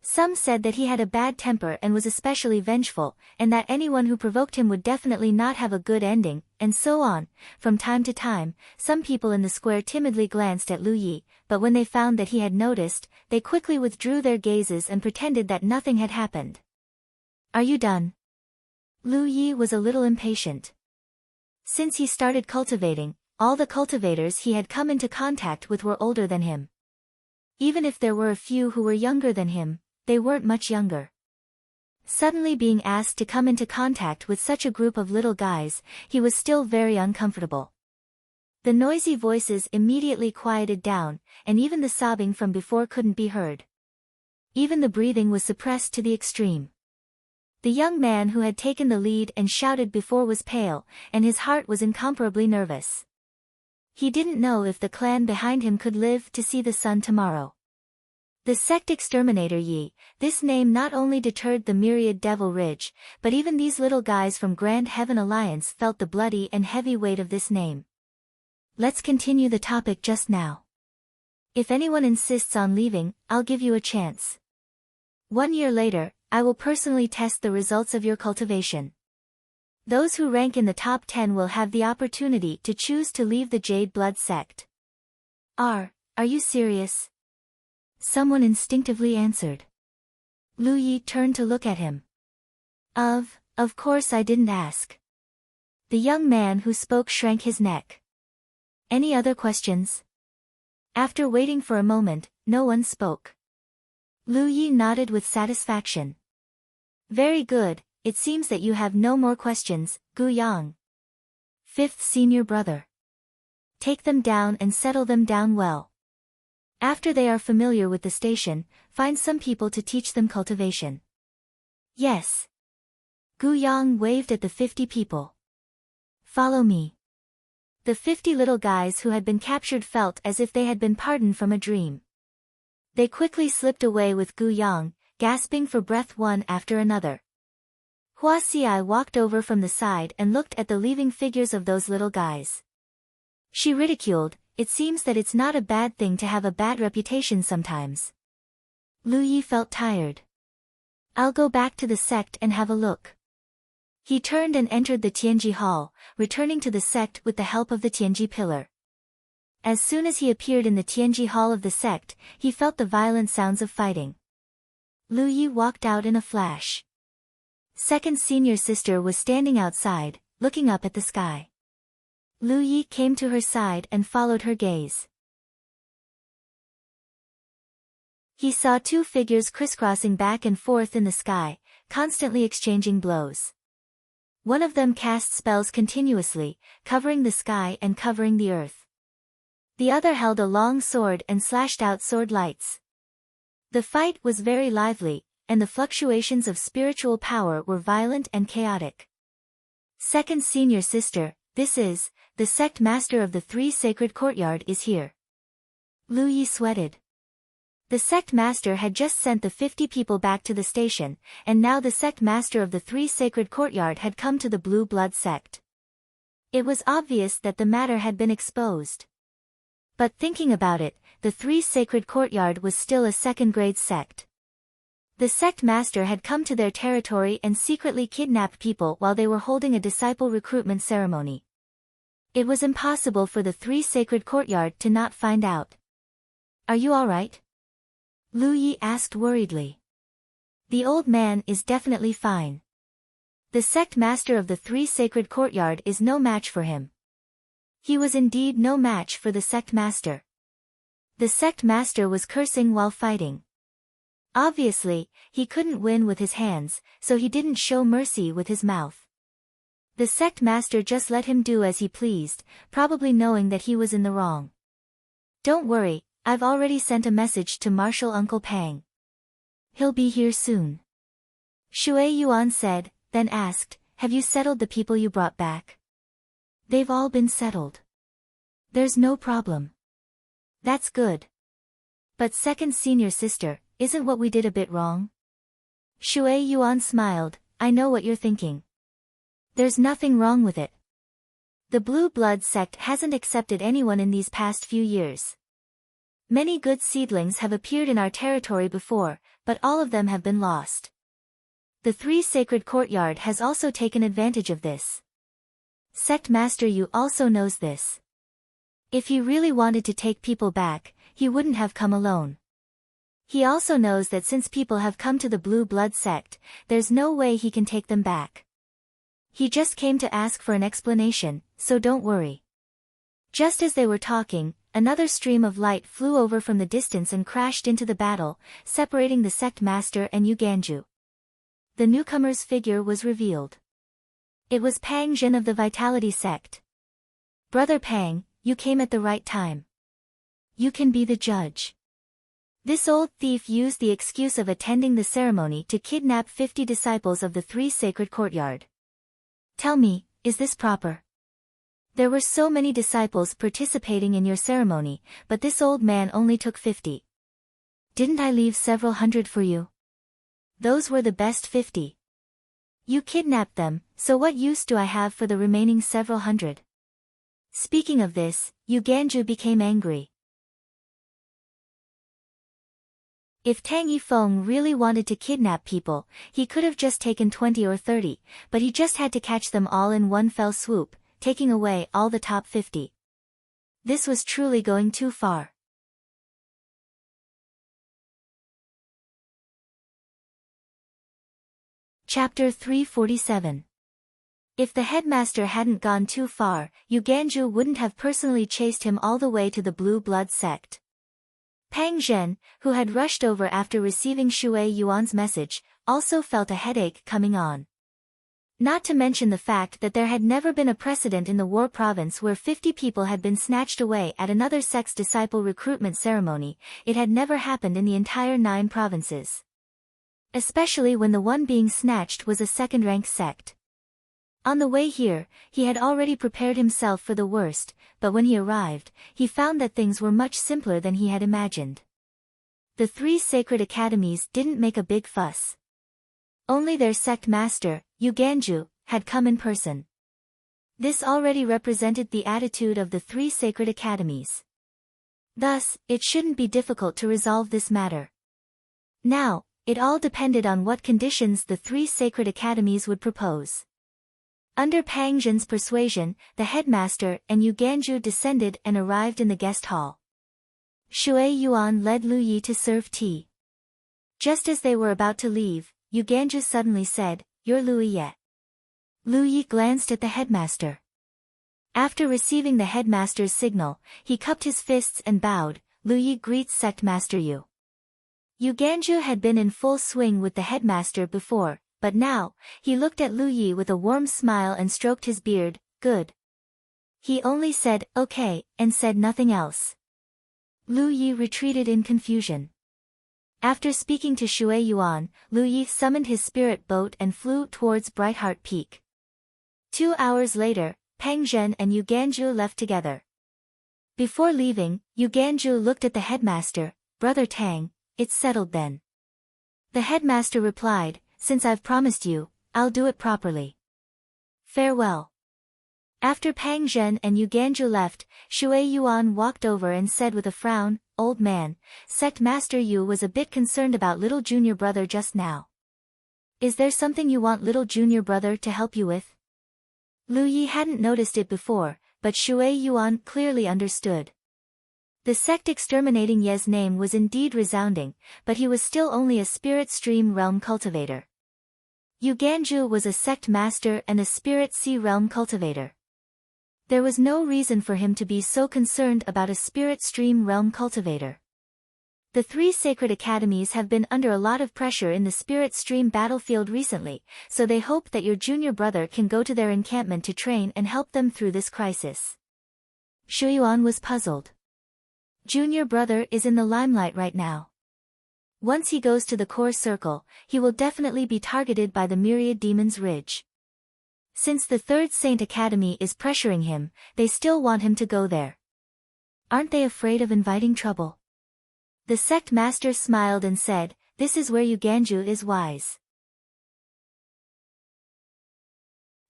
Some said that he had a bad temper and was especially vengeful, and that anyone who provoked him would definitely not have a good ending, and so on. From time to time, some people in the square timidly glanced at Lu Yi, but when they found that he had noticed, they quickly withdrew their gazes and pretended that nothing had happened. Are you done? Lu Yi was a little impatient. Since he started cultivating, all the cultivators he had come into contact with were older than him. Even if there were a few who were younger than him, they weren't much younger. Suddenly being asked to come into contact with such a group of little guys, he was still very uncomfortable. The noisy voices immediately quieted down, and even the sobbing from before couldn't be heard. Even the breathing was suppressed to the extreme. The young man who had taken the lead and shouted before was pale, and his heart was incomparably nervous. He didn't know if the clan behind him could live to see the sun tomorrow. The sect exterminator Yi, this name not only deterred the myriad Devil Ridge, but even these little guys from Grand Heaven Alliance felt the bloody and heavy weight of this name. Let's continue the topic just now. If anyone insists on leaving, I'll give you a chance. 1 year later, I will personally test the results of your cultivation. Those who rank in the top 10 will have the opportunity to choose to leave the Jade Blood sect. Are you serious? Someone instinctively answered. Lu Yi turned to look at him. Of course I didn't ask. The young man who spoke shrank his neck. Any other questions? After waiting for a moment, no one spoke. Lu Yi nodded with satisfaction. Very good, it seems that you have no more questions, Gu Yang. 5th senior brother. Take them down and settle them down well. After they are familiar with the station, find some people to teach them cultivation. Yes. Gu Yang waved at the 50 people. Follow me. The 50 little guys who had been captured felt as if they had been pardoned from a dream. They quickly slipped away with Gu Yang, gasping for breath one after another. Hua Xiai walked over from the side and looked at the leaving figures of those little guys. She ridiculed, "It seems that it's not a bad thing to have a bad reputation sometimes." Lu Yi felt tired. "I'll go back to the sect and have a look." He turned and entered the Tianji Hall, returning to the sect with the help of the Tianji Pillar. As soon as he appeared in the Tianji Hall of the sect, he felt the violent sounds of fighting. Lu Yi walked out in a flash. Second senior sister was standing outside, looking up at the sky. Lu Yi came to her side and followed her gaze. He saw two figures crisscrossing back and forth in the sky, constantly exchanging blows. One of them cast spells continuously, covering the sky and covering the earth. The other held a long sword and slashed out sword lights. The fight was very lively, and the fluctuations of spiritual power were violent and chaotic. Second senior sister, this is, the sect master of the Three Sacred Courtyard is here. Lu Yi sweated. The sect master had just sent the 50 people back to the station, and now the sect master of the Three Sacred Courtyard had come to the Blue Blood sect. It was obvious that the matter had been exposed. But thinking about it, the Three Sacred Courtyard was still a second-grade sect. The sect master had come to their territory and secretly kidnapped people while they were holding a disciple recruitment ceremony. It was impossible for the Three Sacred Courtyard to not find out. "Are you all right?" Lu Yi asked worriedly. The old man is definitely fine. The sect master of the Three Sacred Courtyard is no match for him. He was indeed no match for the sect master. The sect master was cursing while fighting. Obviously, he couldn't win with his hands, so he didn't show mercy with his mouth. The sect master just let him do as he pleased, probably knowing that he was in the wrong. "Don't worry, I've already sent a message to Marshal Uncle Pang. He'll be here soon." Shui Yuan said, then asked, "Have you settled the people you brought back?" "They've all been settled. There's no problem." "That's good. But second senior sister, isn't what we did a bit wrong?" Shui Yuan smiled, "I know what you're thinking. There's nothing wrong with it. The Blue Blood sect hasn't accepted anyone in these past few years. Many good seedlings have appeared in our territory before, but all of them have been lost. The Three Sacred Courtyard has also taken advantage of this. Sect Master Yu also knows this. If he really wanted to take people back, he wouldn't have come alone. He also knows that since people have come to the Blue Blood sect, there's no way he can take them back. He just came to ask for an explanation, so don't worry." Just as they were talking, another stream of light flew over from the distance and crashed into the battle, separating the sect master and Yu Ganju. The newcomer's figure was revealed. It was Pang Zhen of the Vitality sect. "Brother Pang, you came at the right time. You can be the judge." This old thief used the excuse of attending the ceremony to kidnap 50 disciples of the Three Sacred Courtyard. "Tell me, is this proper? There were so many disciples participating in your ceremony, but this old man only took 50. Didn't I leave several hundred for you? Those were the best 50. You kidnapped them, so what use do I have for the remaining several hundred?" Speaking of this, Yu Ganju became angry. If Tang Yifeng really wanted to kidnap people, he could have just taken 20 or 30, but he just had to catch them all in one fell swoop, taking away all the top 50. This was truly going too far. Chapter 347. If the headmaster hadn't gone too far, Yu Ganju wouldn't have personally chased him all the way to the Blue Blood sect. Pang Zhen, who had rushed over after receiving Shui Yuan's message, also felt a headache coming on. Not to mention the fact that there had never been a precedent in the War Province where 50 people had been snatched away at another sect's disciple recruitment ceremony. It had never happened in the entire 9 provinces. Especially when the one being snatched was a second-rank sect. On the way here, he had already prepared himself for the worst, but when he arrived, he found that things were much simpler than he had imagined. The 3 sacred academies didn't make a big fuss. Only their sect master, Yu Ganju, had come in person. This already represented the attitude of the three sacred academies. Thus, it shouldn't be difficult to resolve this matter. Now, it all depended on what conditions the three sacred academies would propose. Under Pang Zhen's persuasion, the headmaster and Yu Ganju descended and arrived in the guest hall. Shui Yuan led Lu Yi to serve tea. Just as they were about to leave, Yu Ganju suddenly said, "You're Lu Yi yet?" Lu Yi glanced at the headmaster. After receiving the headmaster's signal, he cupped his fists and bowed. "Lu Yi greets Sect Master Yu." Yu Ganju had been in full swing with the headmaster before, but now, he looked at Lu Yi with a warm smile and stroked his beard. "Good." He only said, "Okay," and said nothing else. Lu Yi retreated in confusion. After speaking to Shui Yuan, Lu Yi summoned his spirit boat and flew towards Brightheart Peak. 2 hours later, Pang Zhen and Yu Ganju left together. Before leaving, Yu Ganju looked at the headmaster. "Brother Tang, it's settled then." The headmaster replied, "Since I've promised you, I'll do it properly. Farewell." After Pang Zhen and Yu Ganju left, Shui Yuan walked over and said with a frown, "Old man, Sect Master Yu was a bit concerned about little junior brother just now. Is there something you want little junior brother to help you with?" Lu Yi hadn't noticed it before, but Shui Yuan clearly understood. The sect exterminating Ye's name was indeed resounding, but he was still only a spirit stream realm cultivator. Yu Ganju was a sect master and a spirit sea realm cultivator. There was no reason for him to be so concerned about a spirit stream realm cultivator. The three sacred academies have been under a lot of pressure in the spirit stream battlefield recently, so they hope that your junior brother can go to their encampment to train and help them through this crisis. Shu Yuan was puzzled. Junior brother is in the limelight right now. Once he goes to the core circle, he will definitely be targeted by the Myriad Demon's Ridge. Since the Third Saint Academy is pressuring him, they still want him to go there. Aren't they afraid of inviting trouble? The sect master smiled and said, "This is where Yu Ganju is wise.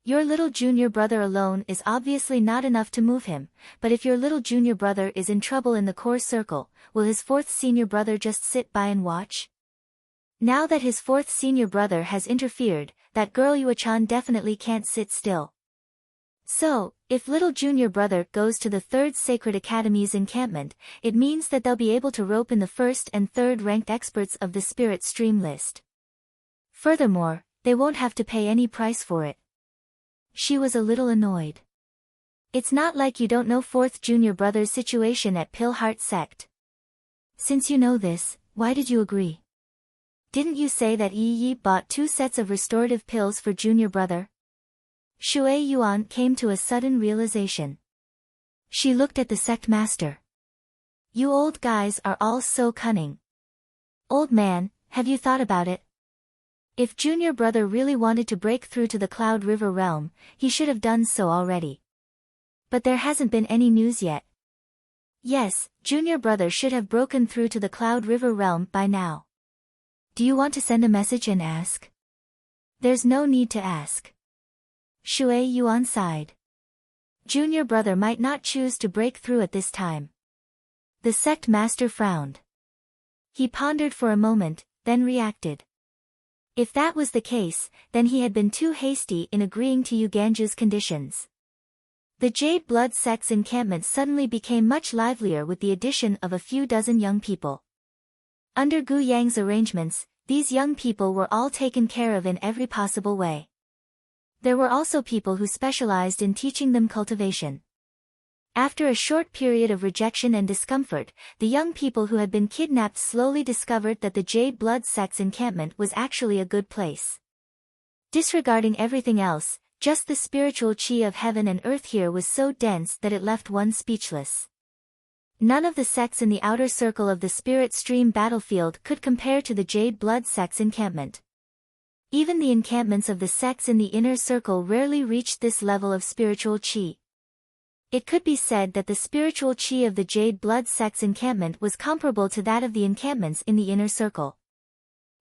Your little junior brother alone is obviously not enough to move him, but if your little junior brother is in trouble in the core circle, will his fourth senior brother just sit by and watch? Now that his fourth senior brother has interfered, that girl Yuachan definitely can't sit still. So, if little junior brother goes to the Third Sacred Academy's encampment, it means that they'll be able to rope in the first and third ranked experts of the Spirit Stream list. Furthermore, they won't have to pay any price for it." She was a little annoyed. "It's not like you don't know fourth junior brother's situation at Pillheart Sect. Since you know this, why did you agree? Didn't you say that Yi bought 2 sets of restorative pills for junior brother?" Shui Yuan came to a sudden realization. She looked at the sect master. "You old guys are all so cunning. Old man, have you thought about it? If junior brother really wanted to break through to the Cloud River realm, he should have done so already. But there hasn't been any news yet. Yes, junior brother should have broken through to the Cloud River realm by now. Do you want to send a message and ask?" "There's no need to ask." Shui Yuan sighed. Junior brother might not choose to break through at this time. The sect master frowned. He pondered for a moment, then reacted. If that was the case, then he had been too hasty in agreeing to Yu Ganju's conditions. The Jade Blood Sect's encampment suddenly became much livelier with the addition of a few dozen young people. Under Gu Yang's arrangements, these young people were all taken care of in every possible way. There were also people who specialized in teaching them cultivation. After a short period of rejection and discomfort, the young people who had been kidnapped slowly discovered that the Jade Blood Sect's encampment was actually a good place. Disregarding everything else, just the spiritual chi of heaven and earth here was so dense that it left one speechless. None of the sects in the outer circle of the Spirit Stream battlefield could compare to the Jade Blood Sect's encampment. Even the encampments of the sects in the inner circle rarely reached this level of spiritual chi. It could be said that the spiritual chi of the Jade Blood Sect's encampment was comparable to that of the encampments in the inner circle.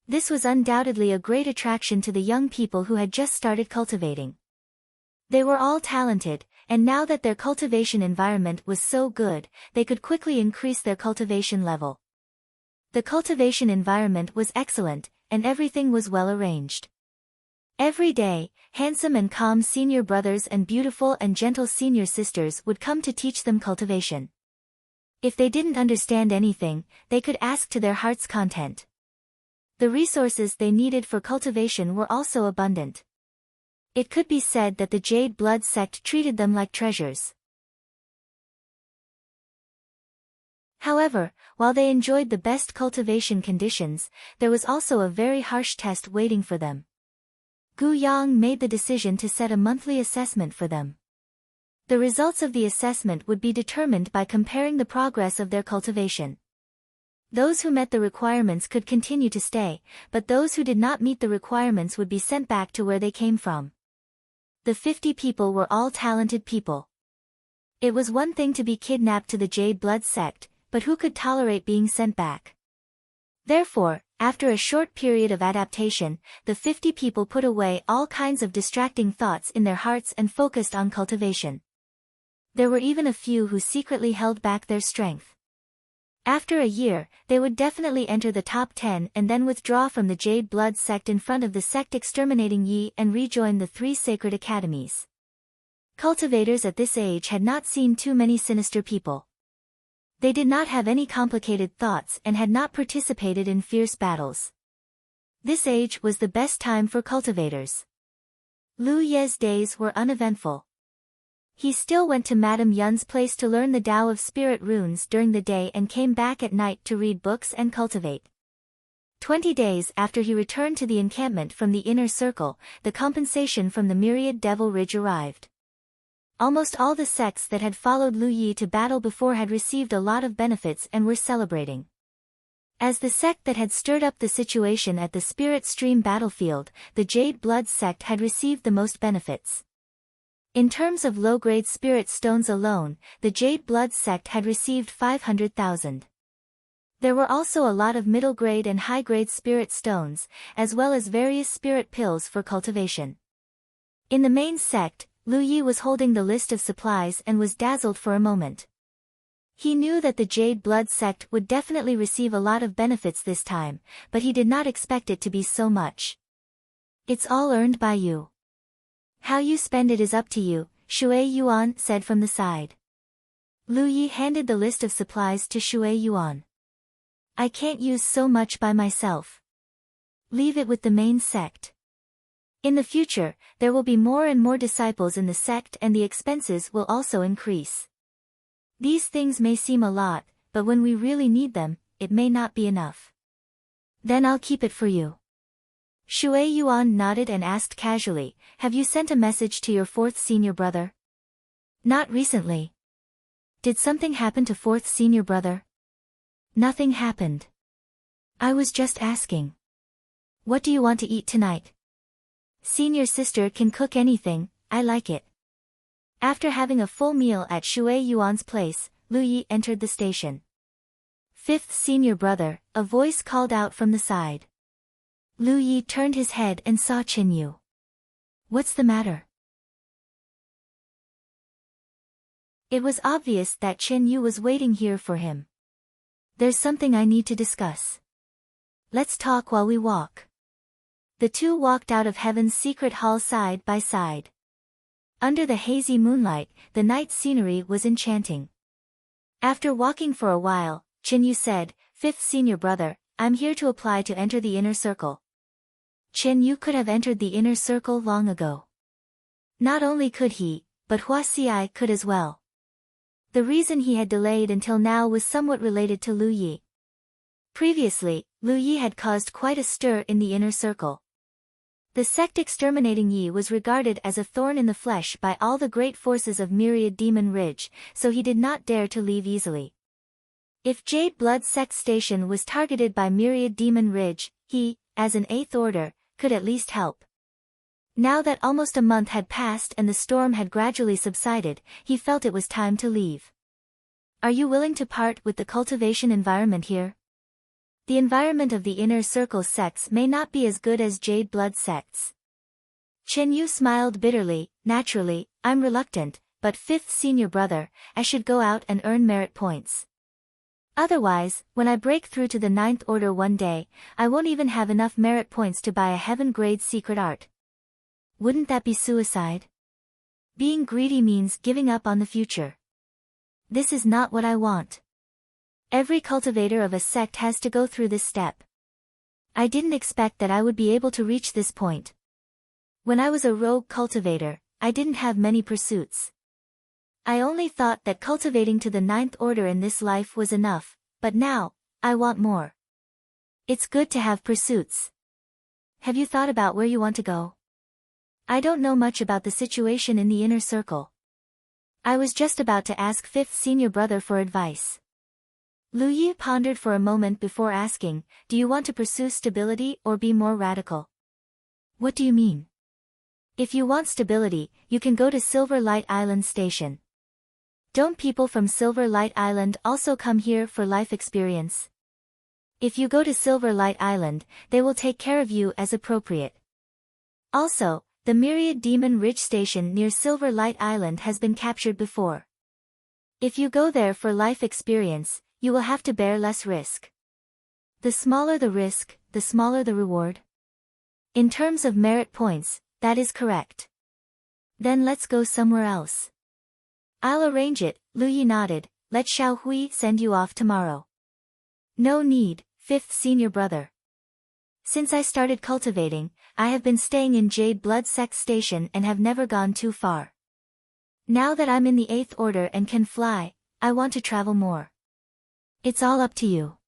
This was undoubtedly a great attraction to the young people who had just started cultivating. They were all talented, and now that their cultivation environment was so good, they could quickly increase their cultivation level. The cultivation environment was excellent, and everything was well arranged. Every day, handsome and calm senior brothers and beautiful and gentle senior sisters would come to teach them cultivation. If they didn't understand anything, they could ask to their heart's content. The resources they needed for cultivation were also abundant. It could be said that the Jade Blood sect treated them like treasures. However, while they enjoyed the best cultivation conditions, there was also a very harsh test waiting for them. Gu Yang made the decision to set a monthly assessment for them. The results of the assessment would be determined by comparing the progress of their cultivation. Those who met the requirements could continue to stay, but those who did not meet the requirements would be sent back to where they came from. The 50 people were all talented people. It was one thing to be kidnapped to the Jade Blood sect, but who could tolerate being sent back? Therefore, after a short period of adaptation, the 50 people put away all kinds of distracting thoughts in their hearts and focused on cultivation. There were even a few who secretly held back their strength. After a year, they would definitely enter the top 10 and then withdraw from the Jade Blood sect in front of the sect exterminating Yi and rejoin the 3 sacred academies. Cultivators at this age had not seen too many sinister people. They did not have any complicated thoughts and had not participated in fierce battles. This age was the best time for cultivators. Lu Ye's days were uneventful. He still went to Madame Yun's place to learn the Tao of Spirit runes during the day and came back at night to read books and cultivate. 20 days after he returned to the encampment from the inner circle, the compensation from the Myriad Devil Ridge arrived. Almost all the sects that had followed Lu Yi to battle before had received a lot of benefits and were celebrating. As the sect that had stirred up the situation at the Spirit Stream battlefield, the Jade Blood sect had received the most benefits. In terms of low-grade spirit stones alone, the Jade Blood sect had received 500,000. There were also a lot of middle-grade and high-grade spirit stones, as well as various spirit pills for cultivation. In the main sect, Lu Yi was holding the list of supplies and was dazzled for a moment. He knew that the Jade Blood sect would definitely receive a lot of benefits this time, but he did not expect it to be so much. It's all earned by you. How you spend it is up to you, Shui Yuan said from the side. Lu Yi handed the list of supplies to Shui Yuan. I can't use so much by myself. Leave it with the main sect. In the future, there will be more and more disciples in the sect and the expenses will also increase. These things may seem a lot, but when we really need them, it may not be enough. Then I'll keep it for you. Shui Yuan nodded and asked casually, have you sent a message to your 4th senior brother? Not recently. Did something happen to 4th senior brother? Nothing happened. I was just asking. What do you want to eat tonight? Senior sister can cook anything, I like it. After having a full meal at Shui Yuan's place, Lu Yi entered the station. 5th senior brother, a voice called out from the side. Lu Yi turned his head and saw Qin Yu. What's the matter? It was obvious that Qin Yu was waiting here for him. There's something I need to discuss. Let's talk while we walk. The two walked out of Heaven's secret hall side by side. Under the hazy moonlight, the night scenery was enchanting. After walking for a while, Qin Yu said, 5th senior brother, I'm here to apply to enter the inner circle. Qin Yu could have entered the inner circle long ago. Not only could he, but Hua Xiai could as well. The reason he had delayed until now was somewhat related to Lu Yi. Previously, Lu Yi had caused quite a stir in the inner circle. The sect exterminating Yi was regarded as a thorn in the flesh by all the great forces of Myriad Demon Ridge, so he did not dare to leave easily. If Jade Blood sect station was targeted by Myriad Demon Ridge, he, as an 8th order, could at least help. Now that almost a month had passed and the storm had gradually subsided, he felt it was time to leave. Are you willing to part with the cultivation environment here? The environment of the inner circle sects may not be as good as Jade Blood sects. Chen Yu smiled bitterly. Naturally, I'm reluctant, but fifth senior brother, I should go out and earn merit points. Otherwise, when I break through to the ninth order one day, I won't even have enough merit points to buy a heaven-grade secret art. Wouldn't that be suicide? Being greedy means giving up on the future. This is not what I want. Every cultivator of a sect has to go through this step. I didn't expect that I would be able to reach this point. When I was a rogue cultivator, I didn't have many pursuits. I only thought that cultivating to the ninth order in this life was enough, but now, I want more. It's good to have pursuits. Have you thought about where you want to go? I don't know much about the situation in the inner circle. I was just about to ask fifth senior brother for advice. Lu Yi pondered for a moment before asking, do you want to pursue stability or be more radical? What do you mean? If you want stability, you can go to Silver Light Island Station. Don't people from Silver Light Island also come here for life experience? If you go to Silver Light Island, they will take care of you as appropriate. Also, the Myriad Demon Ridge Station near Silver Light Island has been captured before. If you go there for life experience, you will have to bear less risk. The smaller the risk, the smaller the reward. In terms of merit points, that is correct. Then let's go somewhere else. I'll arrange it, Lu Yi nodded. Let Xiao Hui send you off tomorrow. No need, fifth senior brother. Since I started cultivating, I have been staying in Jade Blood Sect Station and have never gone too far. Now that I'm in the 8th order and can fly, I want to travel more. It's all up to you.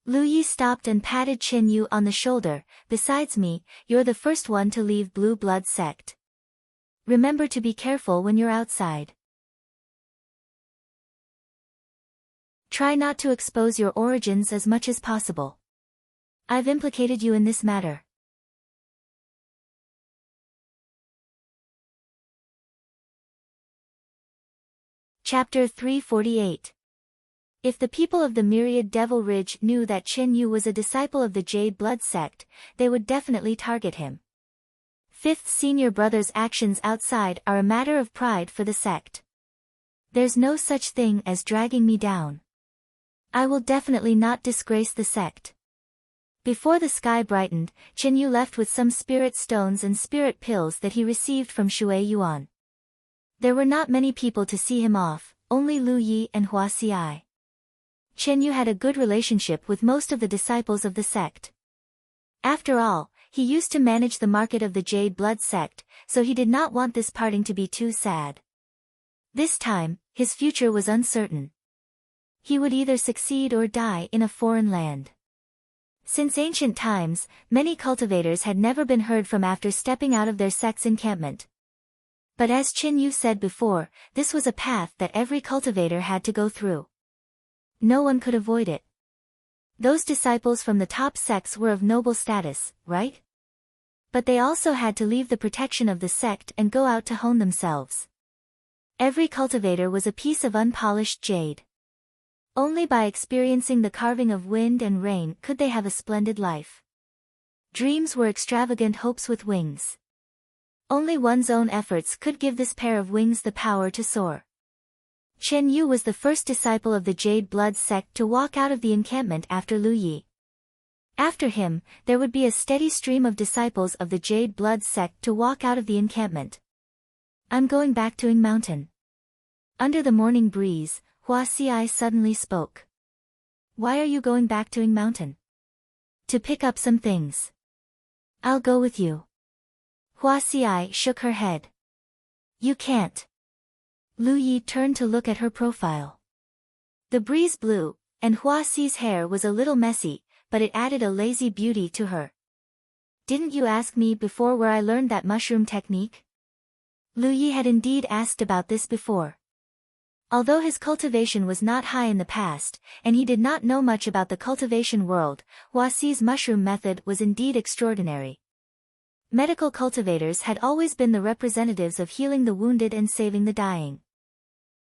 Lu Yi stopped and patted Chen Yu on the shoulder. Besides me, you're the first one to leave Blue Blood Sect. Remember to be careful when you're outside. Try not to expose your origins as much as possible. I've implicated you in this matter. Chapter 348. If the people of the Myriad Devil Ridge knew that Chen Yu was a disciple of the Jade Blood Sect, they would definitely target him. Fifth senior brother's actions outside are a matter of pride for the sect. There's no such thing as dragging me down. I will definitely not disgrace the sect. Before the sky brightened, Chen Yu left with some spirit stones and spirit pills that he received from Shui Yuan. There were not many people to see him off, only Lu Yi and Hua Xi. Chen Yu had a good relationship with most of the disciples of the sect. After all, he used to manage the market of the Jade Blood Sect, so he did not want this parting to be too sad. This time, his future was uncertain. He would either succeed or die in a foreign land. Since ancient times, many cultivators had never been heard from after stepping out of their sect's encampment. But as Chen Yu said before, this was a path that every cultivator had to go through. No one could avoid it. Those disciples from the top sects were of noble status, right? But they also had to leave the protection of the sect and go out to hone themselves. Every cultivator was a piece of unpolished jade. Only by experiencing the carving of wind and rain could they have a splendid life. Dreams were extravagant hopes with wings. Only one's own efforts could give this pair of wings the power to soar. Chen Yu was the first disciple of the Jade Blood Sect to walk out of the encampment after Lu Yi. After him, there would be a steady stream of disciples of the Jade Blood Sect to walk out of the encampment. I'm going back to Ing Mountain. Under the morning breeze, Hua Xi suddenly spoke. Why are you going back to Ing Mountain? To pick up some things. I'll go with you. Hua Xi shook her head. You can't. Lu Yi turned to look at her profile. The breeze blew, and Hua Xi's hair was a little messy, but it added a lazy beauty to her. Didn't you ask me before where I learned that mushroom technique? Lu Yi had indeed asked about this before. Although his cultivation was not high in the past, and he did not know much about the cultivation world, Hua Xi's mushroom method was indeed extraordinary. Medical cultivators had always been the representatives of healing the wounded and saving the dying.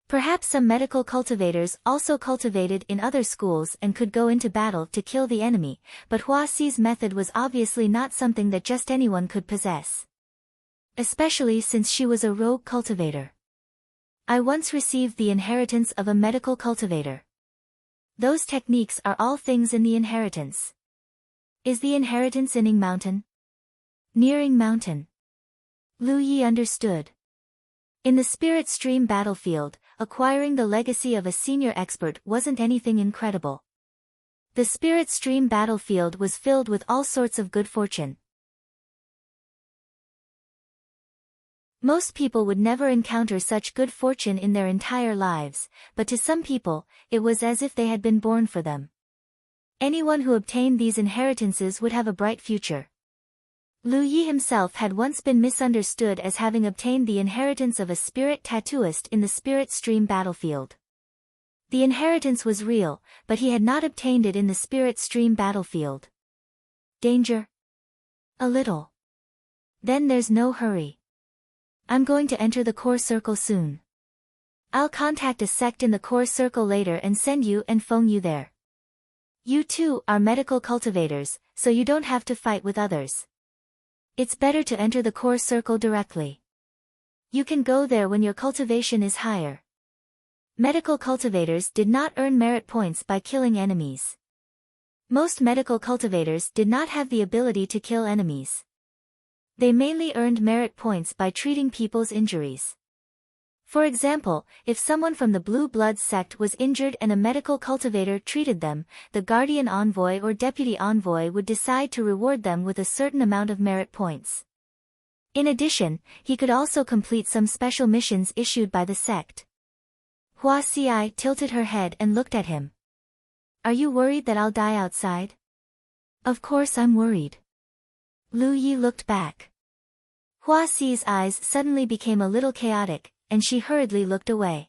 Perhaps some medical cultivators also cultivated in other schools and could go into battle to kill the enemy, but Hua Xi's method was obviously not something that just anyone could possess. Especially since she was a rogue cultivator. I once received the inheritance of a medical cultivator. Those techniques are all things in the inheritance. Is the inheritance in Ing Mountain? Nearing Mountain. Lu Yi understood. In the Spirit Stream battlefield, acquiring the legacy of a senior expert wasn't anything incredible. The Spirit Stream battlefield was filled with all sorts of good fortune. Most people would never encounter such good fortune in their entire lives, but to some people, it was as if they had been born for them. Anyone who obtained these inheritances would have a bright future. Lu Yi himself had once been misunderstood as having obtained the inheritance of a spirit tattooist in the Spirit Stream battlefield. The inheritance was real, but he had not obtained it in the Spirit Stream battlefield. Danger? A little. Then there's no hurry. I'm going to enter the core circle soon. I'll contact a sect in the core circle later and send you and phone you there. You too are medical cultivators, so you don't have to fight with others. It's better to enter the core circle directly. You can go there when your cultivation is higher. Medical cultivators did not earn merit points by killing enemies. Most medical cultivators did not have the ability to kill enemies. They mainly earned merit points by treating people's injuries. For example, if someone from the Blue Blood sect was injured and a medical cultivator treated them, the guardian envoy or deputy envoy would decide to reward them with a certain amount of merit points. In addition, he could also complete some special missions issued by the sect. Hua Xi tilted her head and looked at him. Are you worried that I'll die outside? Of course I'm worried. Lu Yi looked back. Hua Xi's eyes suddenly became a little chaotic, and she hurriedly looked away.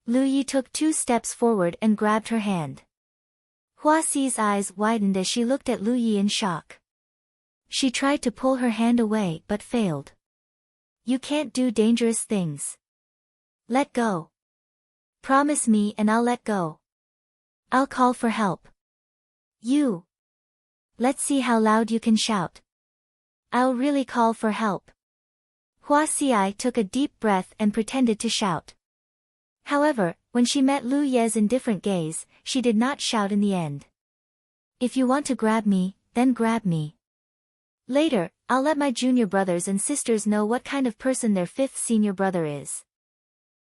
Lu Yi took 2 steps forward and grabbed her hand. Hua Xi's eyes widened as she looked at Lu Yi in shock. She tried to pull her hand away but failed. You can't do dangerous things. Let go. Promise me and I'll let go. I'll call for help. You. Let's see how loud you can shout. I'll really call for help. Hua Xi took a deep breath and pretended to shout. However, when she met Lu Ye's indifferent gaze, she did not shout in the end. If you want to grab me, then grab me. Later, I'll let my junior brothers and sisters know what kind of person their 5th senior brother is.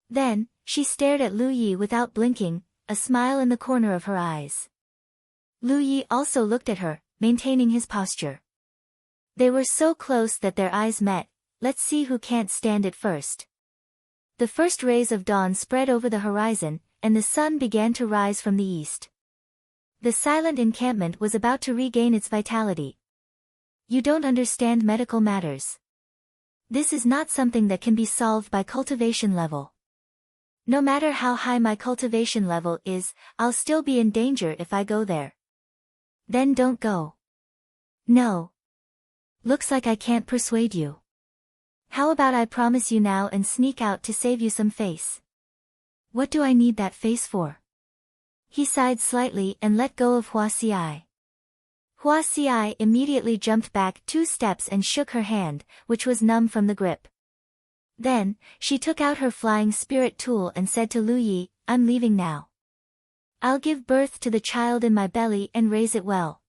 Then, she stared at Lu Yi without blinking, a smile in the corner of her eyes. Lu Yi also looked at her, maintaining his posture. They were so close that their eyes met. Let's see who can't stand it first. The first rays of dawn spread over the horizon, and the sun began to rise from the east. The silent encampment was about to regain its vitality. You don't understand medical matters. This is not something that can be solved by cultivation level. No matter how high my cultivation level is, I'll still be in danger if I go there. Then don't go. No. Looks like I can't persuade you. How about I promise you now and sneak out to save you some face? What do I need that face for? He sighed slightly and let go of Hua Xi. Hua Xi immediately jumped back 2 steps and shook her hand, which was numb from the grip. Then, she took out her flying spirit tool and said to Lu Yi, I'm leaving now. I'll give birth to the child in my belly and raise it well.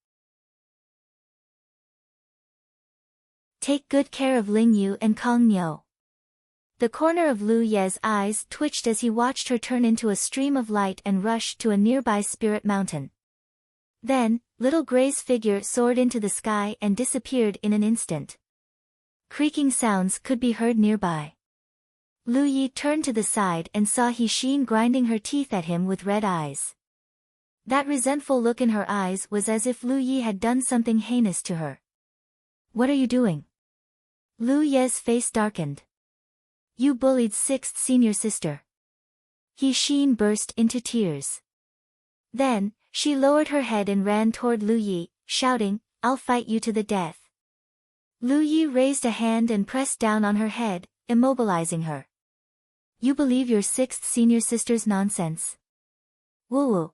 Take good care of Ling Yu and Kong Niu. The corner of Lu Ye's eyes twitched as he watched her turn into a stream of light and rush to a nearby spirit mountain. Then, little Gray's figure soared into the sky and disappeared in an instant. Creaking sounds could be heard nearby. Lu Yi turned to the side and saw He Xin grinding her teeth at him with red eyes. That resentful look in her eyes was as if Lu Yi had done something heinous to her. What are you doing? Lu Ye's face darkened. You bullied 6th senior sister. He Xin burst into tears. Then, she lowered her head and ran toward Lu Yi, shouting, I'll fight you to the death. Lu Yi raised a hand and pressed down on her head, immobilizing her. You believe your 6th senior sister's nonsense? Woo-woo.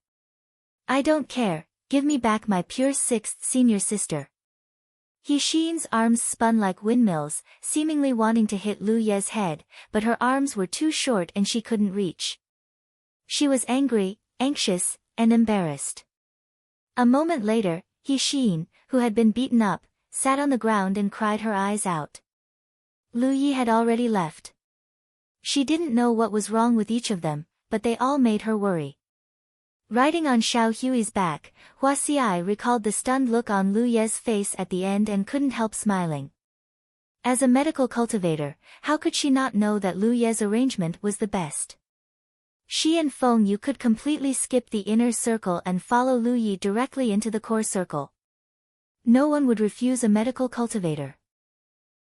I don't care, give me back my pure 6th senior sister. Xin's arms spun like windmills, seemingly wanting to hit Lu Ye's head, but her arms were too short and she couldn't reach. She was angry, anxious, and embarrassed. A moment later, Xin, who had been beaten up, sat on the ground and cried her eyes out. Lu Yi had already left. She didn't know what was wrong with each of them, but they all made her worry. Riding on Xiao Hui's back, Hua Xiai recalled the stunned look on Lu Ye's face at the end and couldn't help smiling. As a medical cultivator, how could she not know that Lu Ye's arrangement was the best? She and Feng Yu could completely skip the inner circle and follow Lu Yi directly into the core circle. No one would refuse a medical cultivator.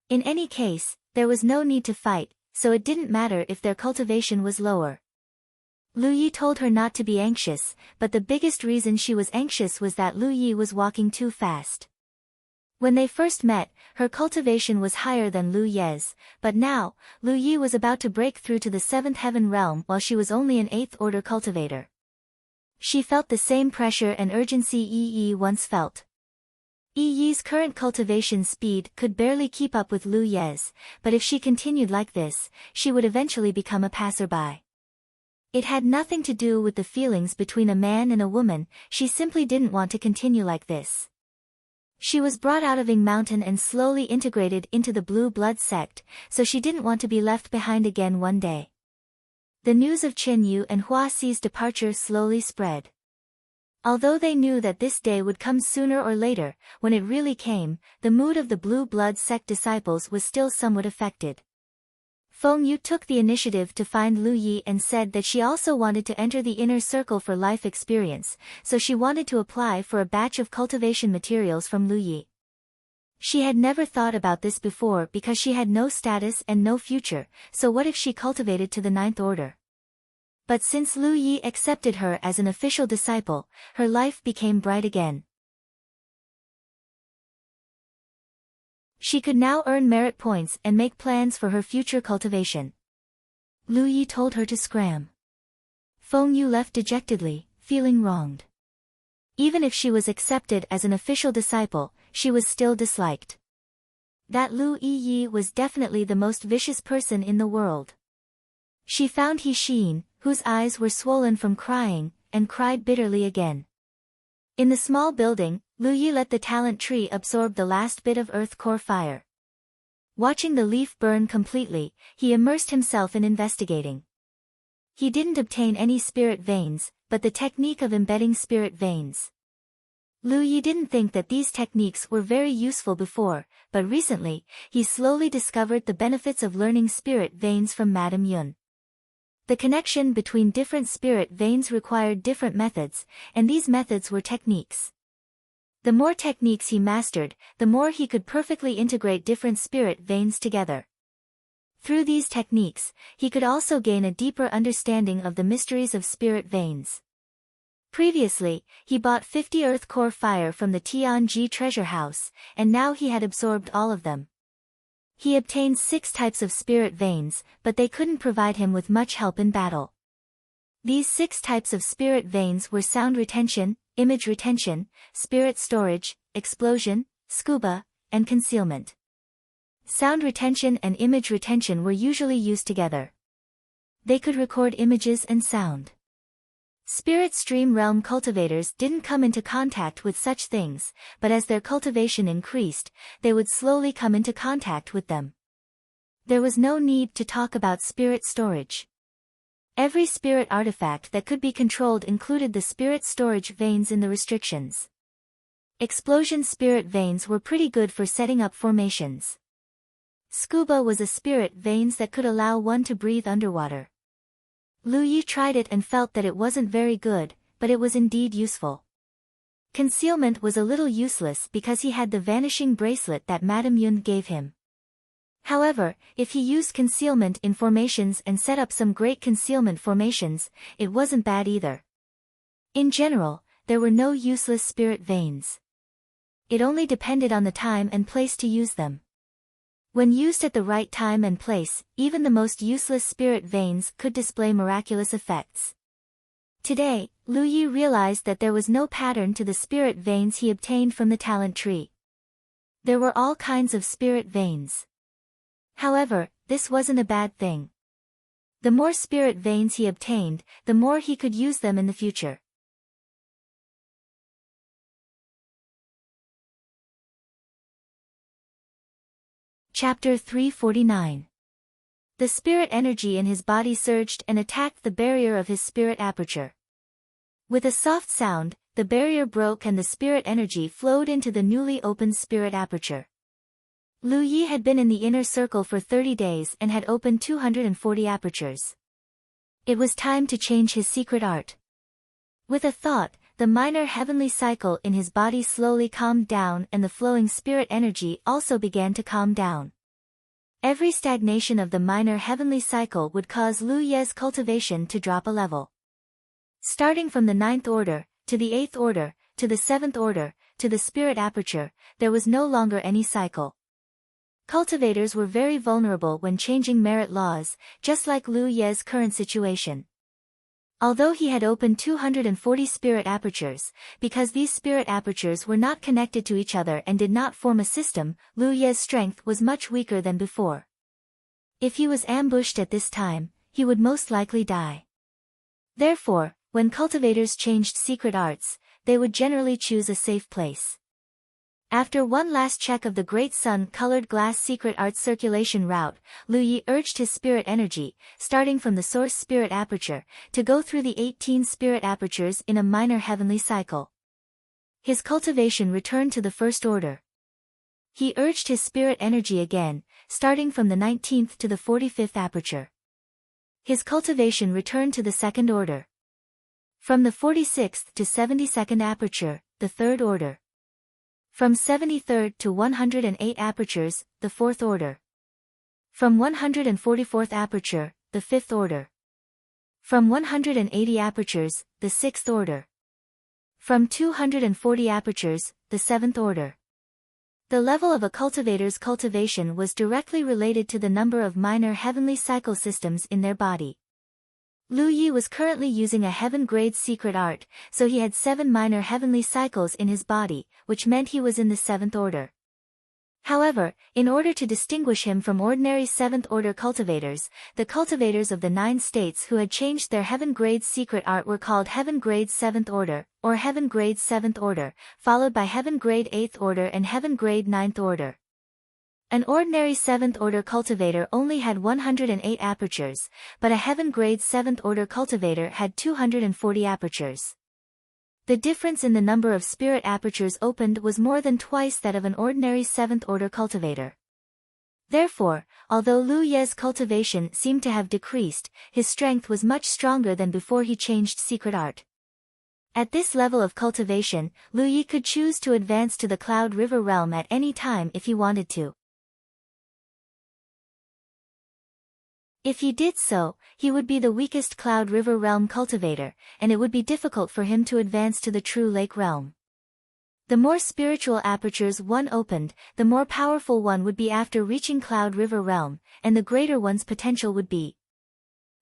In any case, there was no need to fight, so it didn't matter if their cultivation was lower. Lu Yi told her not to be anxious, but the biggest reason she was anxious was that Lu Yi was walking too fast. When they first met, her cultivation was higher than Lu Ye's, but now, Lu Yi was about to break through to the 7th heaven realm while she was only an 8th order cultivator. She felt the same pressure and urgency Yi once felt. Yi's current cultivation speed could barely keep up with Lu Ye's, but if she continued like this, she would eventually become a passerby. It had nothing to do with the feelings between a man and a woman, she simply didn't want to continue like this. She was brought out of Ying Mountain and slowly integrated into the Blue Blood sect, so she didn't want to be left behind again one day. The news of Qin Yu and Hua Xi's departure slowly spread. Although they knew that this day would come sooner or later, when it really came, the mood of the Blue Blood sect disciples was still somewhat affected. Feng Yu took the initiative to find Lu Yi and said that she also wanted to enter the inner circle for life experience, so she wanted to apply for a batch of cultivation materials from Lu Yi. She had never thought about this before because she had no status and no future, so what if she cultivated to the 9th order? But since Lu Yi accepted her as an official disciple, her life became bright again. She could now earn merit points and make plans for her future cultivation. Lu Yi told her to scram. Feng Yu left dejectedly, feeling wronged. Even if she was accepted as an official disciple, she was still disliked. That Lu Yi was definitely the most vicious person in the world. She found Xin, whose eyes were swollen from crying, and cried bitterly again. In the small building, Lu Yi let the talent tree absorb the last bit of earth core fire. Watching the leaf burn completely, he immersed himself in investigating. He didn't obtain any spirit veins, but the technique of embedding spirit veins. Lu Yi didn't think that these techniques were very useful before, but recently, he slowly discovered the benefits of learning spirit veins from Madame Yun. The connection between different spirit veins required different methods, and these methods were techniques. The more techniques he mastered, the more he could perfectly integrate different spirit veins together. Through these techniques, he could also gain a deeper understanding of the mysteries of spirit veins. Previously, he bought 50 earth core fire from the Tianji treasure house, and now he had absorbed all of them. He obtained 6 types of spirit veins, but they couldn't provide him with much help in battle. These 6 types of spirit veins were sound retention, image retention, spirit storage, explosion, scuba, and concealment. Sound retention and image retention were usually used together. They could record images and sound. Spirit stream realm cultivators didn't come into contact with such things, but as their cultivation increased, they would slowly come into contact with them. There was no need to talk about spirit storage. Every spirit artifact that could be controlled included the spirit storage veins in the restrictions. Explosion spirit veins were pretty good for setting up formations. Scuba was a spirit veins that could allow one to breathe underwater. Lu Yi tried it and felt that it wasn't very good, but it was indeed useful. Concealment was a little useless because he had the vanishing bracelet that Madame Yun gave him. However, if he used concealment in formations and set up some great concealment formations, it wasn't bad either. In general, there were no useless spirit veins. It only depended on the time and place to use them. When used at the right time and place, even the most useless spirit veins could display miraculous effects. Today, Lu Yi realized that there was no pattern to the spirit veins he obtained from the talent tree. There were all kinds of spirit veins. However, this wasn't a bad thing. The more spirit veins he obtained, the more he could use them in the future. Chapter 349. The spirit energy in his body surged and attacked the barrier of his spirit aperture. With a soft sound, the barrier broke and the spirit energy flowed into the newly opened spirit aperture. Lu Yi had been in the inner circle for 30 days and had opened 240 apertures. It was time to change his secret art. With a thought, the minor heavenly cycle in his body slowly calmed down and the flowing spirit energy also began to calm down. Every stagnation of the minor heavenly cycle would cause Lu Ye's cultivation to drop a level. Starting from the 9th order, to the 8th order, to the 7th order, to the spirit aperture, there was no longer any cycle. Cultivators were very vulnerable when changing merit laws, just like Lu Ye's current situation. Although he had opened 240 spirit apertures, because these spirit apertures were not connected to each other and did not form a system, Lu Ye's strength was much weaker than before. If he was ambushed at this time, he would most likely die. Therefore, when cultivators changed secret arts, they would generally choose a safe place. After one last check of the Great Sun-colored glass secret art circulation route, Lu Yi urged his spirit energy, starting from the source spirit aperture, to go through the 18 spirit apertures in a minor heavenly cycle. His cultivation returned to the first order. He urged his spirit energy again, starting from the 19th to the 45th aperture. His cultivation returned to the second order. From the 46th to 72nd aperture, the third order. From 73rd to 108 apertures, the 4th order. From 144th aperture, the 5th order. From 180 apertures, the 6th order. From 240 apertures, the 7th order. The level of a cultivator's cultivation was directly related to the number of minor heavenly cycle systems in their body. Lu Yi was currently using a heaven-grade secret art, so he had 7 minor heavenly cycles in his body, which meant he was in the 7th order. However, in order to distinguish him from ordinary 7th-order cultivators, the cultivators of the 9 states who had changed their heaven-grade secret art were called heaven-grade 7th order, or heaven-grade 7th order, followed by heaven-grade 8th order and heaven-grade 9th order. An ordinary 7th-order cultivator only had 108 apertures, but a heaven-grade 7th-order cultivator had 240 apertures. The difference in the number of spirit apertures opened was more than twice that of an ordinary 7th-order cultivator. Therefore, although Lu Ye's cultivation seemed to have decreased, his strength was much stronger than before he changed secret art. At this level of cultivation, Lu Yi could choose to advance to the Cloud River realm at any time if he wanted to. If he did so, he would be the weakest Cloud River realm cultivator, and it would be difficult for him to advance to the true lake realm. The more spiritual apertures one opened, the more powerful one would be after reaching Cloud River realm, and the greater one's potential would be.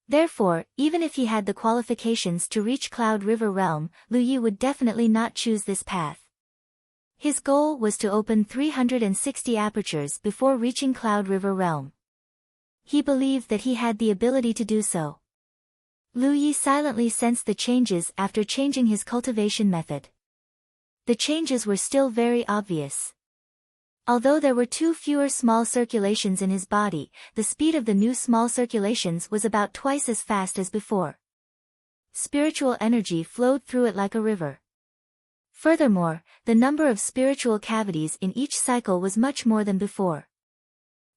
Therefore, even if he had the qualifications to reach Cloud River realm, Lu Yi would definitely not choose this path. His goal was to open 360 apertures before reaching Cloud River realm. He believed that he had the ability to do so. Lu Yi silently sensed the changes after changing his cultivation method. The changes were still very obvious. Although there were 2 fewer small circulations in his body, the speed of the new small circulations was about twice as fast as before. Spiritual energy flowed through it like a river. Furthermore, the number of spiritual cavities in each cycle was much more than before.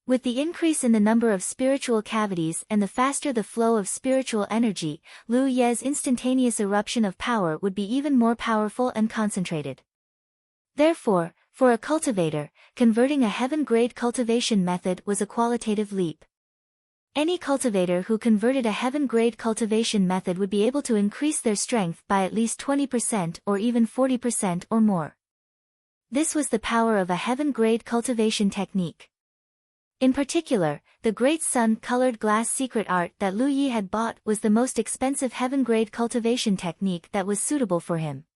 With the increase in the number of spiritual cavities and the faster the flow of spiritual energy, Lu Ye's instantaneous eruption of power would be even more powerful and concentrated. Therefore, for a cultivator, converting a heaven-grade cultivation method was a qualitative leap. Any cultivator who converted a heaven-grade cultivation method would be able to increase their strength by at least 20% or even 40% or more. This was the power of a heaven-grade cultivation technique. In particular, the Great Sun-colored glass secret art that Lu Yi had bought was the most expensive heaven-grade cultivation technique that was suitable for him.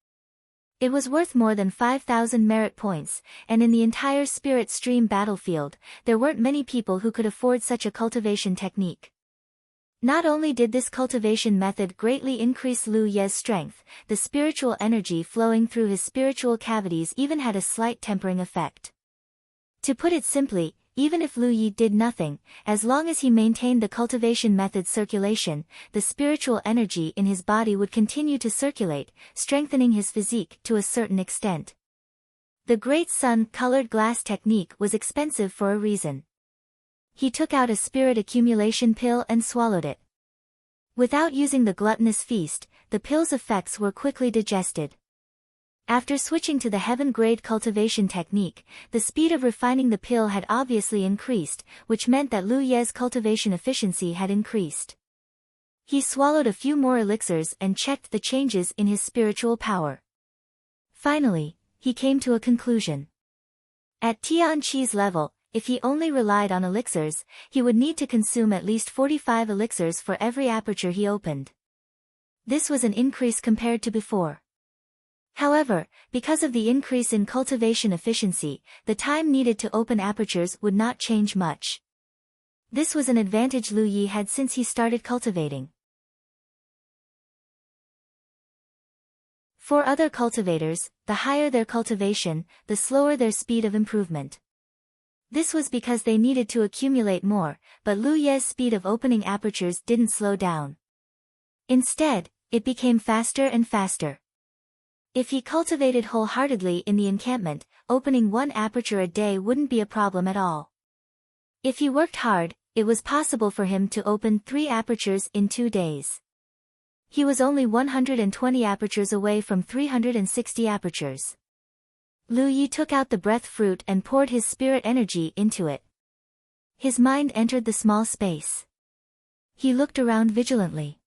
It was worth more than 5,000 merit points, and in the entire Spirit Stream battlefield, there weren't many people who could afford such a cultivation technique. Not only did this cultivation method greatly increase Lu Ye's strength, the spiritual energy flowing through his spiritual cavities even had a slight tempering effect. To put it simply, even if Lu Yi did nothing, as long as he maintained the cultivation method's circulation, the spiritual energy in his body would continue to circulate, strengthening his physique to a certain extent. The Great Sun-colored glass technique was expensive for a reason. He took out a spirit accumulation pill and swallowed it. Without using the gluttonous feast, the pill's effects were quickly digested. After switching to the heaven-grade cultivation technique, the speed of refining the pill had obviously increased, which meant that Lu Ye's cultivation efficiency had increased. He swallowed a few more elixirs and checked the changes in his spiritual power. Finally, he came to a conclusion. At Tianqi's level, if he only relied on elixirs, he would need to consume at least 45 elixirs for every aperture he opened. This was an increase compared to before. However, because of the increase in cultivation efficiency, the time needed to open apertures would not change much. This was an advantage Lu Yi had since he started cultivating. For other cultivators, the higher their cultivation, the slower their speed of improvement. This was because they needed to accumulate more, but Lu Ye's speed of opening apertures didn't slow down. Instead, it became faster and faster. If he cultivated wholeheartedly in the encampment, opening one aperture a day wouldn't be a problem at all. If he worked hard, it was possible for him to open 3 apertures in 2 days. He was only 120 apertures away from 360 apertures. Lu Yi took out the breath fruit and poured his spirit energy into it. His mind entered the small space. He looked around vigilantly.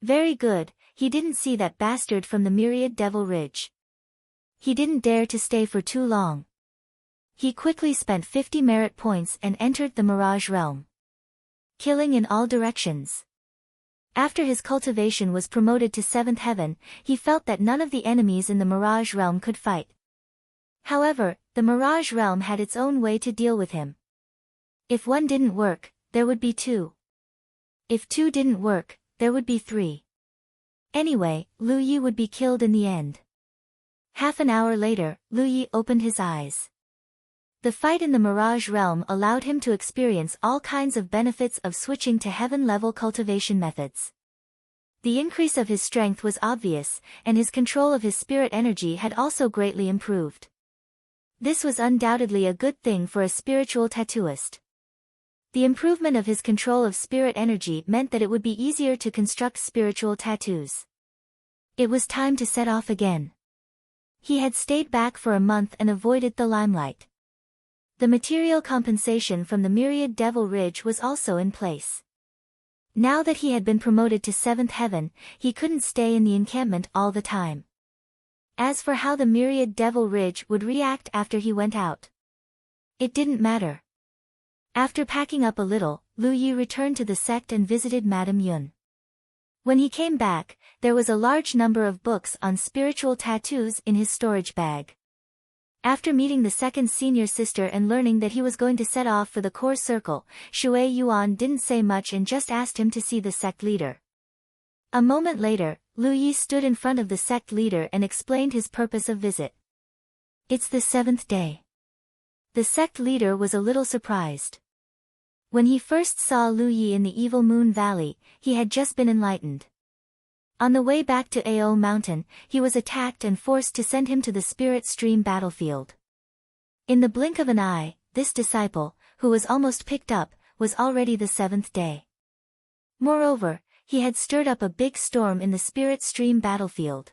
Very good, he didn't see that bastard from the Myriad Devil Ridge. He didn't dare to stay for too long. He quickly spent 50 merit points and entered the Mirage Realm, killing in all directions. After his cultivation was promoted to 7th heaven, he felt that none of the enemies in the Mirage Realm could fight. However, the Mirage Realm had its own way to deal with him. If one didn't work, there would be 2. If 2 didn't work, there would be 3. Anyway, Lu Yi would be killed in the end. Half an hour later, Lu Yi opened his eyes. The fight in the Mirage Realm allowed him to experience all kinds of benefits of switching to heaven-level cultivation methods. The increase of his strength was obvious, and his control of his spirit energy had also greatly improved. This was undoubtedly a good thing for a spiritual tattooist. The improvement of his control of spirit energy meant that it would be easier to construct spiritual tattoos. It was time to set off again. He had stayed back for a month and avoided the limelight. The material compensation from the Myriad Devil Ridge was also in place. Now that he had been promoted to 7th heaven, he couldn't stay in the encampment all the time. As for how the Myriad Devil Ridge would react after he went out, it didn't matter. After packing up a little, Lu Yi returned to the sect and visited Madame Yun. When he came back, there was a large number of books on spiritual tattoos in his storage bag. After meeting the second senior sister and learning that he was going to set off for the core circle, Shui Yuan didn't say much and just asked him to see the sect leader. A moment later, Lu Yi stood in front of the sect leader and explained his purpose of visit. It's the 7th day. The sect leader was a little surprised. When he first saw Lu Yi in the Evil Moon Valley, he had just been enlightened. On the way back to Ao Mountain, he was attacked and forced to send him to the Spirit Stream battlefield. In the blink of an eye, this disciple, who was almost picked up, was already the 7th day. Moreover, he had stirred up a big storm in the Spirit Stream battlefield.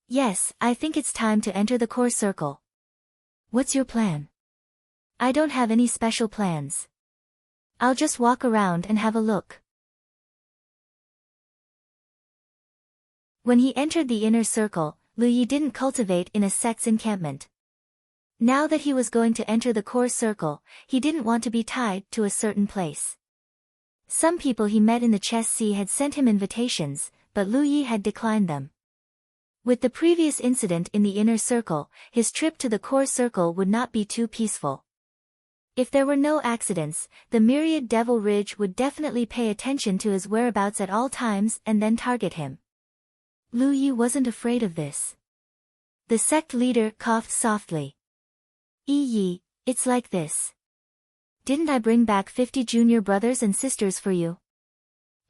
Yes, I think it's time to enter the core circle. What's your plan? I don't have any special plans. I'll just walk around and have a look. When he entered the inner circle, Lu Yi didn't cultivate in a sect's encampment. Now that he was going to enter the core circle, he didn't want to be tied to a certain place. Some people he met in the chess sea had sent him invitations, but Lu Yi had declined them. With the previous incident in the inner circle, his trip to the core circle would not be too peaceful. If there were no accidents, the myriad Devil Ridge would definitely pay attention to his whereabouts at all times and then target him. Lu Yi wasn't afraid of this. The sect leader coughed softly. Yi, it's like this. Didn't I bring back 50 junior brothers and sisters for you?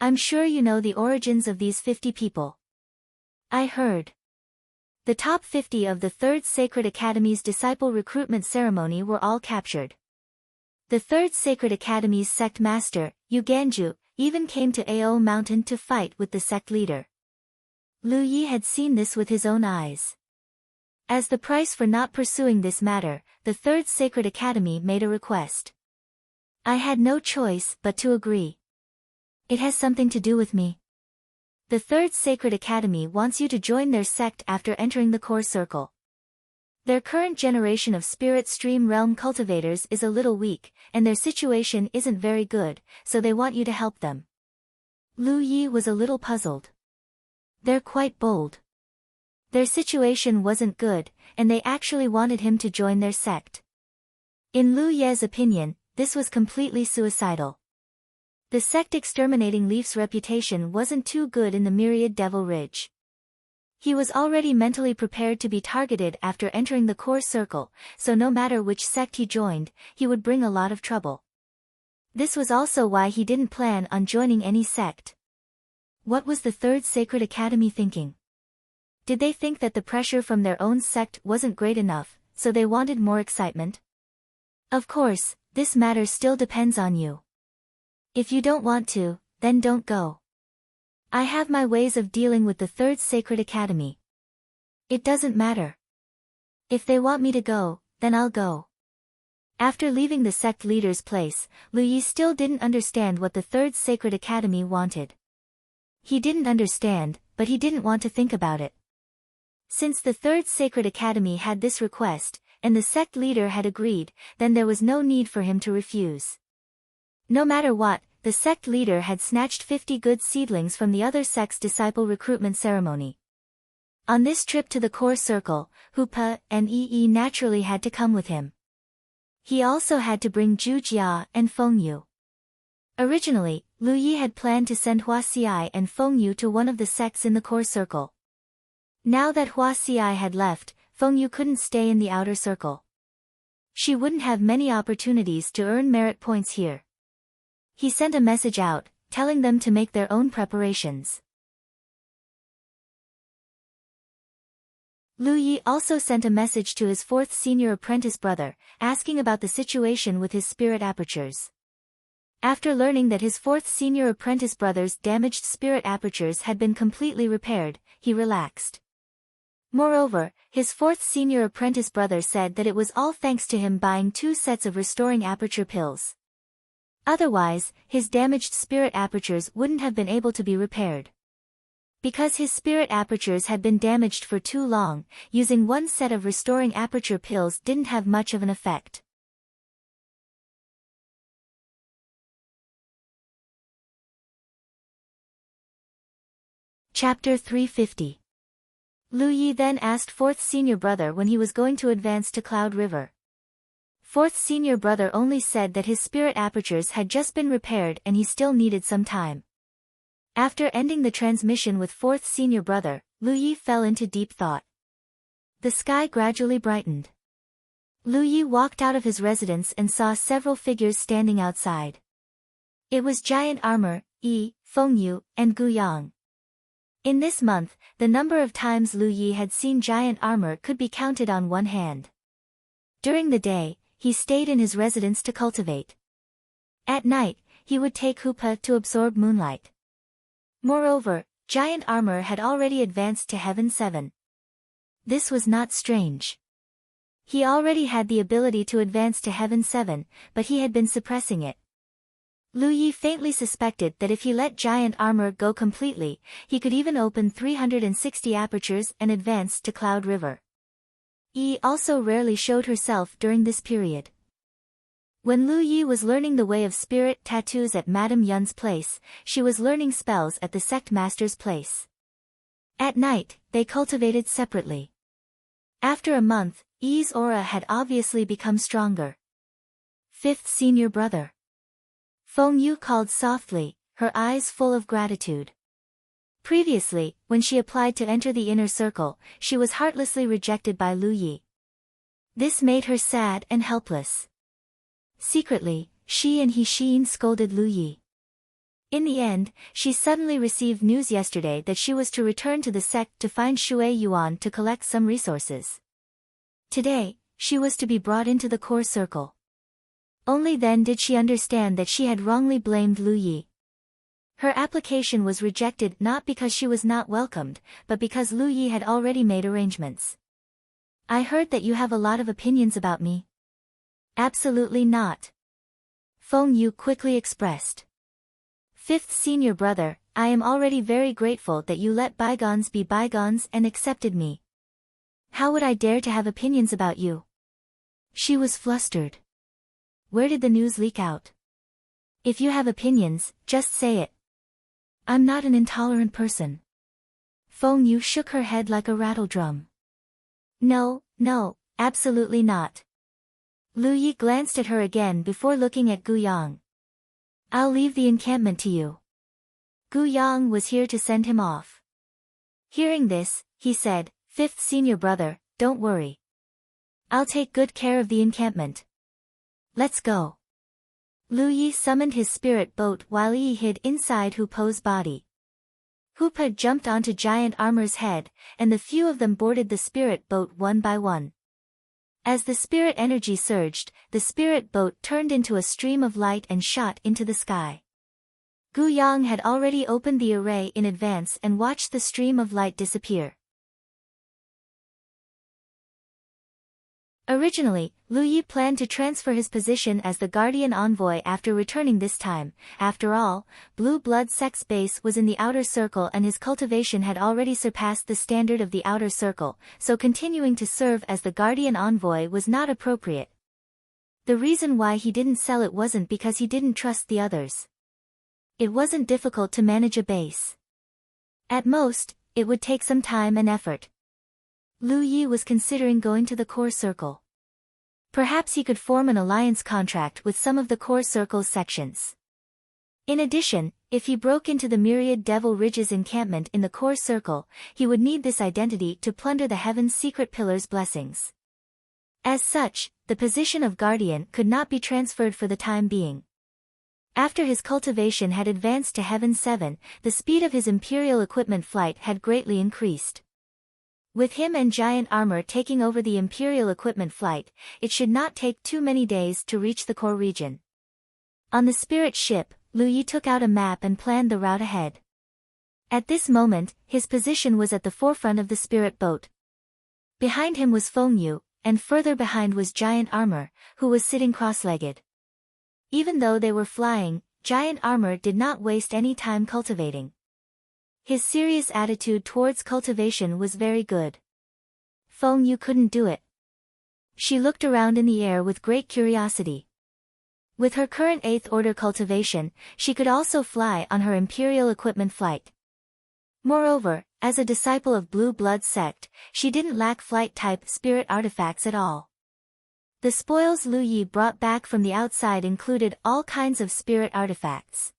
I'm sure you know the origins of these 50 people. I heard. The top 50 of the Third Sacred Academy's disciple recruitment ceremony were all captured. The Third Sacred Academy's sect master, Yu Ganju, even came to Ao Mountain to fight with the sect leader. Lu Yi had seen this with his own eyes. As the price for not pursuing this matter, the Third Sacred Academy made a request. I had no choice but to agree. It has something to do with me. The Third Sacred Academy wants you to join their sect after entering the core circle. Their current generation of Spirit Stream Realm cultivators is a little weak, and their situation isn't very good, so they want you to help them. Lu Yi was a little puzzled. They're quite bold. Their situation wasn't good, and they actually wanted him to join their sect. In Lu Ye's opinion, this was completely suicidal. The sect exterminating Leaf's reputation wasn't too good in the Myriad Devil Ridge. He was already mentally prepared to be targeted after entering the core circle, so no matter which sect he joined, he would bring a lot of trouble. This was also why he didn't plan on joining any sect. What was the Third Sacred Academy thinking? Did they think that the pressure from their own sect wasn't great enough, so they wanted more excitement? Of course, this matter still depends on you. If you don't want to, then don't go. I have my ways of dealing with the Third Sacred Academy. It doesn't matter. If they want me to go, then I'll go. After leaving the sect leader's place, Lu Yi still didn't understand what the Third Sacred Academy wanted. He didn't understand, but he didn't want to think about it. Since the Third Sacred Academy had this request, and the sect leader had agreed, then there was no need for him to refuse. No matter what, the sect leader had snatched 50 good seedlings from the other sect's disciple recruitment ceremony. On this trip to the core circle, Hupa and Yi naturally had to come with him. He also had to bring Zhu Jia and Feng Yu. Originally, Lu Yi had planned to send Hua Xi and Feng Yu to one of the sects in the core circle. Now that Hua Xi had left, Feng Yu couldn't stay in the outer circle. She wouldn't have many opportunities to earn merit points here. He sent a message out, telling them to make their own preparations. Lu Yi also sent a message to his fourth senior apprentice brother, asking about the situation with his spirit apertures. After learning that his fourth senior apprentice brother's damaged spirit apertures had been completely repaired, he relaxed. Moreover, his fourth senior apprentice brother said that it was all thanks to him buying 2 sets of restoring aperture pills. Otherwise, his damaged spirit apertures wouldn't have been able to be repaired. Because his spirit apertures had been damaged for too long, using 1 set of restoring aperture pills didn't have much of an effect. Chapter 350. Lu Yi then asked fourth senior brother when he was going to advance to Cloud River. Fourth senior brother only said that his spirit apertures had just been repaired and he still needed some time. After ending the transmission with fourth senior brother, Lu Yi fell into deep thought. The sky gradually brightened. Lu Yi walked out of his residence and saw several figures standing outside. It was Giant Armor, Yi, Feng Yu, and Gu Yang. In this month, the number of times Lu Yi had seen Giant Armor could be counted on one hand. During the day, he stayed in his residence to cultivate. At night, he would take Hupa to absorb moonlight. Moreover, Giant Armor had already advanced to Heaven 7. This was not strange. He already had the ability to advance to Heaven 7, but he had been suppressing it. Lu Yi faintly suspected that if he let Giant Armor go completely, he could even open 360 apertures and advance to Cloud River. Yi also rarely showed herself during this period. When Lu Yi was learning the way of spirit tattoos at Madame Yun's place, she was learning spells at the sect master's place. At night, they cultivated separately. After a month, Yi's aura had obviously become stronger. Fifth senior brother. Feng Yu called softly, her eyes full of gratitude. Previously, when she applied to enter the inner circle, she was heartlessly rejected by Lu Yi. This made her sad and helpless. Secretly, she and He Xin scolded Lu Yi. In the end, she suddenly received news yesterday that she was to return to the sect to find Shui Yuan to collect some resources. Today, she was to be brought into the core circle. Only then did she understand that she had wrongly blamed Lu Yi. Her application was rejected not because she was not welcomed, but because Lu Yi had already made arrangements. I heard that you have a lot of opinions about me. Absolutely not. Feng Yu quickly expressed. Fifth senior brother, I am already very grateful that you let bygones be bygones and accepted me. How would I dare to have opinions about you? She was flustered. Where did the news leak out? If you have opinions, just say it. I'm not an intolerant person. Feng Yu shook her head like a rattle drum. No, absolutely not. Lu Yi glanced at her again before looking at Gu Yang. I'll leave the encampment to you. Gu Yang was here to send him off. Hearing this, he said, Fifth senior brother, don't worry. I'll take good care of the encampment. Let's go. Lu Yi summoned his spirit boat while Yi hid inside Hu Po's body. Hu Po jumped onto Giant Armor's head, and the few of them boarded the spirit boat one by one. As the spirit energy surged, the spirit boat turned into a stream of light and shot into the sky. Gu Yang had already opened the array in advance and watched the stream of light disappear. Originally, Lu Yi planned to transfer his position as the Guardian Envoy after returning this time. After all, Blue Blood Sect's base was in the outer circle and his cultivation had already surpassed the standard of the outer circle, so continuing to serve as the Guardian Envoy was not appropriate. The reason why he didn't sell it wasn't because he didn't trust the others. It wasn't difficult to manage a base. At most, it would take some time and effort. Lu Yi was considering going to the core circle. Perhaps he could form an alliance contract with some of the core circle's sections. In addition, if he broke into the Myriad Devil Ridge's encampment in the core circle, he would need this identity to plunder the Heaven's Secret Pillar's blessings. As such, the position of Guardian could not be transferred for the time being. After his cultivation had advanced to Heaven 7, the speed of his Imperial equipment flight had greatly increased. With him and Giant Armor taking over the Imperial equipment flight, it should not take too many days to reach the core region. On the spirit ship, Lu Yi took out a map and planned the route ahead. At this moment, his position was at the forefront of the spirit boat. Behind him was Feng Yu, and further behind was Giant Armor, who was sitting cross-legged. Even though they were flying, Giant Armor did not waste any time cultivating. His serious attitude towards cultivation was very good. Feng Yu couldn't do it. She looked around in the air with great curiosity. With her current 8th order cultivation, she could also fly on her Imperial equipment flight. Moreover, as a disciple of Blue Blood Sect, she didn't lack flight-type spirit artifacts at all. The spoils Lu Yi brought back from the outside included all kinds of spirit artifacts.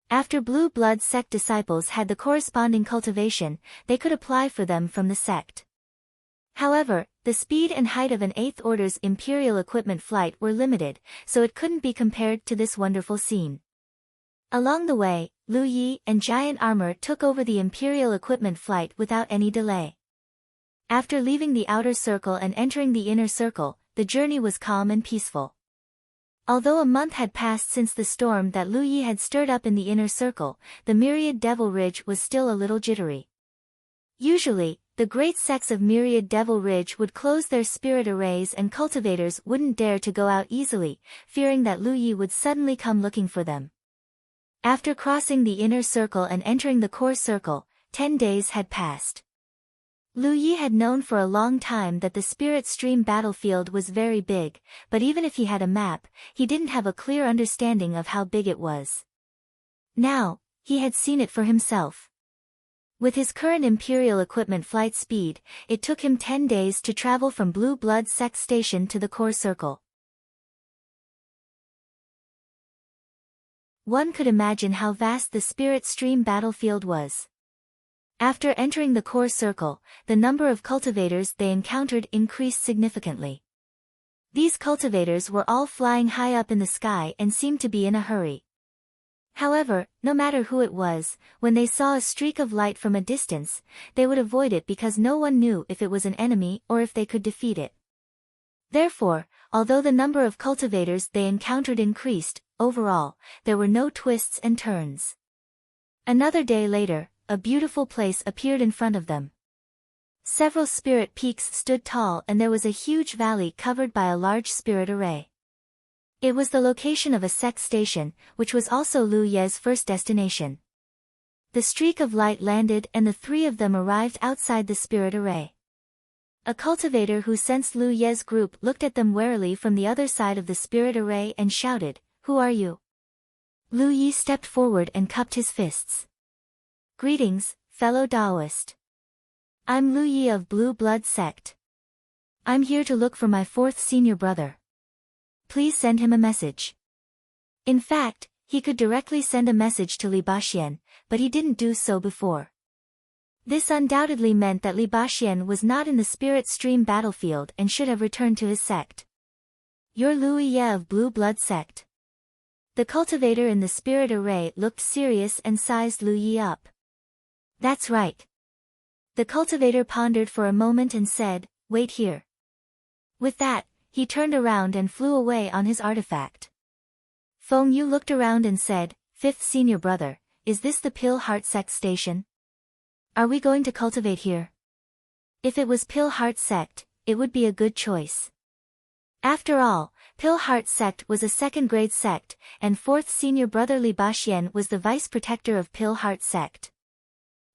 After Blue Blood Sect disciples had the corresponding cultivation, they could apply for them from the sect. However, the speed and height of an 8th Order's Imperial equipment flight were limited, so it couldn't be compared to this wonderful scene. Along the way, Lu Yi and Giant Armor took over the Imperial equipment flight without any delay. After leaving the outer circle and entering the inner circle, the journey was calm and peaceful. Although a month had passed since the storm that Lu Yi had stirred up in the inner circle, the Myriad Devil Ridge was still a little jittery. Usually, the great sects of Myriad Devil Ridge would close their spirit arrays and cultivators wouldn't dare to go out easily, fearing that Lu Yi would suddenly come looking for them. After crossing the inner circle and entering the core circle, 10 days had passed. Lu Yi had known for a long time that the Spirit Stream battlefield was very big, but even if he had a map, he didn't have a clear understanding of how big it was. Now, he had seen it for himself. With his current Imperial equipment flight speed, it took him 10 days to travel from Blue Blood Sect Station to the core circle. One could imagine how vast the Spirit Stream battlefield was. After entering the core circle, the number of cultivators they encountered increased significantly. These cultivators were all flying high up in the sky and seemed to be in a hurry. However, no matter who it was, when they saw a streak of light from a distance, they would avoid it because no one knew if it was an enemy or if they could defeat it. Therefore, although the number of cultivators they encountered increased, overall, there were no twists and turns. Another day later, a beautiful place appeared in front of them. Several spirit peaks stood tall and there was a huge valley covered by a large spirit array. It was the location of a sect station, which was also Lu Ye's first destination. The streak of light landed and the three of them arrived outside the spirit array. A cultivator who sensed Lu Ye's group looked at them warily from the other side of the spirit array and shouted, "Who are you?" Lu Ye stepped forward and cupped his fists. "Greetings, fellow Taoist. I'm Lu Ye of Blue Blood Sect. I'm here to look for my fourth senior brother. Please send him a message." In fact, he could directly send a message to Li Baxian, but he didn't do so before. This undoubtedly meant that Li Baxian was not in the Spirit Stream battlefield and should have returned to his sect. "You're Lu Ye of Blue Blood Sect." The cultivator in the spirit array looked serious and sized Lu Ye up. "That's right." The cultivator pondered for a moment and said, "Wait here." With that, he turned around and flew away on his artifact. Feng Yu looked around and said, "Fifth senior brother, is this the Pill Heart Sect station? Are we going to cultivate here?" If it was Pill Heart Sect, it would be a good choice. After all, Pill Heart Sect was a second-grade sect, and fourth senior brother Li Baxian was the vice protector of Pill Heart Sect.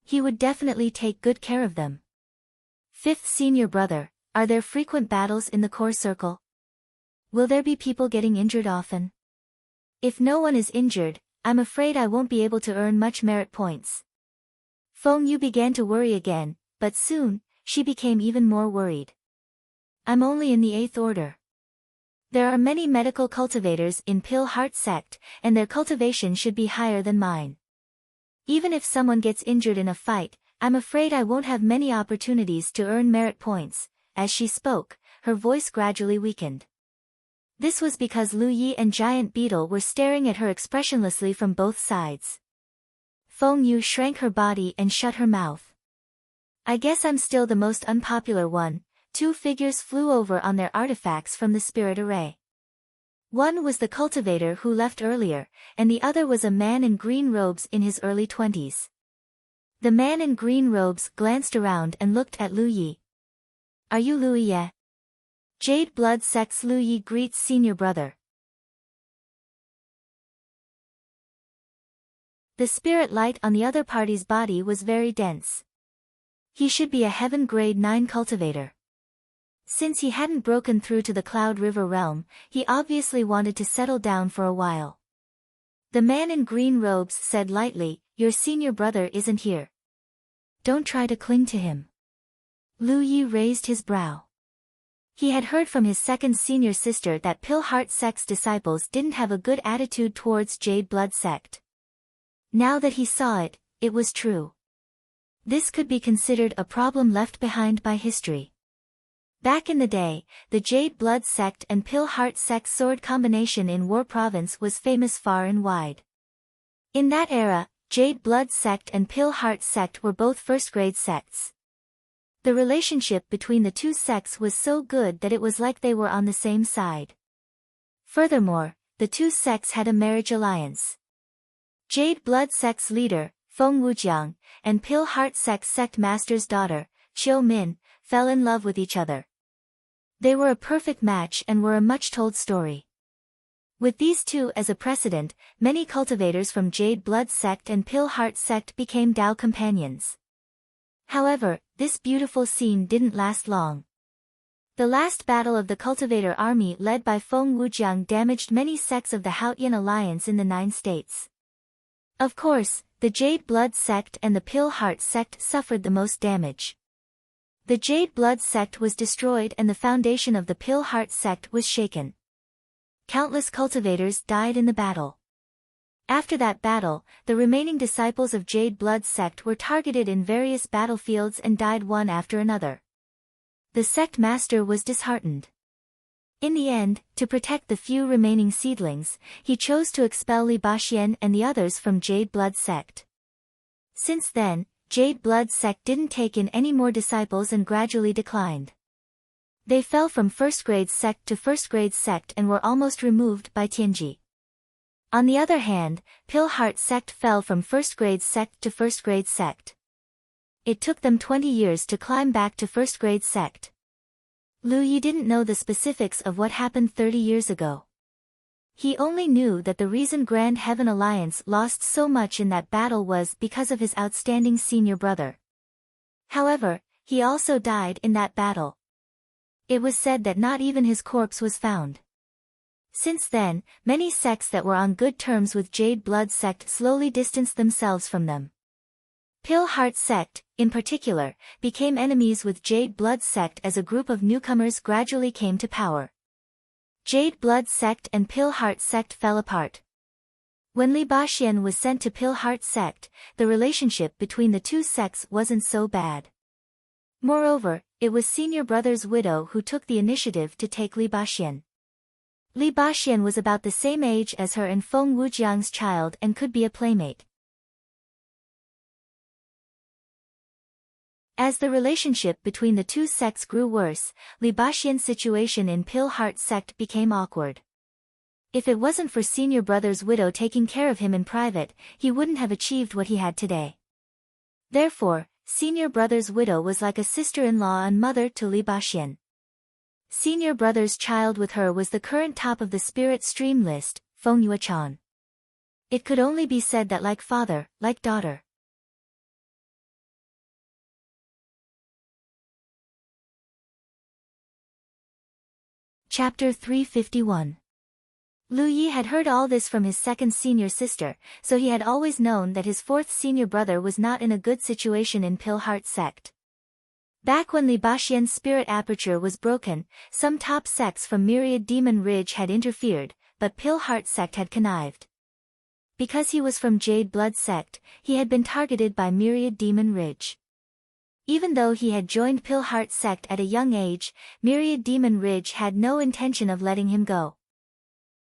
He would definitely take good care of them. "Fifth senior brother, are there frequent battles in the core circle? Will there be people getting injured often? If no one is injured, I'm afraid I won't be able to earn much merit points." Feng Yu began to worry again, but soon, she became even more worried. "I'm only in the 8th order. There are many medical cultivators in Pill Heart Sect, and their cultivation should be higher than mine. Even if someone gets injured in a fight, I'm afraid I won't have many opportunities to earn merit points." As she spoke, her voice gradually weakened. This was because Lu Ye and Giant Beetle were staring at her expressionlessly from both sides. Feng Yu shrank her body and shut her mouth. "I guess I'm still the most unpopular one." Two figures flew over on their artifacts from the spirit array. One was the cultivator who left earlier, and the other was a man in green robes in his early 20s. The man in green robes glanced around and looked at Lu Ye. "Are you Lu Ye? Jade Blood Sect's Lu Ye greets senior brother." The spirit light on the other party's body was very dense. He should be a Heaven Grade 9 cultivator. Since he hadn't broken through to the Cloud River realm, he obviously wanted to settle down for a while. The man in green robes said lightly, "Your senior brother isn't here. Don't try to cling to him." Lu Ye raised his brow. He had heard from his second senior sister that Pill Heart Sect's disciples didn't have a good attitude towards Jade Blood Sect. Now that he saw it, it was true. This could be considered a problem left behind by history. Back in the day, the Jade Blood Sect and Pill Heart Sect sword combination in War Province was famous far and wide. In that era, Jade Blood Sect and Pill Heart Sect were both first-grade sects. The relationship between the two sects was so good that it was like they were on the same side. Furthermore, the two sects had a marriage alliance. Jade Blood Sect's leader, Feng Wujiang, and Pill Heart Sect's sect master's daughter, Qiu Min, fell in love with each other. They were a perfect match and were a much-told story. With these two as a precedent, many cultivators from Jade Blood Sect and Pill Heart Sect became Dao companions. However, this beautiful scene didn't last long. The last battle of the cultivator army led by Feng Wujiang damaged many sects of the Haotian alliance in the 9 states. Of course, the Jade Blood sect and the Pale Heart sect suffered the most damage. The Jade Blood sect was destroyed and the foundation of the Pale Heart sect was shaken. Countless cultivators died in the battle. After that battle, the remaining disciples of Jade Blood sect were targeted in various battlefields and died one after another. The sect master was disheartened. In the end, to protect the few remaining seedlings, he chose to expel Li Baxi and the others from Jade Blood sect. Since then, Jade Blood sect didn't take in any more disciples and gradually declined. They fell from first grade sect to first grade sect and were almost removed by Tianji. On the other hand, Pale Heart sect fell from first grade sect to first grade sect. It took them 20 years to climb back to first grade sect. Lu Yi didn't know the specifics of what happened 30 years ago. He only knew that the reason Grand Heaven Alliance lost so much in that battle was because of his outstanding senior brother. However, he also died in that battle. It was said that not even his corpse was found. Since then, many sects that were on good terms with Jade Blood sect slowly distanced themselves from them. Pale Heart sect, in particular, became enemies with Jade Blood sect as a group of newcomers gradually came to power. Jade Blood sect and Pale Heart sect fell apart. When Li Baxi was sent to Pale Heart sect, the relationship between the two sects wasn't so bad. Moreover, it was senior brother's widow who took the initiative to take Li Baxi. Li Baxi was about the same age as her and Feng Wujiang's child and could be a playmate. As the relationship between the two sects grew worse, Li Baxian's situation in Pale Heart sect became awkward. If it wasn't for senior brother's widow taking care of him in private, he wouldn't have achieved what he had today. Therefore, senior brother's widow was like a sister-in-law and mother to Li Baxian. Senior brother's child with her was the current top of the spirit stream list, Feng Yuechan. It could only be said that like father, like daughter. Chapter 351. Lu Yi had heard all this from his second senior sister, so he had always known that his fourth senior brother was not in a good situation in Pale Heart sect. Back when Li Baxian's spirit aperture was broken, some top sects from Myriad Demon Ridge had interfered, but Pale Heart sect had connived. Because he was from Jade Blood sect, he had been targeted by Myriad Demon Ridge. Even though he had joined Pale Heart sect at a young age, Myriad Demon Ridge had no intention of letting him go.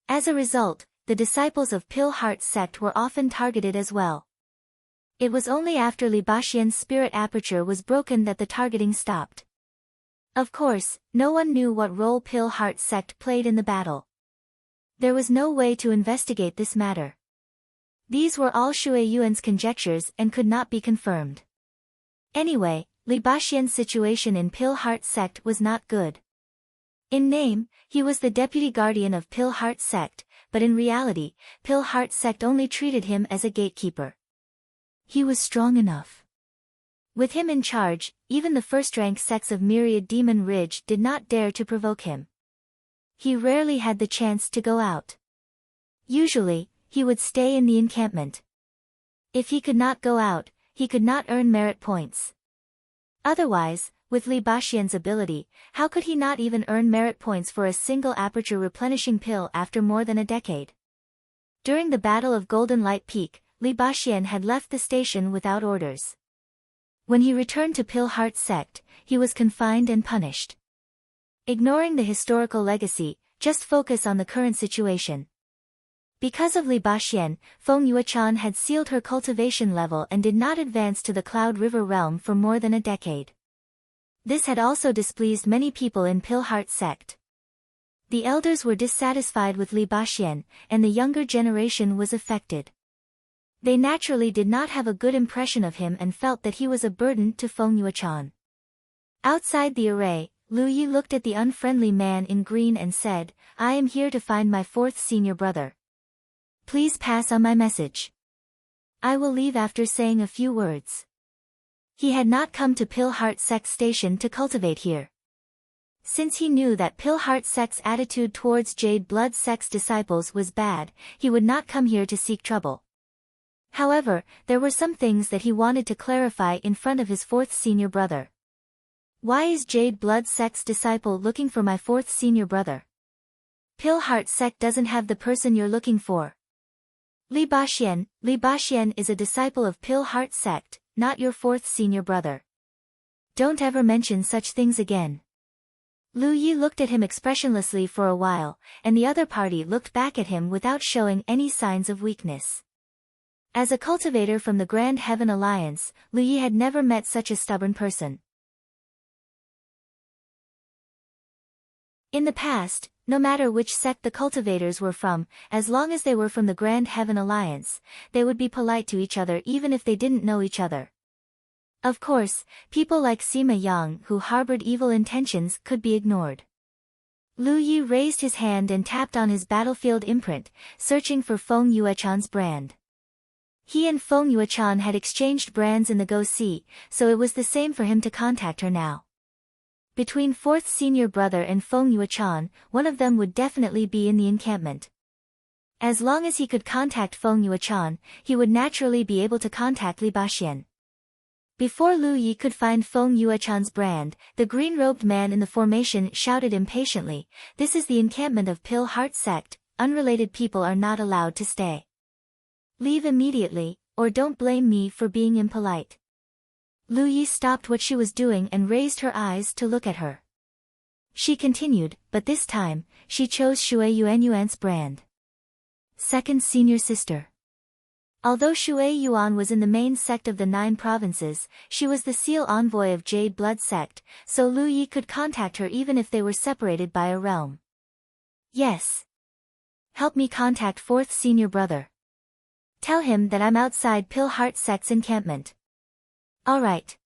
As a result, the disciples of Pale Heart sect were often targeted as well. It was only after Li Baxian's spirit aperture was broken that the targeting stopped. Of course, no one knew what role Pale Heart sect played in the battle. There was no way to investigate this matter. These were all Shui Yuan's conjectures and could not be confirmed. Anyway, Li Baxian's situation in Pale Heart sect was not good. In name, he was the deputy guardian of Pale Heart sect, but in reality, Pale Heart sect only treated him as a gatekeeper. He was strong enough. With him in charge, even the first-rank sects of Myriad Demon Ridge did not dare to provoke him. He rarely had the chance to go out. Usually, he would stay in the encampment. If he could not go out, he could not earn merit points. Otherwise, with Li Baxian's ability, how could he not even earn merit points for a single aperture replenishing pill after more than a decade? During the Battle of Golden Light Peak, Li Baxian had left the station without orders. When he returned to Pale Heart sect, he was confined and punished. Ignoring the historical legacy, just focus on the current situation. Because of Li Baxian, Feng Yuechan had sealed her cultivation level and did not advance to the Cloud River realm for more than a decade. This had also displeased many people in Pale Heart sect. The elders were dissatisfied with Li Baxian, and the younger generation was affected. They naturally did not have a good impression of him and felt that he was a burden to Feng Yuechan. Outside the array, Lu Yi looked at the unfriendly man in green and said, "I am here to find my fourth senior brother. Please pass on my message. I will leave after saying a few words." He had not come to Pale Heart sect station to cultivate here. Since he knew that Pale Heart sect's attitude towards Jade Blood sect's disciples was bad, he would not come here to seek trouble. However, there were some things that he wanted to clarify in front of his fourth senior brother. Why is Jade Blood Sect's disciple looking for my fourth senior brother? Pale Heart Sect doesn't have the person you're looking for. Li Baxian is a disciple of Pale Heart Sect, not your fourth senior brother. Don't ever mention such things again. Lu Yi looked at him expressionlessly for a while, and the other party looked back at him without showing any signs of weakness. As a cultivator from the Grand Heaven Alliance, Lu Yi had never met such a stubborn person. In the past, no matter which sect the cultivators were from, as long as they were from the Grand Heaven Alliance, they would be polite to each other even if they didn't know each other. Of course, people like Sima Yang who harbored evil intentions could be ignored. Lu Yi raised his hand and tapped on his battlefield imprint, searching for Feng Yuechan's brand. He and Feng Yuechan had exchanged brands in the Go Sea, so it was the same for him to contact her now. Between fourth senior brother and Feng Yuechan, one of them would definitely be in the encampment. As long as he could contact Feng Yuechan, he would naturally be able to contact Li Baxian. Before Lu Yi could find Feng Yuechan's brand, the green-robed man in the formation shouted impatiently, "This is the encampment of Pale Heart Sect, unrelated people are not allowed to stay. Leave immediately, or don't blame me for being impolite." Lu Yi stopped what she was doing and raised her eyes to look at her. She continued, but this time, she chose Shui Yuanyuan's brand. Second senior sister. Although Shui Yuan was in the main sect of the 9 provinces, she was the seal envoy of Jade Blood Sect, so Lu Yi could contact her even if they were separated by a realm. Yes. Help me contact fourth senior brother. Tell him that I'm outside Pale Heart Sect's encampment. Alright.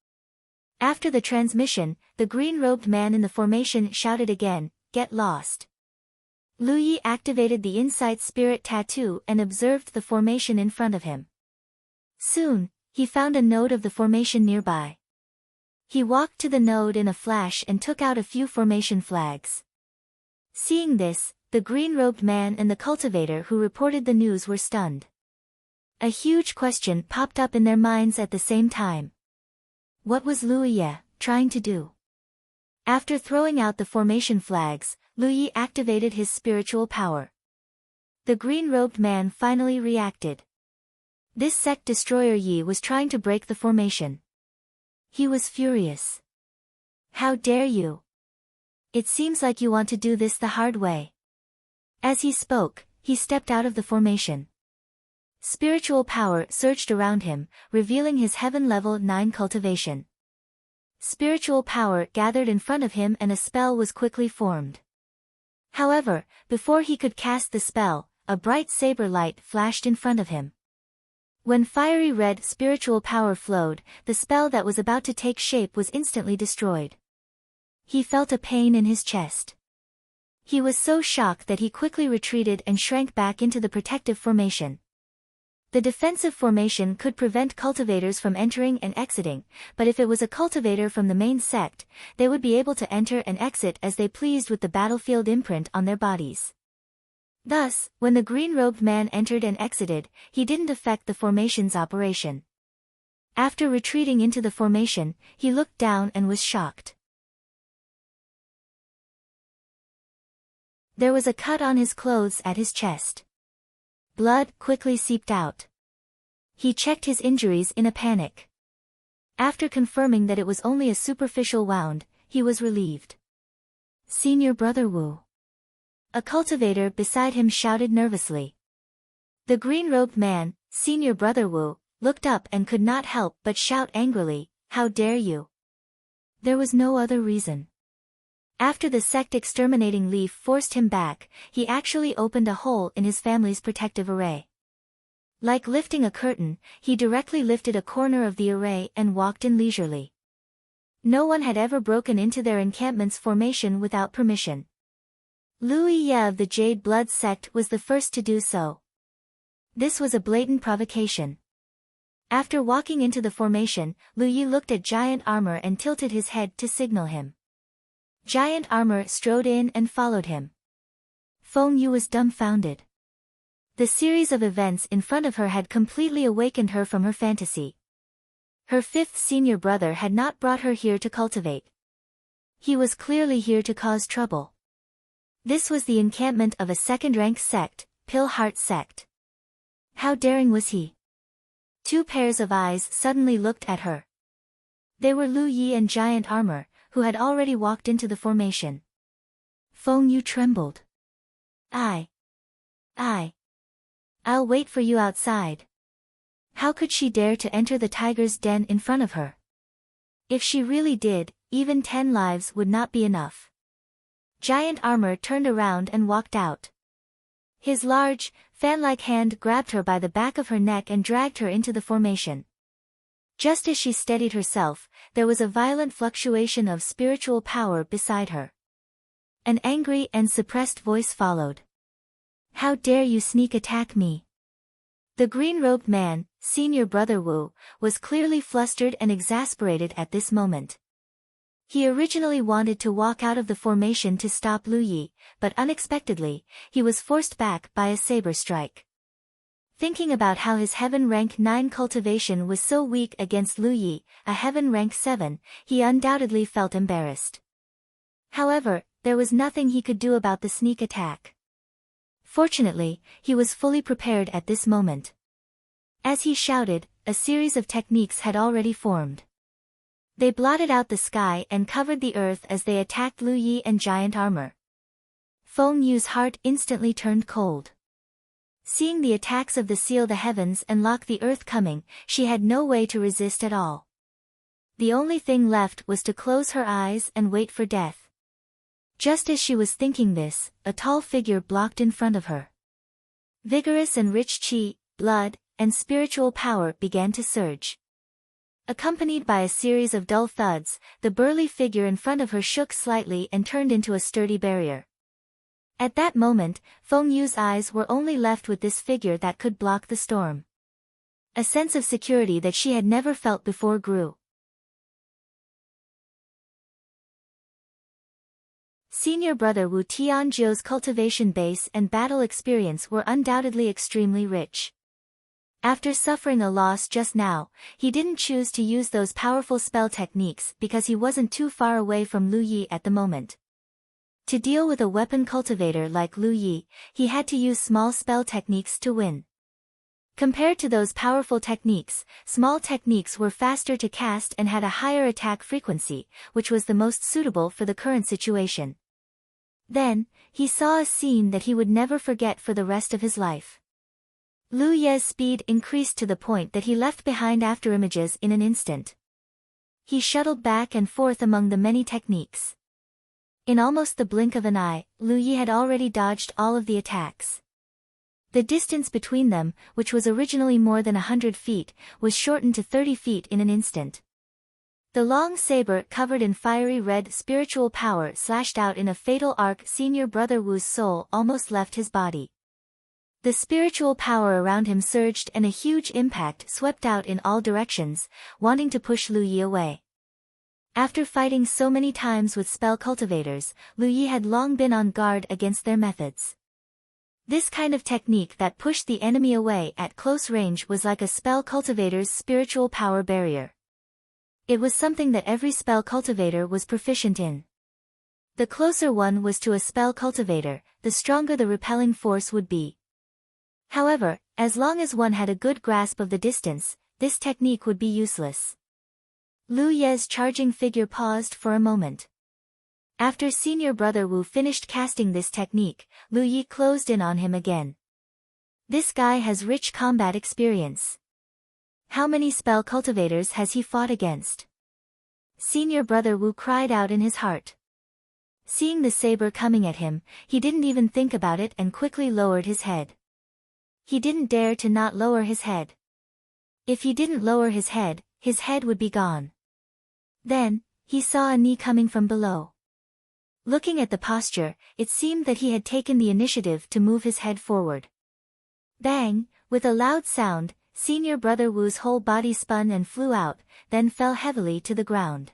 After the transmission, the green-robed man in the formation shouted again, "Get lost." Lu Yi activated the Insight Spirit Tattoo and observed the formation in front of him. Soon, he found a node of the formation nearby. He walked to the node in a flash and took out a few formation flags. Seeing this, the green-robed man and the cultivator who reported the news were stunned. A huge question popped up in their minds at the same time. What was Lu Yi trying to do? After throwing out the formation flags, Lu Yi activated his spiritual power. The green-robed man finally reacted. This sect destroyer Yi was trying to break the formation. He was furious. How dare you? It seems like you want to do this the hard way. As he spoke, he stepped out of the formation. Spiritual power surged around him, revealing his heaven-level 9 cultivation. Spiritual power gathered in front of him and a spell was quickly formed. However, before he could cast the spell, a bright saber light flashed in front of him. When fiery red spiritual power flowed, the spell that was about to take shape was instantly destroyed. He felt a pain in his chest. He was so shocked that he quickly retreated and shrank back into the protective formation. The defensive formation could prevent cultivators from entering and exiting, but if it was a cultivator from the main sect, they would be able to enter and exit as they pleased with the battlefield imprint on their bodies. Thus, when the green-robed man entered and exited, he didn't affect the formation's operation. After retreating into the formation, he looked down and was shocked. There was a cut on his clothes at his chest. Blood quickly seeped out. He checked his injuries in a panic. After confirming that it was only a superficial wound, he was relieved. Senior Brother Wu. A cultivator beside him shouted nervously. The green-robed man, Senior Brother Wu, looked up and could not help but shout angrily, "How dare you!" There was no other reason. After the sect exterminating leaf forced him back, he actually opened a hole in his family's protective array. Like lifting a curtain, he directly lifted a corner of the array and walked in leisurely. No one had ever broken into their encampment's formation without permission. Lu Yi of the Jade Blood Sect was the first to do so. This was a blatant provocation. After walking into the formation, Lu Yi looked at Giant Armor and tilted his head to signal him. Giant Armor strode in and followed him. Feng Yu was dumbfounded. The series of events in front of her had completely awakened her from her fantasy. Her fifth senior brother had not brought her here to cultivate. He was clearly here to cause trouble. This was the encampment of a second-rank sect, Pill Heart sect. How daring was he? Two pairs of eyes suddenly looked at her. They were Lu Yi and Giant Armor, who had already walked into the formation. Feng Yu trembled. I'll wait for you outside. How could she dare to enter the tiger's den in front of her? If she really did, even 10 lives would not be enough. Giant Armor turned around and walked out. His large, fan-like hand grabbed her by the back of her neck and dragged her into the formation. Just as she steadied herself, there was a violent fluctuation of spiritual power beside her. An angry and suppressed voice followed. How dare you sneak attack me? The green-robed man, Senior Brother Wu, was clearly flustered and exasperated at this moment. He originally wanted to walk out of the formation to stop Lu Yi, but unexpectedly, he was forced back by a saber strike. Thinking about how his Heaven Rank 9 cultivation was so weak against Lu Yi, a Heaven Rank 7, he undoubtedly felt embarrassed. However, there was nothing he could do about the sneak attack. Fortunately, he was fully prepared at this moment. As he shouted, a series of techniques had already formed. They blotted out the sky and covered the earth as they attacked Lu Yi and Giant Armor. Feng Yu's heart instantly turned cold. Seeing the attacks of the seal the heavens and lock the earth coming, she had no way to resist at all. The only thing left was to close her eyes and wait for death. Just as she was thinking this, a tall figure blocked in front of her. Vigorous and rich qi, blood, and spiritual power began to surge. Accompanied by a series of dull thuds, the burly figure in front of her shook slightly and turned into a sturdy barrier. At that moment, Feng Yu's eyes were only left with this figure that could block the storm. A sense of security that she had never felt before grew. Senior Brother Wu Tianzhou's cultivation base and battle experience were undoubtedly extremely rich. After suffering a loss just now, he didn't choose to use those powerful spell techniques because he wasn't too far away from Lu Yi at the moment. To deal with a weapon cultivator like Lu Yi, he had to use small spell techniques to win. Compared to those powerful techniques, small techniques were faster to cast and had a higher attack frequency, which was the most suitable for the current situation. Then, he saw a scene that he would never forget for the rest of his life. Lu Ye's speed increased to the point that he left behind afterimages in an instant. He shuttled back and forth among the many techniques. In almost the blink of an eye, Lu Yi had already dodged all of the attacks. The distance between them, which was originally more than 100 feet, was shortened to 30 feet in an instant. The long saber covered in fiery red spiritual power slashed out in a fatal arc. Senior Brother Wu's soul almost left his body. The spiritual power around him surged and a huge impact swept out in all directions, wanting to push Lu Yi away. After fighting so many times with spell cultivators, Lu Yi had long been on guard against their methods. This kind of technique that pushed the enemy away at close range was like a spell cultivator's spiritual power barrier. It was something that every spell cultivator was proficient in. The closer one was to a spell cultivator, the stronger the repelling force would be. However, as long as one had a good grasp of the distance, this technique would be useless. Lu Ye's charging figure paused for a moment. After Senior Brother Wu finished casting this technique, Lu Yi closed in on him again. This guy has rich combat experience. How many spell cultivators has he fought against? Senior Brother Wu cried out in his heart. Seeing the saber coming at him, he didn't even think about it and quickly lowered his head. He didn't dare to not lower his head. If he didn't lower his head would be gone. Then, he saw a knee coming from below. Looking at the posture, it seemed that he had taken the initiative to move his head forward. Bang! With a loud sound, Senior Brother Wu's whole body spun and flew out, then fell heavily to the ground.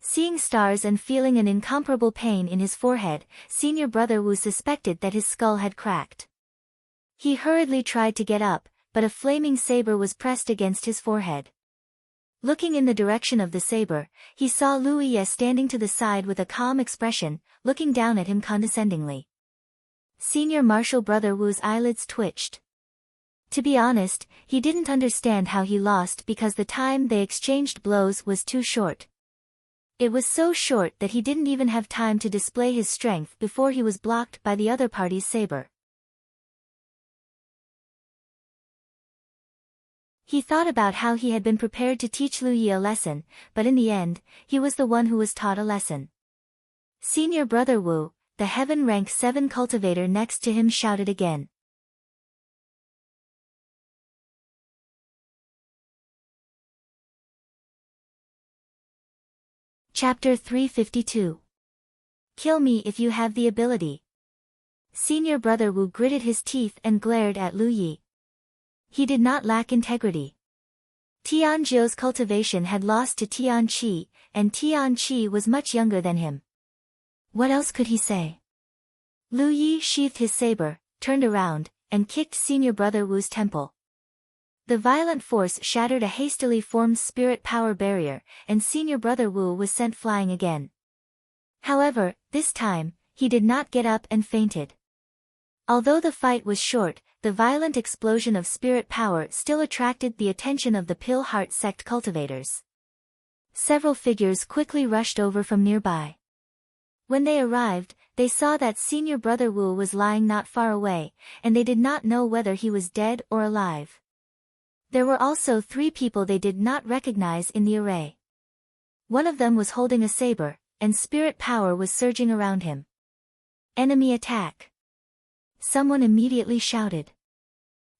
Seeing stars and feeling an incomparable pain in his forehead, Senior Brother Wu suspected that his skull had cracked. He hurriedly tried to get up, but a flaming saber was pressed against his forehead. Looking in the direction of the saber, he saw Lu Ye standing to the side with a calm expression, looking down at him condescendingly. Senior Marshal Brother Wu's eyelids twitched. To be honest, he didn't understand how he lost because the time they exchanged blows was too short. It was so short that he didn't even have time to display his strength before he was blocked by the other party's saber. He thought about how he had been prepared to teach Lu Yi a lesson, but in the end, he was the one who was taught a lesson. Senior Brother Wu, the Heaven Rank 7 cultivator next to him, shouted again. Chapter 352. Kill me if you have the ability. Senior Brother Wu gritted his teeth and glared at Lu Yi. He did not lack integrity. Tianjiu's cultivation had lost to Tianqi, and Tianqi was much younger than him. What else could he say? Lu Yi sheathed his saber, turned around, and kicked Senior Brother Wu's temple. The violent force shattered a hastily formed spirit power barrier, and Senior Brother Wu was sent flying again. However, this time, he did not get up and fainted. Although the fight was short, the violent explosion of spirit power still attracted the attention of the Pill Heart sect cultivators. Several figures quickly rushed over from nearby. When they arrived, they saw that Senior Brother Wu was lying not far away, and they did not know whether he was dead or alive. There were also 3 people they did not recognize in the array. One of them was holding a saber, and spirit power was surging around him. Enemy attack! Someone immediately shouted.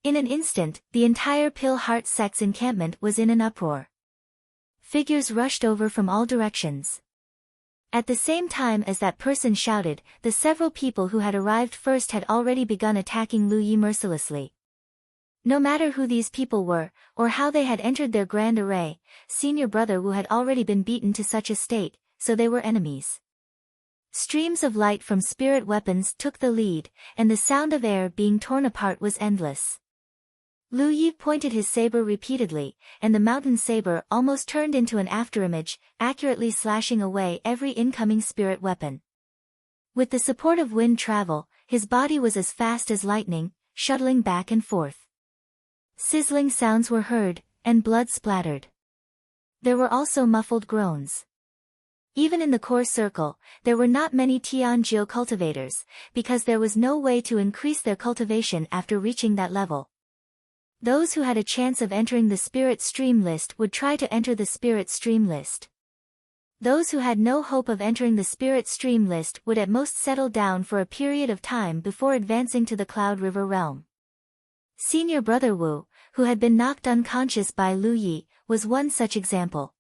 In an instant, the entire Pill Heart sect's encampment was in an uproar. Figures rushed over from all directions. At the same time as that person shouted, the several people who had arrived first had already begun attacking Lu Yi mercilessly. No matter who these people were, or how they had entered their grand array, Senior Brother Wu had already been beaten to such a state, so they were enemies. Streams of light from spirit weapons took the lead, and the sound of air being torn apart was endless. Lu Yi pointed his saber repeatedly, and the mountain saber almost turned into an afterimage, accurately slashing away every incoming spirit weapon. With the support of wind travel, his body was as fast as lightning, shuttling back and forth. Sizzling sounds were heard, and blood splattered. There were also muffled groans. Even in the core circle, there were not many Tianjiu cultivators, because there was no way to increase their cultivation after reaching that level. Those who had a chance of entering the Spirit Stream list would try to enter the Spirit Stream list. Those who had no hope of entering the Spirit Stream list would at most settle down for a period of time before advancing to the Cloud River realm. Senior Brother Wu, who had been knocked unconscious by Lu Yi, was one such example.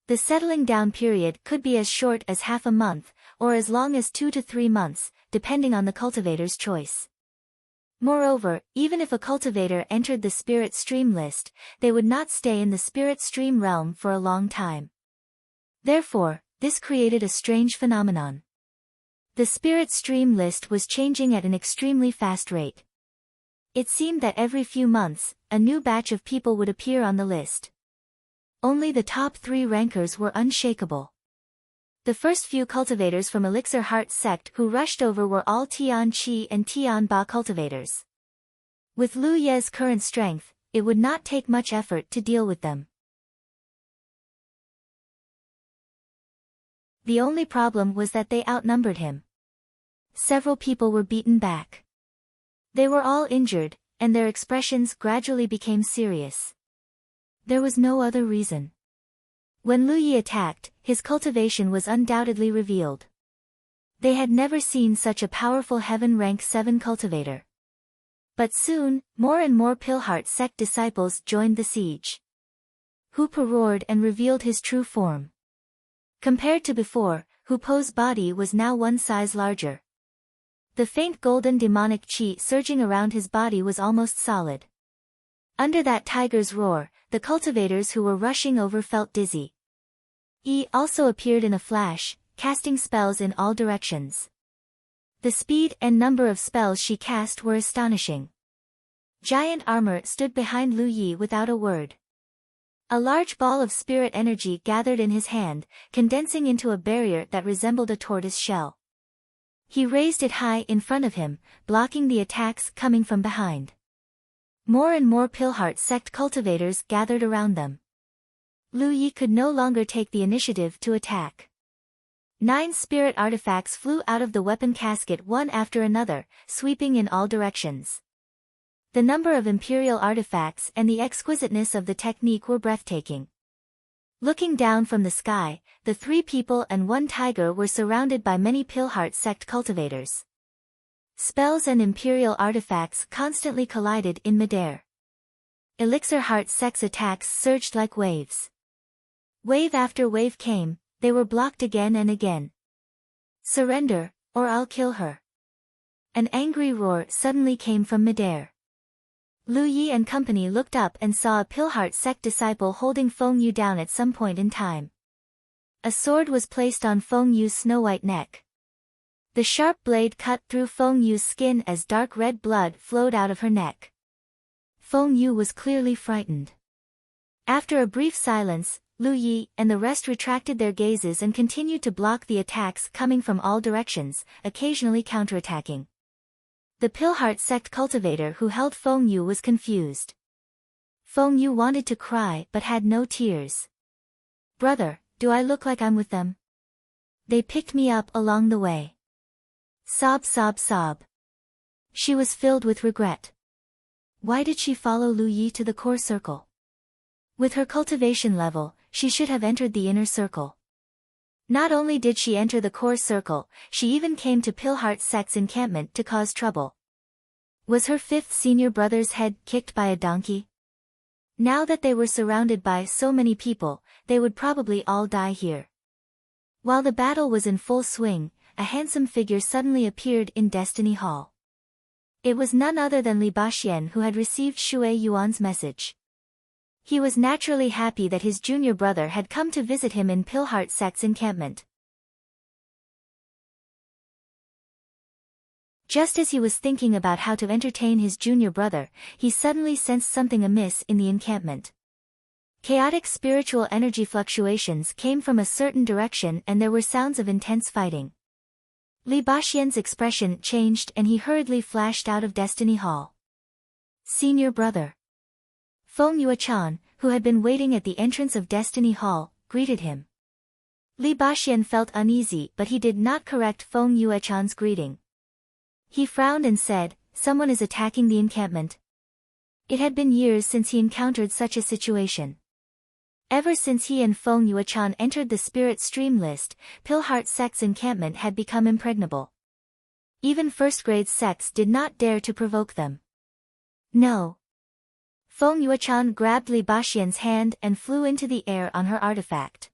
The settling down period could be as short as half a month, or as long as 2 to 3 months, depending on the cultivator's choice. Moreover, even if a cultivator entered the Spirit Stream list, they would not stay in the Spirit Stream realm for a long time. Therefore, this created a strange phenomenon. The Spirit Stream list was changing at an extremely fast rate. It seemed that every few months, a new batch of people would appear on the list. Only the top 3 rankers were unshakable. The first few cultivators from Elixir Heart sect who rushed over were all Tianqi and Tianba cultivators. With Lu Ye's current strength, it would not take much effort to deal with them. The only problem was that they outnumbered him. Several people were beaten back. They were all injured, and their expressions gradually became serious. There was no other reason. When Lu Yi attacked, his cultivation was undoubtedly revealed. They had never seen such a powerful Heaven Rank 7 cultivator. But soon, more and more Pillheart sect disciples joined the siege. Hoopa roared and revealed his true form. Compared to before, Hoopo's body was now 1 size larger. The faint golden demonic chi surging around his body was almost solid. Under that tiger's roar, the cultivators who were rushing over felt dizzy. Yi also appeared in a flash, casting spells in all directions. The speed and number of spells she cast were astonishing. giant armor stood behind Lu Yi without a word. A large ball of spirit energy gathered in his hand, condensing into a barrier that resembled a tortoise shell. He raised it high in front of him, blocking the attacks coming from behind. More and more Pilheart sect cultivators gathered around them. Lu Yi could no longer take the initiative to attack. 9 spirit artifacts flew out of the weapon casket one after another, sweeping in all directions. The number of imperial artifacts and the exquisiteness of the technique were breathtaking. Looking down from the sky, the 3 people and 1 tiger were surrounded by many Pilheart sect cultivators. Spells and imperial artifacts constantly collided in midair. Elixir Heart sect's attacks surged like waves. Wave after wave came, they were blocked again and again. Surrender, or I'll kill her. An angry roar suddenly came from midair. Lu Yi and company looked up and saw a Pilheart sect disciple holding Feng Yu down at some point in time. A sword was placed on Feng Yu's snow-white neck. The sharp blade cut through Feng Yu's skin as dark red blood flowed out of her neck. Feng Yu was clearly frightened. After a brief silence, Lu Yi and the rest retracted their gazes and continued to block the attacks coming from all directions, occasionally counterattacking. The Pilheart sect cultivator who held Feng Yu was confused. Feng Yu wanted to cry but had no tears. "Brother, do I look like I'm with them? They picked me up along the way." Sob, sob, sob. She was filled with regret. Why did she follow Lu Yi to the core circle? With her cultivation level, she should have entered the inner circle. Not only did she enter the core circle, she even came to Pilheart sect's encampment to cause trouble. Was her 5th senior brother's head kicked by a donkey? Now that they were surrounded by so many people, they would probably all die here. While the battle was in full swing, a handsome figure suddenly appeared in Destiny Hall. It was none other than Li Baxian who had received Shui Yuan's message. He was naturally happy that his junior brother had come to visit him in Pilheart sect's encampment. Just as he was thinking about how to entertain his junior brother, he suddenly sensed something amiss in the encampment. Chaotic spiritual energy fluctuations came from a certain direction and there were sounds of intense fighting. Li Baxian's expression changed and he hurriedly flashed out of Destiny Hall. "Senior brother." Feng Yuechan, who had been waiting at the entrance of Destiny Hall, greeted him. Li Baxian felt uneasy but he did not correct Feng Yuechan's greeting. He frowned and said, "Someone is attacking the encampment." It had been years since he encountered such a situation. Ever since he and Feng Yuechan entered the Spirit Stream list, Pilheart sect's encampment had become impregnable. Even first-grade sects did not dare to provoke them. "No." Feng Yuechan grabbed Li Baxian's hand and flew into the air on her artifact.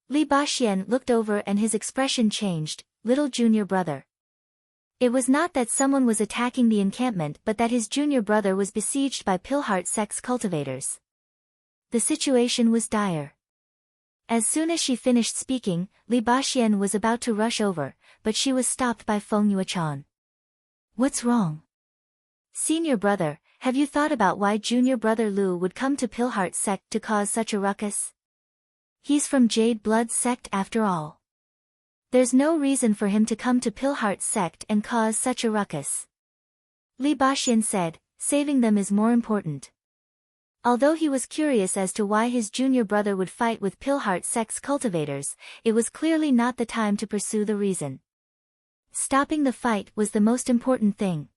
Li Baxian looked over and his expression changed, "Little junior brother." It was not that someone was attacking the encampment but that his junior brother was besieged by Pilheart sect's cultivators. The situation was dire. As soon as she finished speaking, Li Baxian was about to rush over, but she was stopped by Feng Yuechan. "What's wrong? Senior brother, have you thought about why junior brother Lu would come to Pilheart sect to cause such a ruckus? He's from Jade Blood sect after all. There's no reason for him to come to Pilheart sect and cause such a ruckus." Li Baxian said, "Saving them is more important." Although he was curious as to why his junior brother would fight with Pilheart sect's cultivators, it was clearly not the time to pursue the reason. Stopping the fight was the most important thing.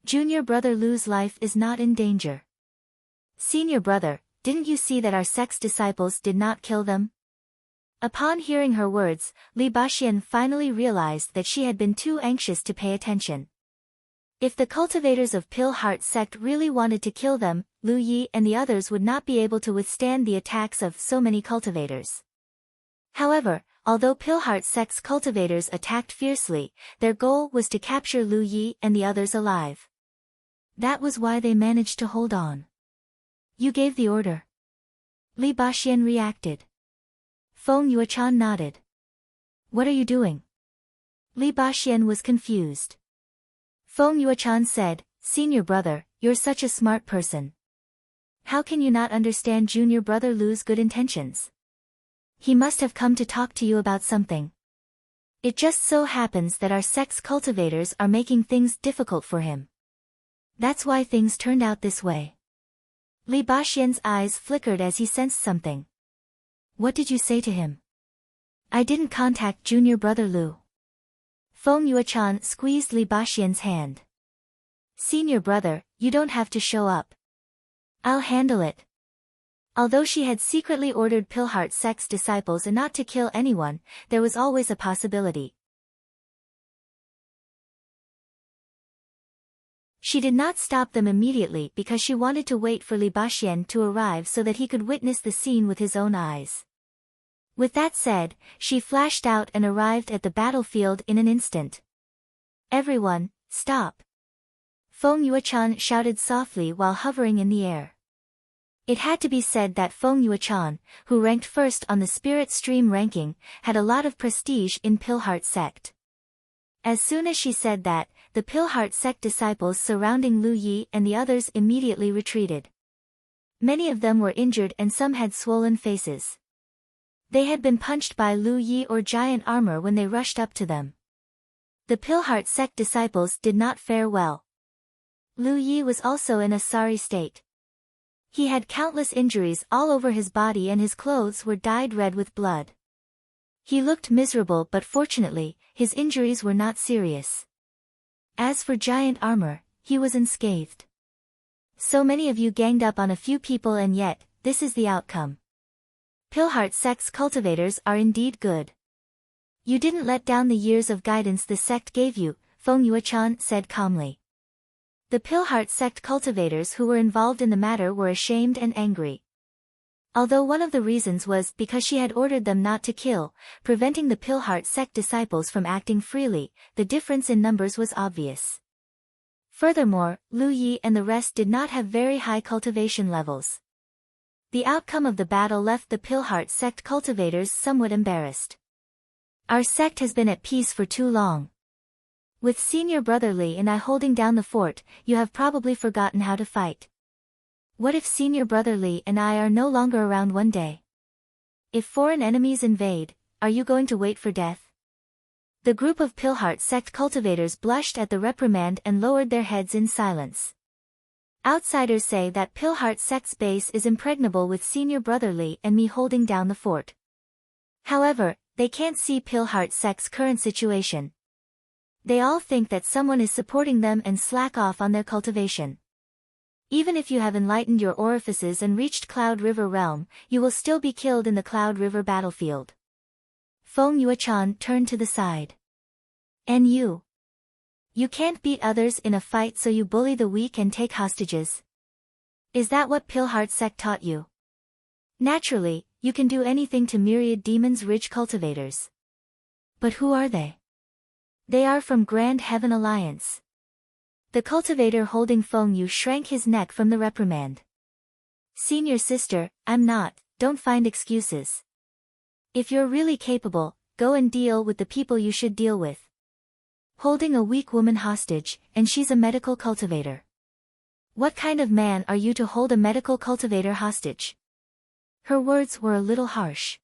Junior brother Lu's life is not in danger. "Senior brother, didn't you see that our sect's disciples did not kill them?" Upon hearing her words, Li Baxian finally realized that she had been too anxious to pay attention. If the cultivators of Pilheart sect really wanted to kill them, Lu Yi and the others would not be able to withstand the attacks of so many cultivators. However, although Pilheart sect's cultivators attacked fiercely, their goal was to capture Lu Yi and the others alive. That was why they managed to hold on. "You gave the order?" Li Baxian reacted. Feng Yuechan nodded. "What are you doing?" Li Baxian was confused. Feng Yuechan said, "Senior brother, you're such a smart person. How can you not understand junior brother Lu's good intentions? He must have come to talk to you about something. It just so happens that our sect's cultivators are making things difficult for him. That's why things turned out this way. Li Baxian's eyes flickered as he sensed something. What did you say to him? I didn't contact junior brother Lu. Feng Yuechan squeezed Li Baxian's hand. Senior brother, you don't have to show up. I'll handle it. Although she had secretly ordered Pilheart sect's disciples not to kill anyone, there was always a possibility. She did not stop them immediately because she wanted to wait for Li Baxian to arrive so that he could witness the scene with his own eyes. With that said, she flashed out and arrived at the battlefield in an instant. Everyone, stop! Feng Yuechan shouted softly while hovering in the air. It had to be said that Feng Yuechan, who ranked first on the Spirit Stream ranking, had a lot of prestige in Pilheart sect. As soon as she said that, the Pilheart sect disciples surrounding Lu Yi and the others immediately retreated. Many of them were injured and some had swollen faces. They had been punched by Lu Yi or giant armor when they rushed up to them. The Pilheart sect disciples did not fare well. Lu Yi was also in a sorry state. He had countless injuries all over his body and his clothes were dyed red with blood. He looked miserable, but fortunately, his injuries were not serious. As for giant armor, he was unscathed. So many of you ganged up on a few people and yet, this is the outcome. Pilheart sect's cultivators are indeed good. You didn't let down the years of guidance the sect gave you, Feng Yuechan said calmly. The Pilheart sect cultivators who were involved in the matter were ashamed and angry. Although one of the reasons was because she had ordered them not to kill, preventing the Pilheart sect disciples from acting freely, the difference in numbers was obvious. Furthermore, Lu Yi and the rest did not have very high cultivation levels. The outcome of the battle left the Pilheart sect cultivators somewhat embarrassed. Our sect has been at peace for too long. With Senior Brother Li and I holding down the fort, you have probably forgotten how to fight. What if Senior Brother Li and I are no longer around one day? If foreign enemies invade, are you going to wait for death? The group of Pilheart sect cultivators blushed at the reprimand and lowered their heads in silence. Outsiders say that Pilheart sect's base is impregnable with Senior Brother Li and me holding down the fort. However, they can't see Pilheart sect's current situation. They all think that someone is supporting them and slack off on their cultivation. Even if you have enlightened your orifices and reached Cloud River realm, you will still be killed in the Cloud River battlefield. Feng Yuechan turned to the side. And you? You can't beat others in a fight, so you bully the weak and take hostages. Is that what Pilheart sect taught you? Naturally, you can do anything to Myriad Demons Ridge cultivators. But who are they? They are from Grand Heaven Alliance. The cultivator holding Feng Yu shrank his neck from the reprimand. Senior sister, I'm not, don't find excuses. If you're really capable, go and deal with the people you should deal with. Holding a weak woman hostage, and she's a medical cultivator. What kind of man are you to hold a medical cultivator hostage? Her words were a little harsh.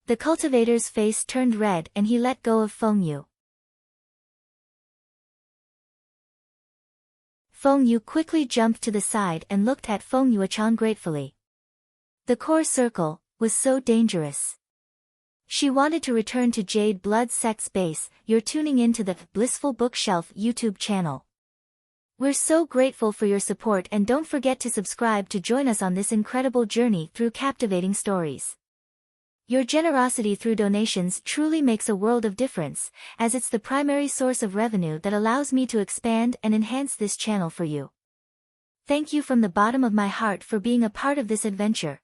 The cultivator's face turned red and he let go of Feng Yu. Feng Yu quickly jumped to the side and looked at Feng Yuechan gratefully. The core circle was so dangerous. She wanted to return to Jade Blood sect's base. You're tuning into the Blissful Bookshelf YouTube channel. We're so grateful for your support and don't forget to subscribe to join us on this incredible journey through captivating stories. Your generosity through donations truly makes a world of difference, as it's the primary source of revenue that allows me to expand and enhance this channel for you. Thank you from the bottom of my heart for being a part of this adventure.